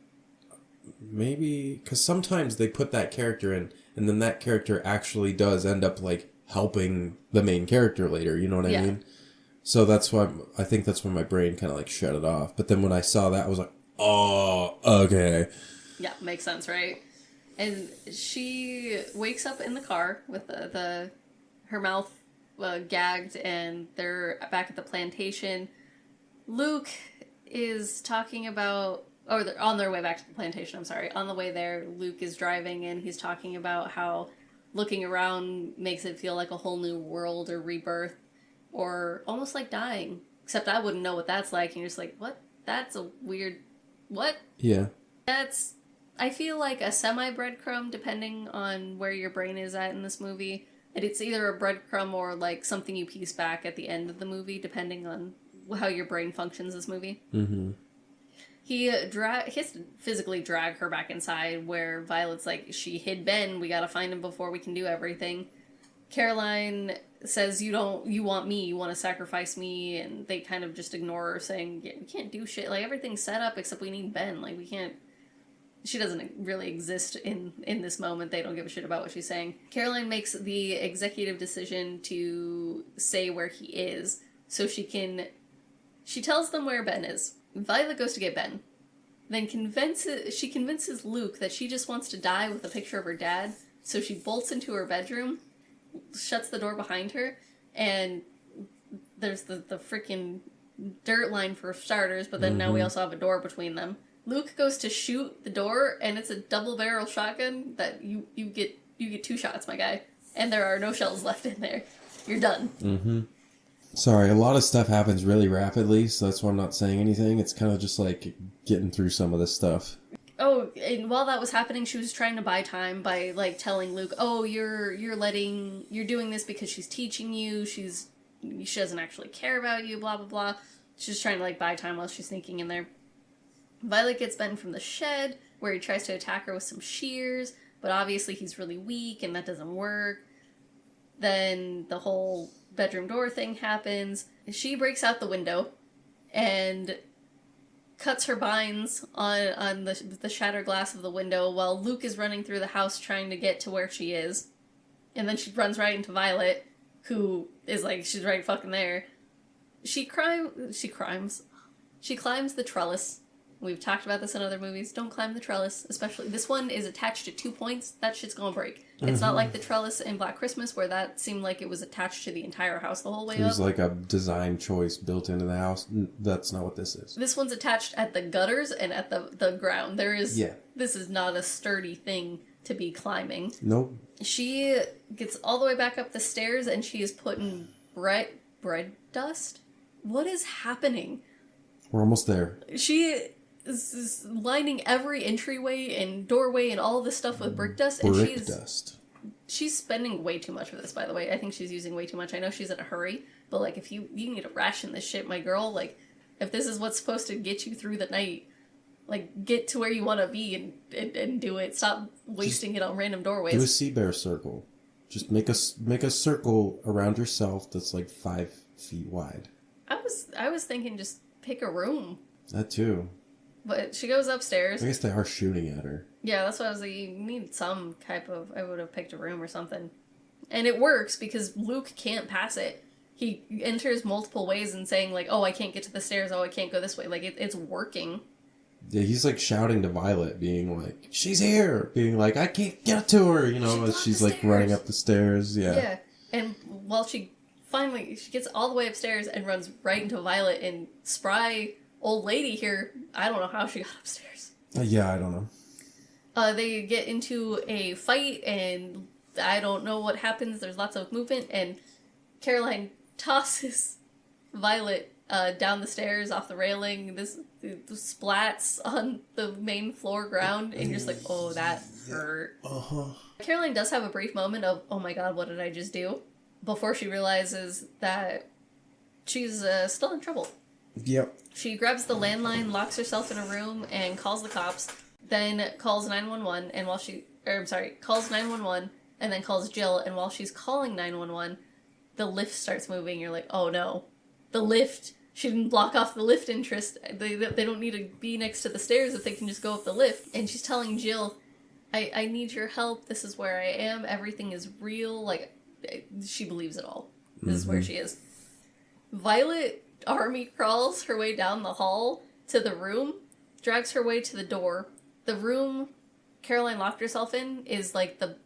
maybe, because sometimes they put that character in, and then that character actually does end up, like, helping the main character later, you know what I mean? So that's why, I think that's when my brain kind of, like, shut it off. But then when I saw that, I was like, oh, okay. Yeah, makes sense, right? And she wakes up in the car with her mouth gagged, and they're back at the plantation. Luke is talking about... Oh, they're on their way back to the plantation, I'm sorry. On the way there, Luke is driving, and he's talking about how looking around makes it feel like a whole new world or rebirth, or almost like dying. Except I wouldn't know what that's like, and you're just like, what? That's a weird... What? Yeah. That's, I feel like a semi-breadcrumb, depending on where your brain is at in this movie. And it's either a breadcrumb or, like, something you piece back at the end of the movie, depending on how your brain functions this movie. Mm-hmm. He has to physically drag her back inside, where Violet's like, she hid Ben, we gotta find him before we can do everything. Caroline says, you want me, you want to sacrifice me, and they kind of just ignore her, saying, yeah, we can't do shit, like, everything's set up except we need Ben, like, we can't... She doesn't really exist in this moment, they don't give a shit about what she's saying. Caroline makes the executive decision to say where he is, so she tells them where Ben is. Violet goes to get Ben. then she convinces Luke that she just wants to die with a picture of her dad, so she bolts into her bedroom, shuts the door behind her, and there's the freaking dirt line for starters, but then now we also have a door between them. Luke goes to shoot the door, and it's a double-barrel shotgun that you get 2 shots, my guy. And there are no shells left in there. You're done. Mm-hmm. Sorry, a lot of stuff happens really rapidly, so that's why I'm not saying anything. It's kind of just like getting through some of this stuff. Oh, and while that was happening, she was trying to buy time by, like, telling Luke, oh, you're doing this because she's teaching you, she doesn't actually care about you, blah, blah, blah. She's trying to, like, buy time while she's sneaking in there. Violet gets Ben from the shed, where he tries to attack her with some shears, but obviously he's really weak, and that doesn't work. Then the whole bedroom door thing happens. She breaks out the window, and cuts her binds on the shattered glass of the window while Luke is running through the house trying to get to where she is. And then she runs right into Violet, who is like, she's right fucking there. She climbs the trellis. We've talked about this in other movies. Don't climb the trellis, especially this one is attached to 2 points. That shit's gonna break. It's not like the trellis in Black Christmas where that seemed like it was attached to the entire house the whole way up. It was like a design choice built into the house. That's not what this is. This one's attached at the gutters and at the ground. This is not a sturdy thing to be climbing. Nope. She gets all the way back up the stairs and she is putting bread dust? What is happening? We're almost there. She is lining every entryway and doorway and all this stuff with brick dust. And she's spending way too much for this, by the way. I think she's using way too much. I know she's in a hurry, but like if you need to ration this shit, my girl, like if this is what's supposed to get you through the night, like get to where you want to be and do it. Stop wasting it on random doorways. Do a sea bear circle. Just make a circle around yourself that's like 5 feet wide. I was thinking just pick a room. That too. But she goes upstairs. I guess they are shooting at her. Yeah, that's what I was like, you need some type of... I would have picked a room or something. And it works because Luke can't pass it. He enters multiple ways and saying like, oh, I can't get to the stairs, oh, I can't go this way. Like, it's working. Yeah, he's like shouting to Violet, being like, she's here! Being like, I can't get to her! You know, as she's like running up the stairs. Yeah. Yeah, and while she gets all the way upstairs and runs right into Violet, and spry old lady here, I don't know how she got upstairs. Yeah, I don't know. They get into a fight, and I don't know what happens. There's lots of movement, and Caroline tosses Violet down the stairs off the railing. This splats on the main floor ground, and you're just like, oh, that hurt. Uh-huh. Caroline does have a brief moment of, oh my god, what did I just do? Before she realizes that she's still in trouble. Yep. She grabs the landline, locks herself in a room, and calls the cops. Then calls 911, and calls 911, and then calls Jill. And while she's calling 911, the lift starts moving. You're like, oh no, the lift. She didn't block off the lift interest. They don't need to be next to the stairs if they can just go up the lift. And she's telling Jill, I need your help. This is where I am. Everything is real. Like, she believes it all. This is where she is. Violet army crawls her way down the hall to the room, drags her way to the door. The room Caroline locked herself in is like the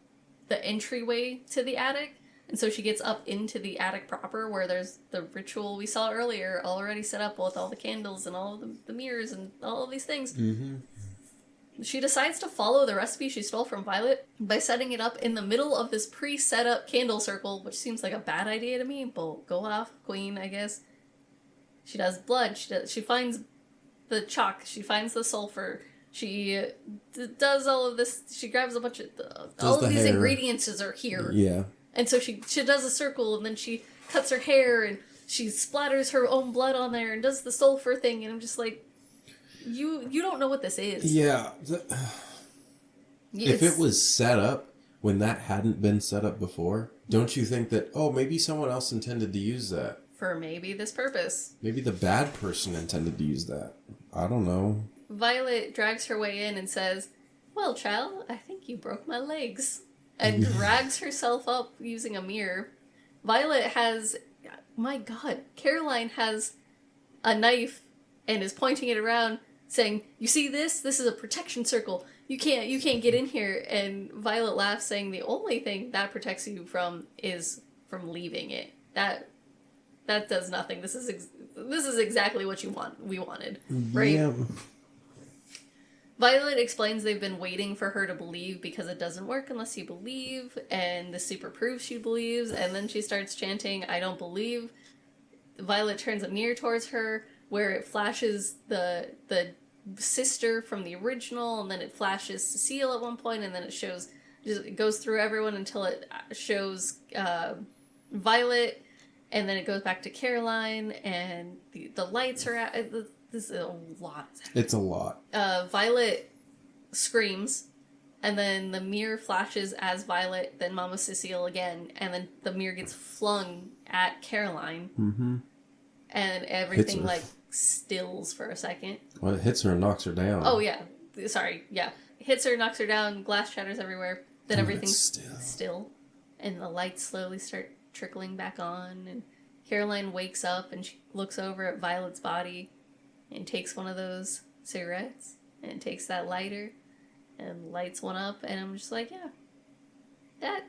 entryway to the attic, and so she gets up into the attic proper where there's the ritual we saw earlier already set up with all the candles and all of the mirrors and all of these things. Mm-hmm. She decides to follow the recipe she stole from Violet by setting it up in the middle of this pre-set up candle circle, which seems like a bad idea to me, but go off, queen, I guess. She does blood, she finds the chalk, she finds the sulfur, she does all of this, she grabs a bunch of... all of these ingredients are here. Yeah. And so she does a circle, and then she cuts her hair, and she splatters her own blood on there, and does the sulfur thing, and I'm just like... You don't know what this is. Yeah. If it was set up when that hadn't been set up before, don't you think that, oh, maybe someone else intended to use that? For maybe this purpose. Maybe the bad person intended to use that. I don't know. Violet drags her way in and says, well, child, I think you broke my legs. And drags herself up using a mirror. Violet has... My god. Caroline has a knife and is pointing it around. saying, "You see this? This is a protection circle. You can't get in here." And Violet laughs, saying, "The only thing that protects you from leaving it. That does nothing. This is exactly what we wanted, right?" Yeah. Violet explains they've been waiting for her to believe because it doesn't work unless you believe, and the super proves she believes, and then she starts chanting, "I don't believe." Violet turns a mirror towards her, where it flashes the sister from the original, and then it flashes Cecile at one point, and then it goes through everyone until it shows Violet, and then it goes back to Caroline, and the lights are at... This is a lot. It's a lot. Violet screams, and then the mirror flashes as Violet, then Mama Cecile again, and then the mirror gets flung at Caroline. Mm-hmm. And everything, like, stills for a second. Well, it hits her and knocks her down. Oh, yeah. Sorry, yeah. Hits her, knocks her down, glass shatters everywhere. Then everything's still. And the lights slowly start trickling back on, and Caroline wakes up, and she looks over at Violet's body, and takes one of those cigarettes, and takes that lighter, and lights one up, and I'm just like, yeah, that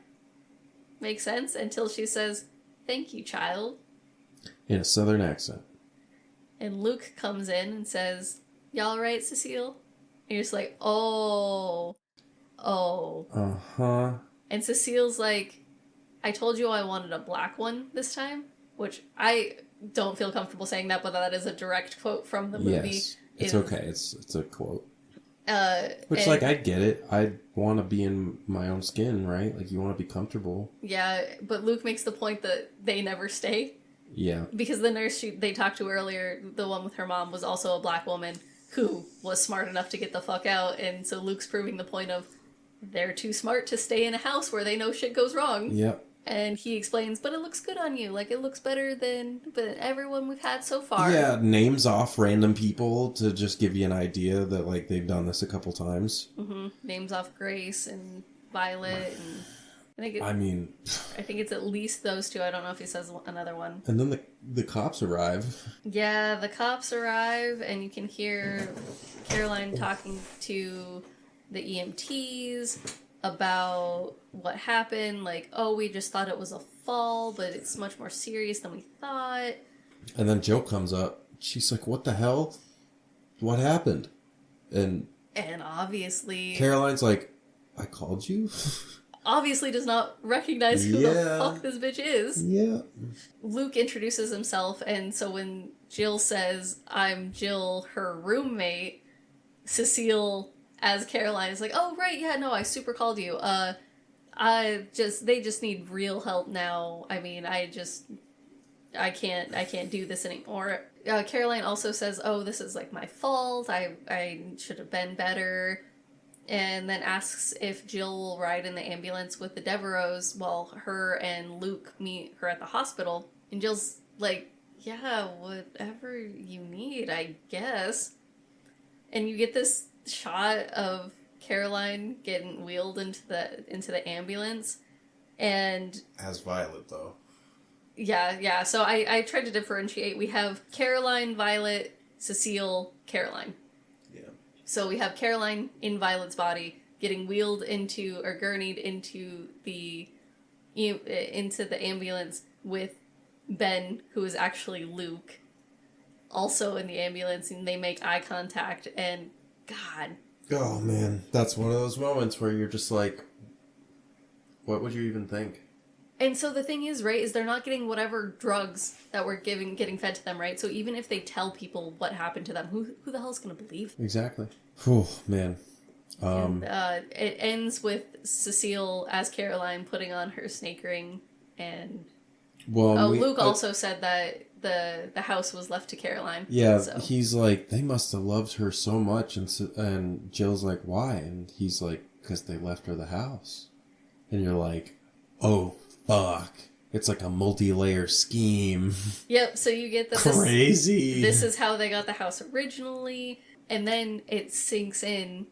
makes sense, until she says, "Thank you, child." In a southern accent. And Luke comes in and says, "You all right, Cecile?" And you're just like, oh. Uh-huh. And Cecile's like, "I told you I wanted a black one this time," which I don't feel comfortable saying that, but that is a direct quote from the movie. Yes, it's okay. It's a quote. Which, and, like, I get it. I want to be in my own skin, right? Like, you want to be comfortable. Yeah, but Luke makes the point that they never stay. Yeah. Because the nurse they talked to earlier, the one with her mom, was also a black woman who was smart enough to get the fuck out, and so Luke's proving the point of they're too smart to stay in a house where they know shit goes wrong. Yep. And he explains, "But it looks good on you. Like, it looks better than everyone we've had so far." Yeah, names off random people to just give you an idea that, like, they've done this a couple times. Mm-hmm. Names off Grace and Violet, and I think it's at least those two. I don't know if he says another one. And then the cops arrive. Yeah, the cops arrive, and you can hear Caroline talking to the EMTs about what happened. Like, "Oh, we just thought it was a fall, but it's much more serious than we thought." And then Jill comes up. She's like, "What the hell? What happened?" And obviously... Caroline's like, "I called you?" Obviously does not recognize who the fuck this bitch is. Yeah. Luke introduces himself, and so when Jill says, "I'm Jill, her roommate," Cecile, as Caroline, is like, "Oh, right, yeah, no, I super called you. They just need real help now. I mean, I can't do this anymore." Caroline also says, "Oh, this is, like, my fault. I should have been better." And then asks if Jill will ride in the ambulance with the Devereaux while her and Luke meet her at the hospital. And Jill's like, "Yeah, whatever you need, I guess." And you get this shot of Caroline getting wheeled into the ambulance, and As Violet, though. Yeah. So I tried to differentiate. We have Caroline, Violet, Cecile, Caroline. Yeah. So we have Caroline in Violet's body getting wheeled into, or gurneyed into the ambulance with Ben, who is actually Luke, also in the ambulance, and they make eye contact, and God. Oh, man. That's one of those moments where you're just like, what would you even think? And so the thing is, right, is they're not getting whatever drugs that were getting fed to them, right? So even if they tell people what happened to them, who the hell is going to believe? Exactly. Whew, man. And it ends with Cecile as Caroline putting on her snake ring, and Luke also said that the house was left to Caroline. Yeah, so. He's like, they must have loved her so much, and Jill's like, why? And he's like, because they left her the house. And you're like, oh, fuck. It's like a multi-layer scheme. Yep, so you get the crazy. This is how they got the house originally, and then it sinks in,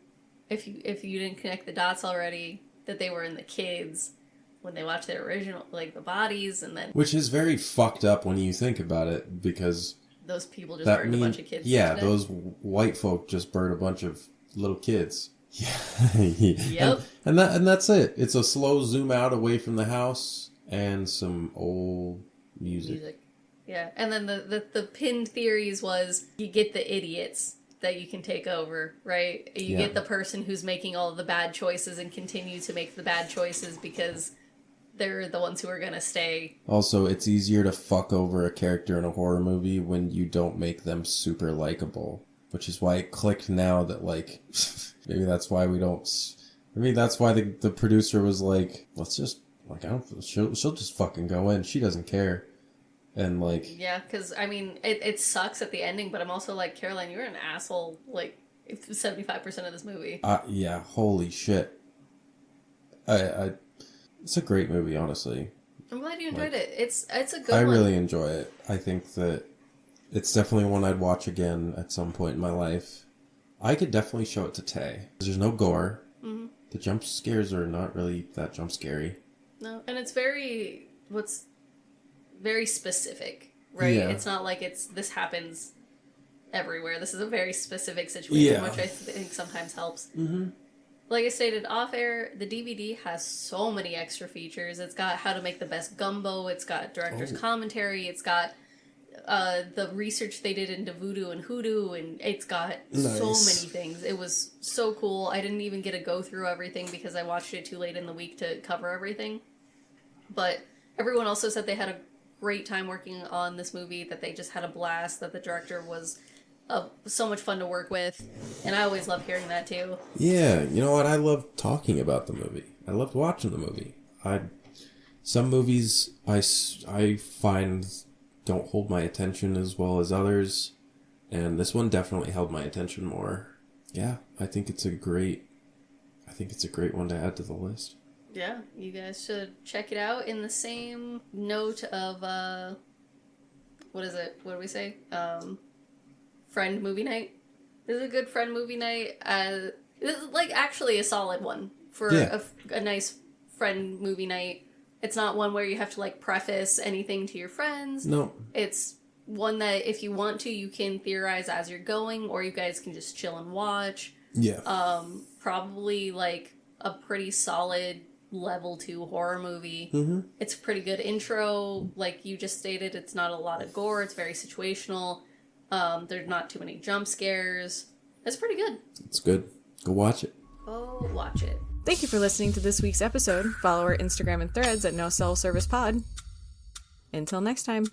if you didn't connect the dots already, that they were in the kids when they watched their original, like, the bodies, and then... Which is very fucked up when you think about it, because those people just burned a bunch of kids. Yeah, those white folk just burned a bunch of little kids. Yeah. Yep. And that's it. It's a slow zoom out away from the house and some old music. Yeah, and then the pinned theories was you get the idiots that you can take over, right? You get the person who's making all of the bad choices and continue to make the bad choices because they're the ones who are gonna stay. Also, it's easier to fuck over a character in a horror movie when you don't make them super likable, which is why it clicked now that, like, maybe that's why we don't... Maybe that's why the producer was like, let's just, like, she'll just fucking go in. She doesn't care. And, like... Yeah, because, I mean, it sucks at the ending, but I'm also like, Caroline, you're an asshole, like, 75% of this movie. Yeah, holy shit. It's a great movie, honestly. I'm glad you enjoyed it. It's a good one. I really enjoy it. I think that it's definitely one I'd watch again at some point in my life. I could definitely show it to Tay. There's no gore. Mm-hmm. The jump scares are not really that jump scary. No, and it's very specific, right? Yeah. It's not like this happens everywhere. This is a very specific situation, which I think sometimes helps. Mm-hmm. Like I stated off air, the DVD has so many extra features. It's got how to make the best gumbo. It's got director's commentary. It's got the research they did into voodoo and hoodoo, and it's got so many things. It was so cool. I didn't even get to go through everything because I watched it too late in the week to cover everything. But everyone also said they had a great time working on this movie, that they just had a blast, that the director was so much fun to work with, and I always love hearing that too. Yeah, you know what? I love talking about the movie. I loved watching the movie. Some movies I find don't hold my attention as well as others, and this one definitely held my attention more. Yeah, I think it's a great one to add to the list. Yeah, you guys should check it out. In the same note of what is it? What do we say? Friend movie night. This is a good friend movie night. This is like actually a solid one for a nice friend movie night. It's not one where you have to like preface anything to your friends. No. It's one that if you want to, you can theorize as you're going, or you guys can just chill and watch. Yeah. Probably like a pretty solid level 2 horror movie. Mm-hmm. It's a pretty good intro. Like you just stated, it's not a lot of gore. It's very situational. There's not too many jump scares. It's pretty good. It's good. Go watch it. Go watch it. Thank you for listening to this week's episode. Follow our Instagram and threads at No Cell Service Pod. Until next time.